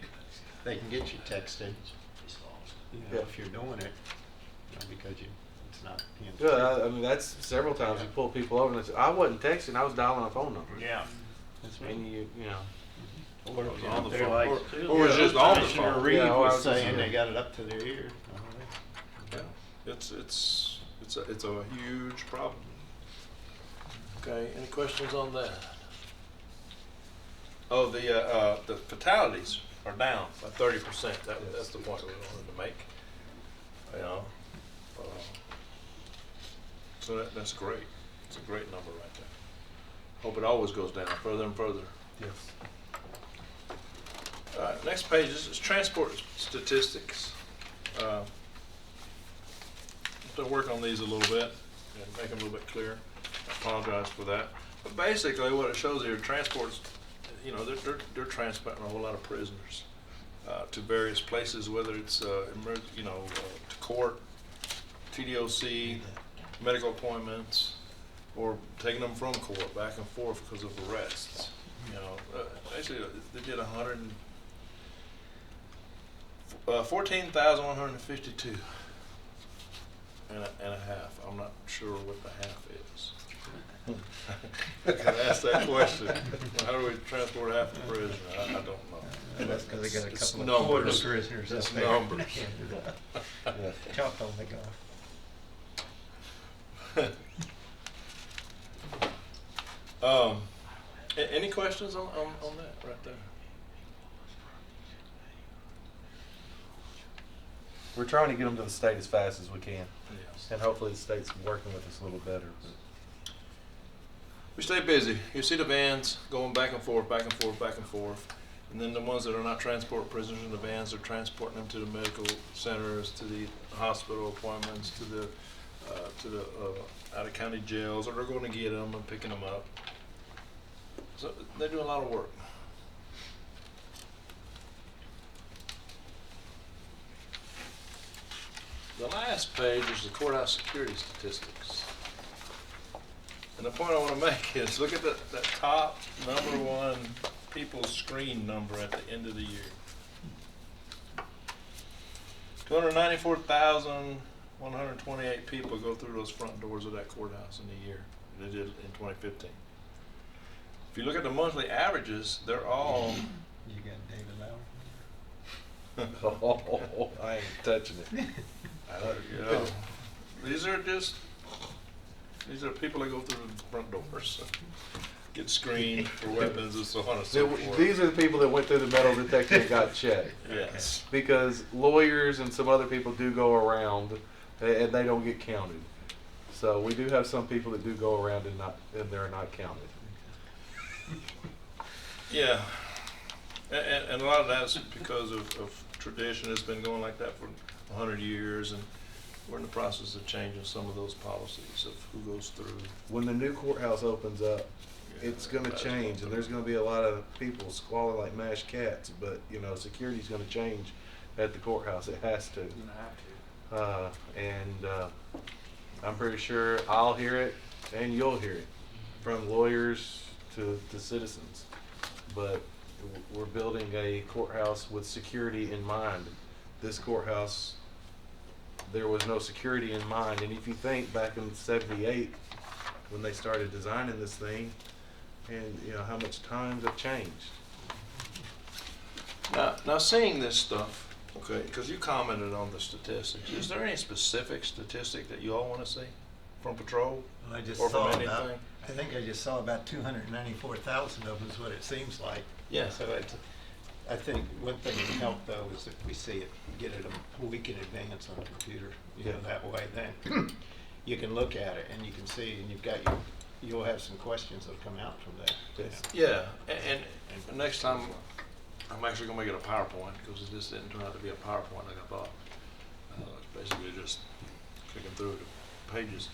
they can get you texted, you know, Yeah. if you're doing it, you know, because it's not hands. Good. I mean, that's several times you pull people over and they say, I wasn't texting, I was dialing a phone number. Yeah. That's right. And you know. Or It was on the they're phone. like, Or it's just on the Commissioner phone. Reed Yeah, or I was was just- saying yeah. they got it up to their ear. Yeah. It's a huge problem. Okay, any questions on that? Oh, the fatalities are down by 30%. That's the point we wanted to make. You know, so that's great. It's a great number right there. Hope it always goes down further and further. Yes. All right, next page is transport statistics. To work on these a little bit and make them a little bit clearer. I apologize for that. But basically, what it shows here, transports, you know, they're transporting a whole lot of prisoners to various places, whether it's you know, to court, TDOC, medical appointments, or taking them from court back and forth because of arrests. You know, actually, they did 14,152 and a half. I'm not sure what the half is. I gotta ask that question. How do we transport half a prisoner? I don't know. That's because they got a It's couple of quarter numbers. prisoners It's up there. numbers. Yeah. Chop on the go. Any questions on that right there? We're trying to get them to the state as fast as we can. Yes. And hopefully the state's working with us a little better. We stay busy. You see the vans going back and forth, back and forth, back and forth. And then the ones that are not transporting prisoners in the vans are transporting them to the medical centers, to the hospital appointments, to the out-of-county jails, or they're going to get them and picking them up. So they do a lot of work. The last page is the courthouse security statistics. And the point I want to make is, look at that top number one people's screen number at the end of the year. 294,128 people go through those front doors of that courthouse in a year. They did in 2015. If you look at the monthly averages, they're all... You got David Lauer? Oh, I ain't touching it. You know, these are people that go through the front doors, get screened for weapons and so on and so forth. These are the people that went through the metal detector and got checked. Yes. Because lawyers and some other people do go around and they don't get counted. So we do have some people that do go around and they're not counted. Yeah, and a lot of that's because of tradition. It's been going like that for 100 years, and we're in the process of changing some of those policies of who goes through. When the new courthouse opens up, it's going to change, and there's going to be a lot of people squalling like mashed cats. But you know, security's going to change at the courthouse. It has to. I'm pretty sure I'll hear it, and you'll hear it, from lawyers to citizens. But we're building a courthouse with security in mind. This courthouse, there was no security in mind. And if you think back in '78, when they started designing this thing, and you know how much times have changed. Now seeing this stuff, Okay, because you commented on the statistics. Is there any specific statistic that you all want to see from patrol? I just Or saw from about, anything? I think I just saw about 294,000 of them is what it seems like. Yeah. So it's, I think one thing that help though is if we see it, get it a week in advance on the computer. You know, that way then you can look at it and you can see, and you've got you'll have some questions that'll come out from that. you know. Yeah, and next time, I'm actually gonna make it a PowerPoint, because it just didn't turn out to be a PowerPoint like I thought. It's basically just clicking through the pages.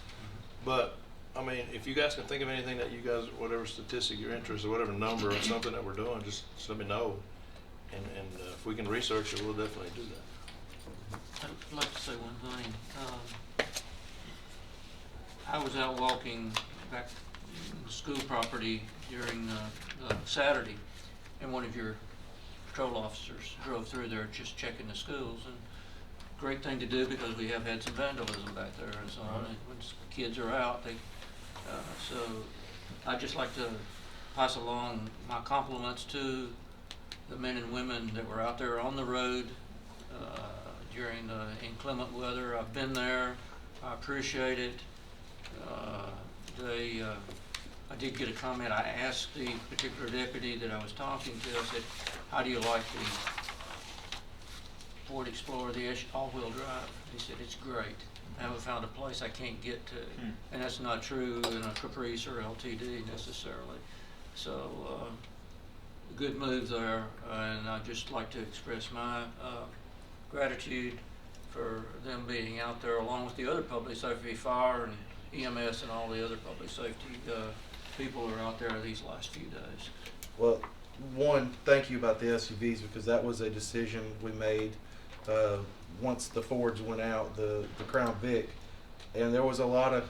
But, I mean, if you guys can think of anything that you guys, whatever statistic you're interested, whatever number or something that we're doing, just let me know. And if we can research it, we'll definitely do that. I'd like to say one thing. I was out walking back the school property during Saturday, and one of your patrol officers drove through there just checking the schools. And great thing to do, because we have had some vandalism back there and so on. And when kids are out, they so I'd just like to pass along my compliments to the men and women that were out there on the road during the inclement weather. I've been there. I appreciate it. I did get a comment. I asked the particular deputy that I was talking to, I said, how do you like the Ford Explorer, the all-wheel drive? He said, it's great. I haven't found a place I can't get to. And that's not true in a Caprice or LTD necessarily. So, good move there, and I'd just like to express my gratitude for them being out there along with the other public safety, fire and EMS and all the other public safety people who are out there these last few days. Well, one, thank you about the SUVs, because that was a decision we made once the Fords went out, the Crown Vic, and there was a lot of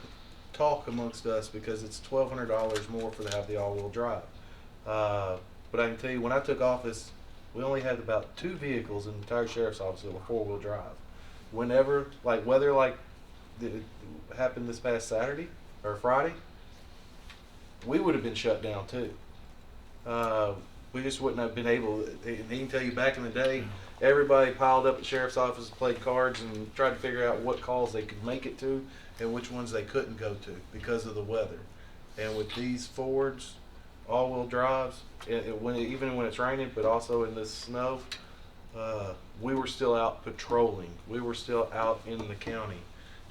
talk amongst us because it's $1,200 more for to have the all-wheel drive. But I can tell you, when I took office, we only had about 2 vehicles in the entire sheriff's office that were 4-wheel drive. Whenever, like weather like it happened this past Saturday or Friday, we would have been shut down too. We just wouldn't have been able. He can tell you, back in the day, everybody piled up at the sheriff's office, played cards, and tried to figure out what calls they could make it to and which ones they couldn't go to because of the weather. And with these Fords, all-wheel drives, even when it's raining, but also in this snow, we were still out patrolling. We were still out in the county,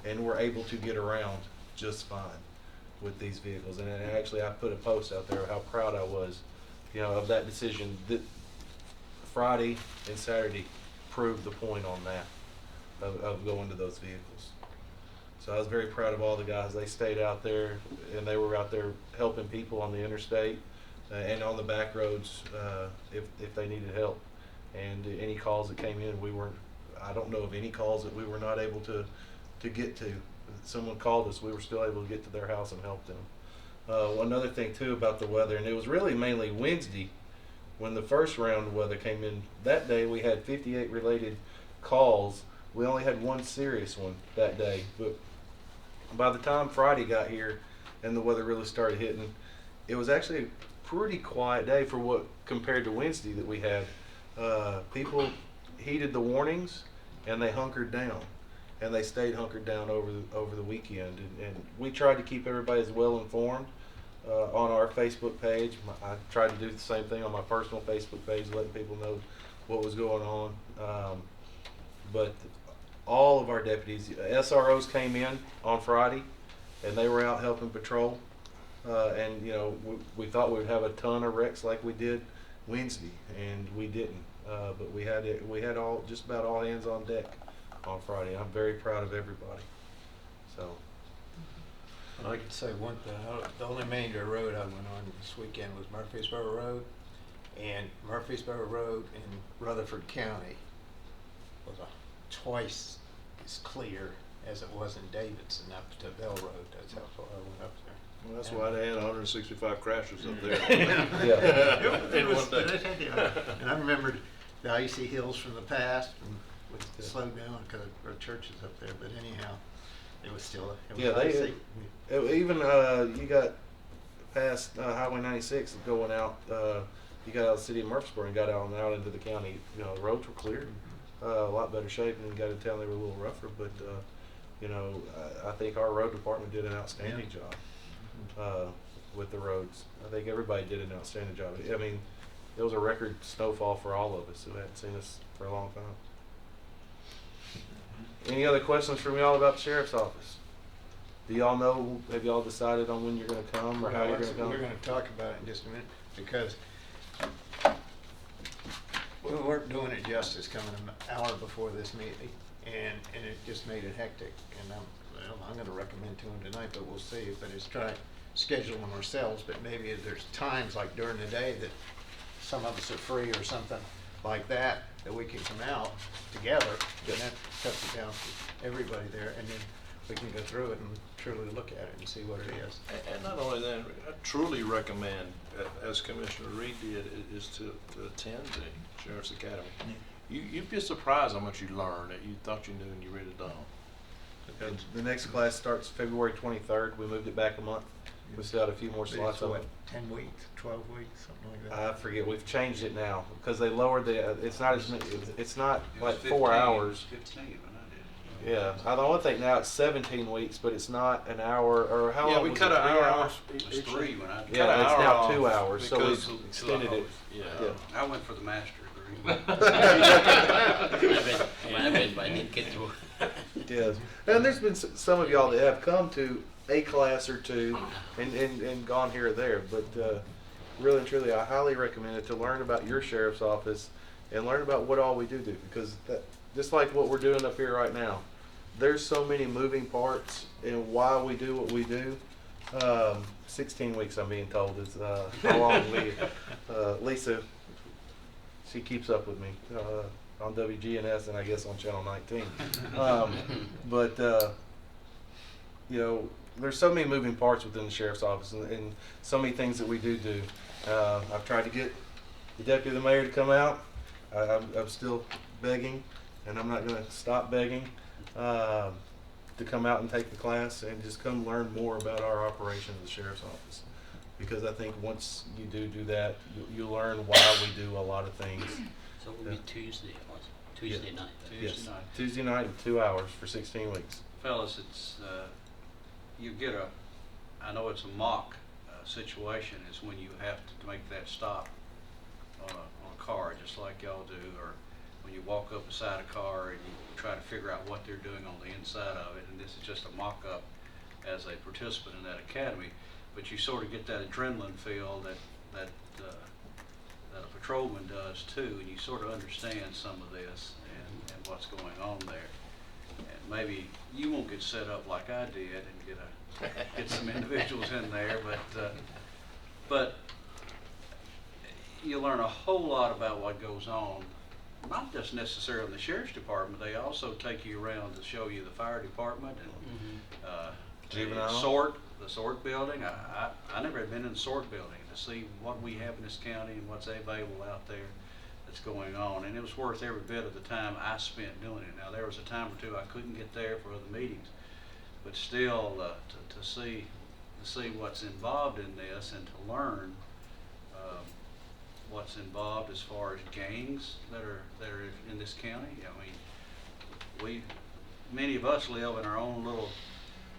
and we're able to get around just fine with these vehicles. And actually, I put a post out there of how proud I was, of that decision. That Friday and Saturday proved the point on that, of going to those vehicles. So I was very proud of all the guys. They stayed out there, and they were out there helping people on the interstate and on the back roads if they needed help. And any calls that came in, I don't know of any calls that we were not able to get to. Someone called us, we were still able to get to their house and help them. Another thing too about the weather, and it was really mainly Wednesday when the first round of weather came in. That day we had 58 related calls. We only had one serious one that day, but by the time Friday got here and the weather really started hitting, it was actually a pretty quiet day for what compared to Wednesday that we had. People heeded the warnings and they hunkered down, and they stayed hunkered down over the weekend. And we tried to keep everybody as well informed on our Facebook page. I tried to do the same thing on my personal Facebook page, letting people know what was going on. But all of our deputies, SROs came in on Friday, and they were out helping patrol. And we thought we'd have a ton of wrecks like we did Wednesday, and we didn't. But we had just about all hands on deck on Friday. I'm very proud of everybody. So. I could say one thing. The only major road I went on this weekend was Murfreesboro Road, and Murfreesboro Road in Rutherford County was twice as clear as it was in Davidson up to Bell Road. That's how far I went up there. Well, that's why they had 165 crashes up there. It was, and I remembered the icy hills from the past, and we slowed down because our church is up there. But anyhow, it was still icy. Even you got past Highway 96 going out. You got out of the city of Murfreesboro and got out into the county. The roads were clear. a lot better shape, and got in town, they were a little rougher, but, you know, I think our road department did an outstanding job, with the roads. I think everybody did an outstanding job. I mean, it was a record snowfall for all of us who hadn't seen us for a long time. Any other questions from y'all about the sheriff's office? Do y'all know, have y'all decided on when you're gonna come or how you're gonna come? We're gonna talk about it in just a minute, because we weren't doing it justice coming an hour before this meeting, and it just made it hectic. And I'm gonna recommend to them tonight, but we'll see. But it's try schedule them ourselves, but maybe if there's times like during the day that some of us are free or something like that, that we can come out together, then that cuts it down to everybody there, and then we can go through it and truly look at it and see what it is. And not only that, I truly recommend, as Commissioner Reed did, is to attend the Sheriff's Academy. You'd be surprised how much you learn that you thought you knew and you really don't. The next class starts February 23rd. We moved it back a month. We still had a few more slots It's on what, it. 10 weeks, 12 weeks, something like that? I forget. We've changed it now because they lowered the. It's not as many. It's not It was like 4 hours. 15 when I did it. Yeah, I only think now it's 17 weeks, but it's not an hour or how Yeah, long we was cut it? an 3 hour hours? off. It was 3 when I did it. Yeah, it's hour now off 2 hours, so because we've extended it. Yeah. I went for the master degree. I didn't get through. Yes, and there's been some of y'all that have come to a class or two and gone here or there, but really and truly, I highly recommend it to learn about your sheriff's office and learn about what all we do, because that, just like what we're doing up here right now, there's so many moving parts in why we do what we do. 16 weeks, I'm being told, is how long Lisa, she keeps up with me on WGNS and I guess on Channel 19. But you know, there's so many moving parts within the sheriff's office, and so many things that we do. I've tried to get the deputy of the mayor to come out. I'm still begging, and I'm not going to stop begging to come out and take the class and just come learn more about our operation of the sheriff's office. Because I think once you do that, you learn why we do a lot of things. So it will be Tuesday, Tuesday night. Yes, Tuesday night, 2 hours for 16 weeks. Fellas, it's, you get a, I know it's a mock situation, is when you have to make that stop on a car, just like y'all do, or when you walk up beside a car and you try to figure out what they're doing on the inside of it, and this is just a mock-up as a participant in that academy, but you sort of get that adrenaline feel that a patrolman does too, and you sort of understand some of this and what's going on there. And maybe you won't get set up like I did and get some individuals in there, but you learn a whole lot about what goes on, not just necessarily in the sheriff's department. They also take you around to show you the fire department and Juvenile. the SORT building. I never had been in the SORT building to see what we have in this county and what's available out there that's going on, and it was worth every bit of the time I spent doing it. Now there was a time or two I couldn't get there for other meetings, but still to see what's involved in this and to learn what's involved as far as gangs that are in this county. I mean, many of us live in our own little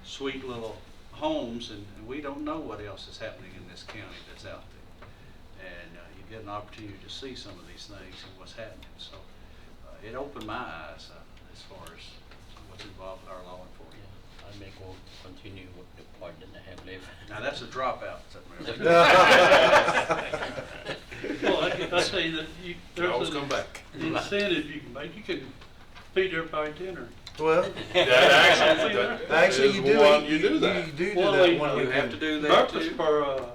sweet little homes, and we don't know what else is happening in this county that's out there. And you get an opportunity to see some of these things and what's happening. So it opened my eyes as far as what's involved with our law enforcement. I may go continue with the part that I have left. Now that's a dropout. Well, I say that there's come back. an incentive you can make. You can feed everybody dinner. Well, actually, you do that. You do that one You weekend. have to do that Purpose too. for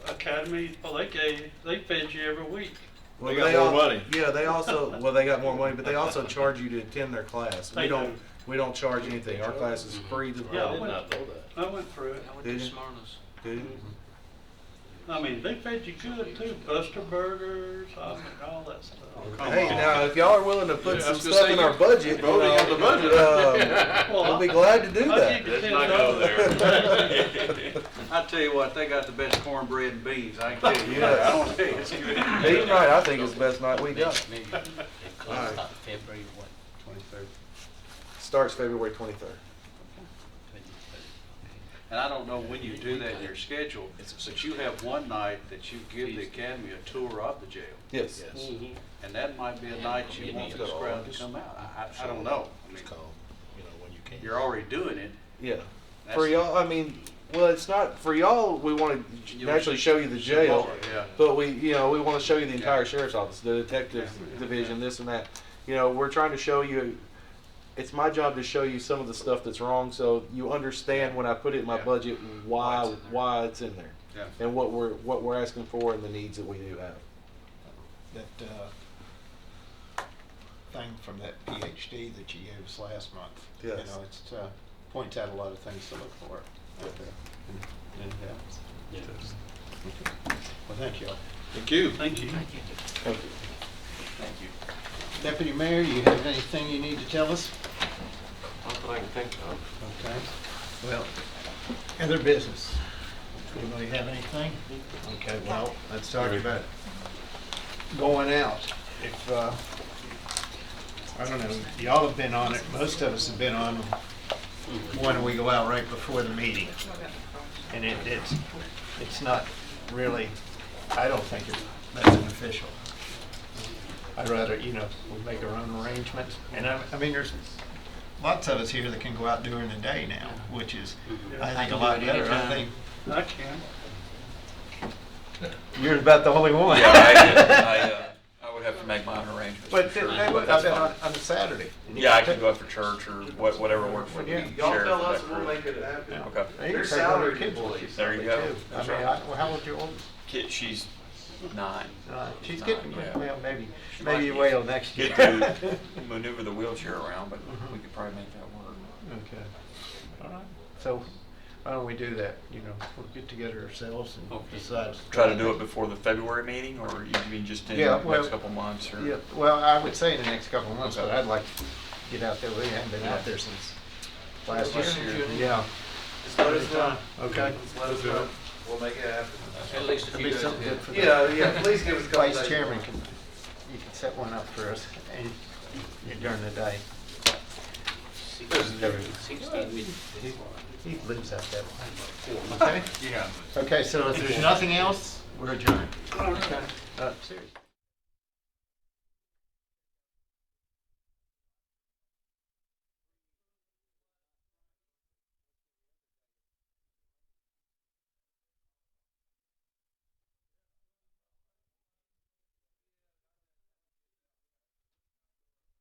academy, well, they fed you every week. Well, They got more money. Yeah, they also, well, they got more money, but they also charge you to attend their class. They do. We don't charge anything. Our class is free to. Yeah, I did not know that. I went through it. I went Did to you? Smyrna's. Dude. I mean, they fed you good too, Buster Burgers, I mean, all that stuff. Hey, now, if y'all are willing to put Yeah, I some was gonna stuff say, in our you're budget, voting on the budget. we'll be glad to do I'll that. give you Let's not go $10. I tell you what, they got the best cornbread and beans, I can tell you. Yes. I don't tell you, it's good. Date night, I think is the best night we got. Maybe it closed out February what? 23rd. Starts February 23rd. 23rd. And I don't know when you do that in your schedule, but you have one night that you give the academy a tour of the jail. Yes. And that might be a night you want this crowd to come out. I don't know. I mean, When you can. you're already doing it. Yeah. That's- For y'all, I mean, well, it's not, for y'all, we want to actually show you the jail, Yeah. but we want to show you the entire sheriff's office, the detective division, this and that. We're trying to show you, it's my job to show you some of the stuff that's wrong, so you understand when I put it in my Yeah. budget, Why it's in there. why it's in there. Yeah. And what we're asking for and the needs that we do have. That thing from that PhD that you gave us last month. Yes. You know, it's points out a lot of things to look for out there. And it helps. Yeah. Okay. Well, thank you all. Thank you. Thank you. Thank you. Thank you. Deputy Mayor, you have anything you need to tell us? Not that I can think of. Okay. Well, other business. Anybody have anything? Okay, well, let's talk about going out. If, I don't know, y'all have been on it, most of us have been on when we go out right before the meeting. And it's not really, I don't think that's an official. I'd rather, we make our own arrangements. And I mean, there's lots of us here that can go out during the day now, which is, I think, a lot better. I think I can. you're about the only one. Yeah, I would have to make my own arrangements. But for sure, they would that's have been fine. on a Saturday. Yeah, I can go up for church or whatever works for Yeah. the Y'all sheriff tell or us that and we'll crew. make it happen. Yeah. Okay. They They're can take one of salaried their kids employees. with There you too. go. I That's mean, right. well, how old's your oldest? Kid, she's 9. She's Nine, getting, yeah. well, maybe She you might wait till next year. get to maneuver the wheelchair around, but we could probably make that work. Okay. All right. So why don't we do that? We'll get together ourselves and decide. Try to do it before the February meeting, or you mean just in Yeah, the well, next couple months? Or? Yeah, well, I would say in the next couple of months, but I'd like to get out there. We haven't been out there since last year. Yeah. Just let us know. Okay. Just let us know. We'll make it happen. At least a That'd few be days something ahead. good for Yeah, please give us a couple days. Vice Chairman, you can set one up for us and during the day. 16 with. He lives out that way. Okay? Yeah. Okay, so if there's nothing else, we're adjourned. Okay. Seriously.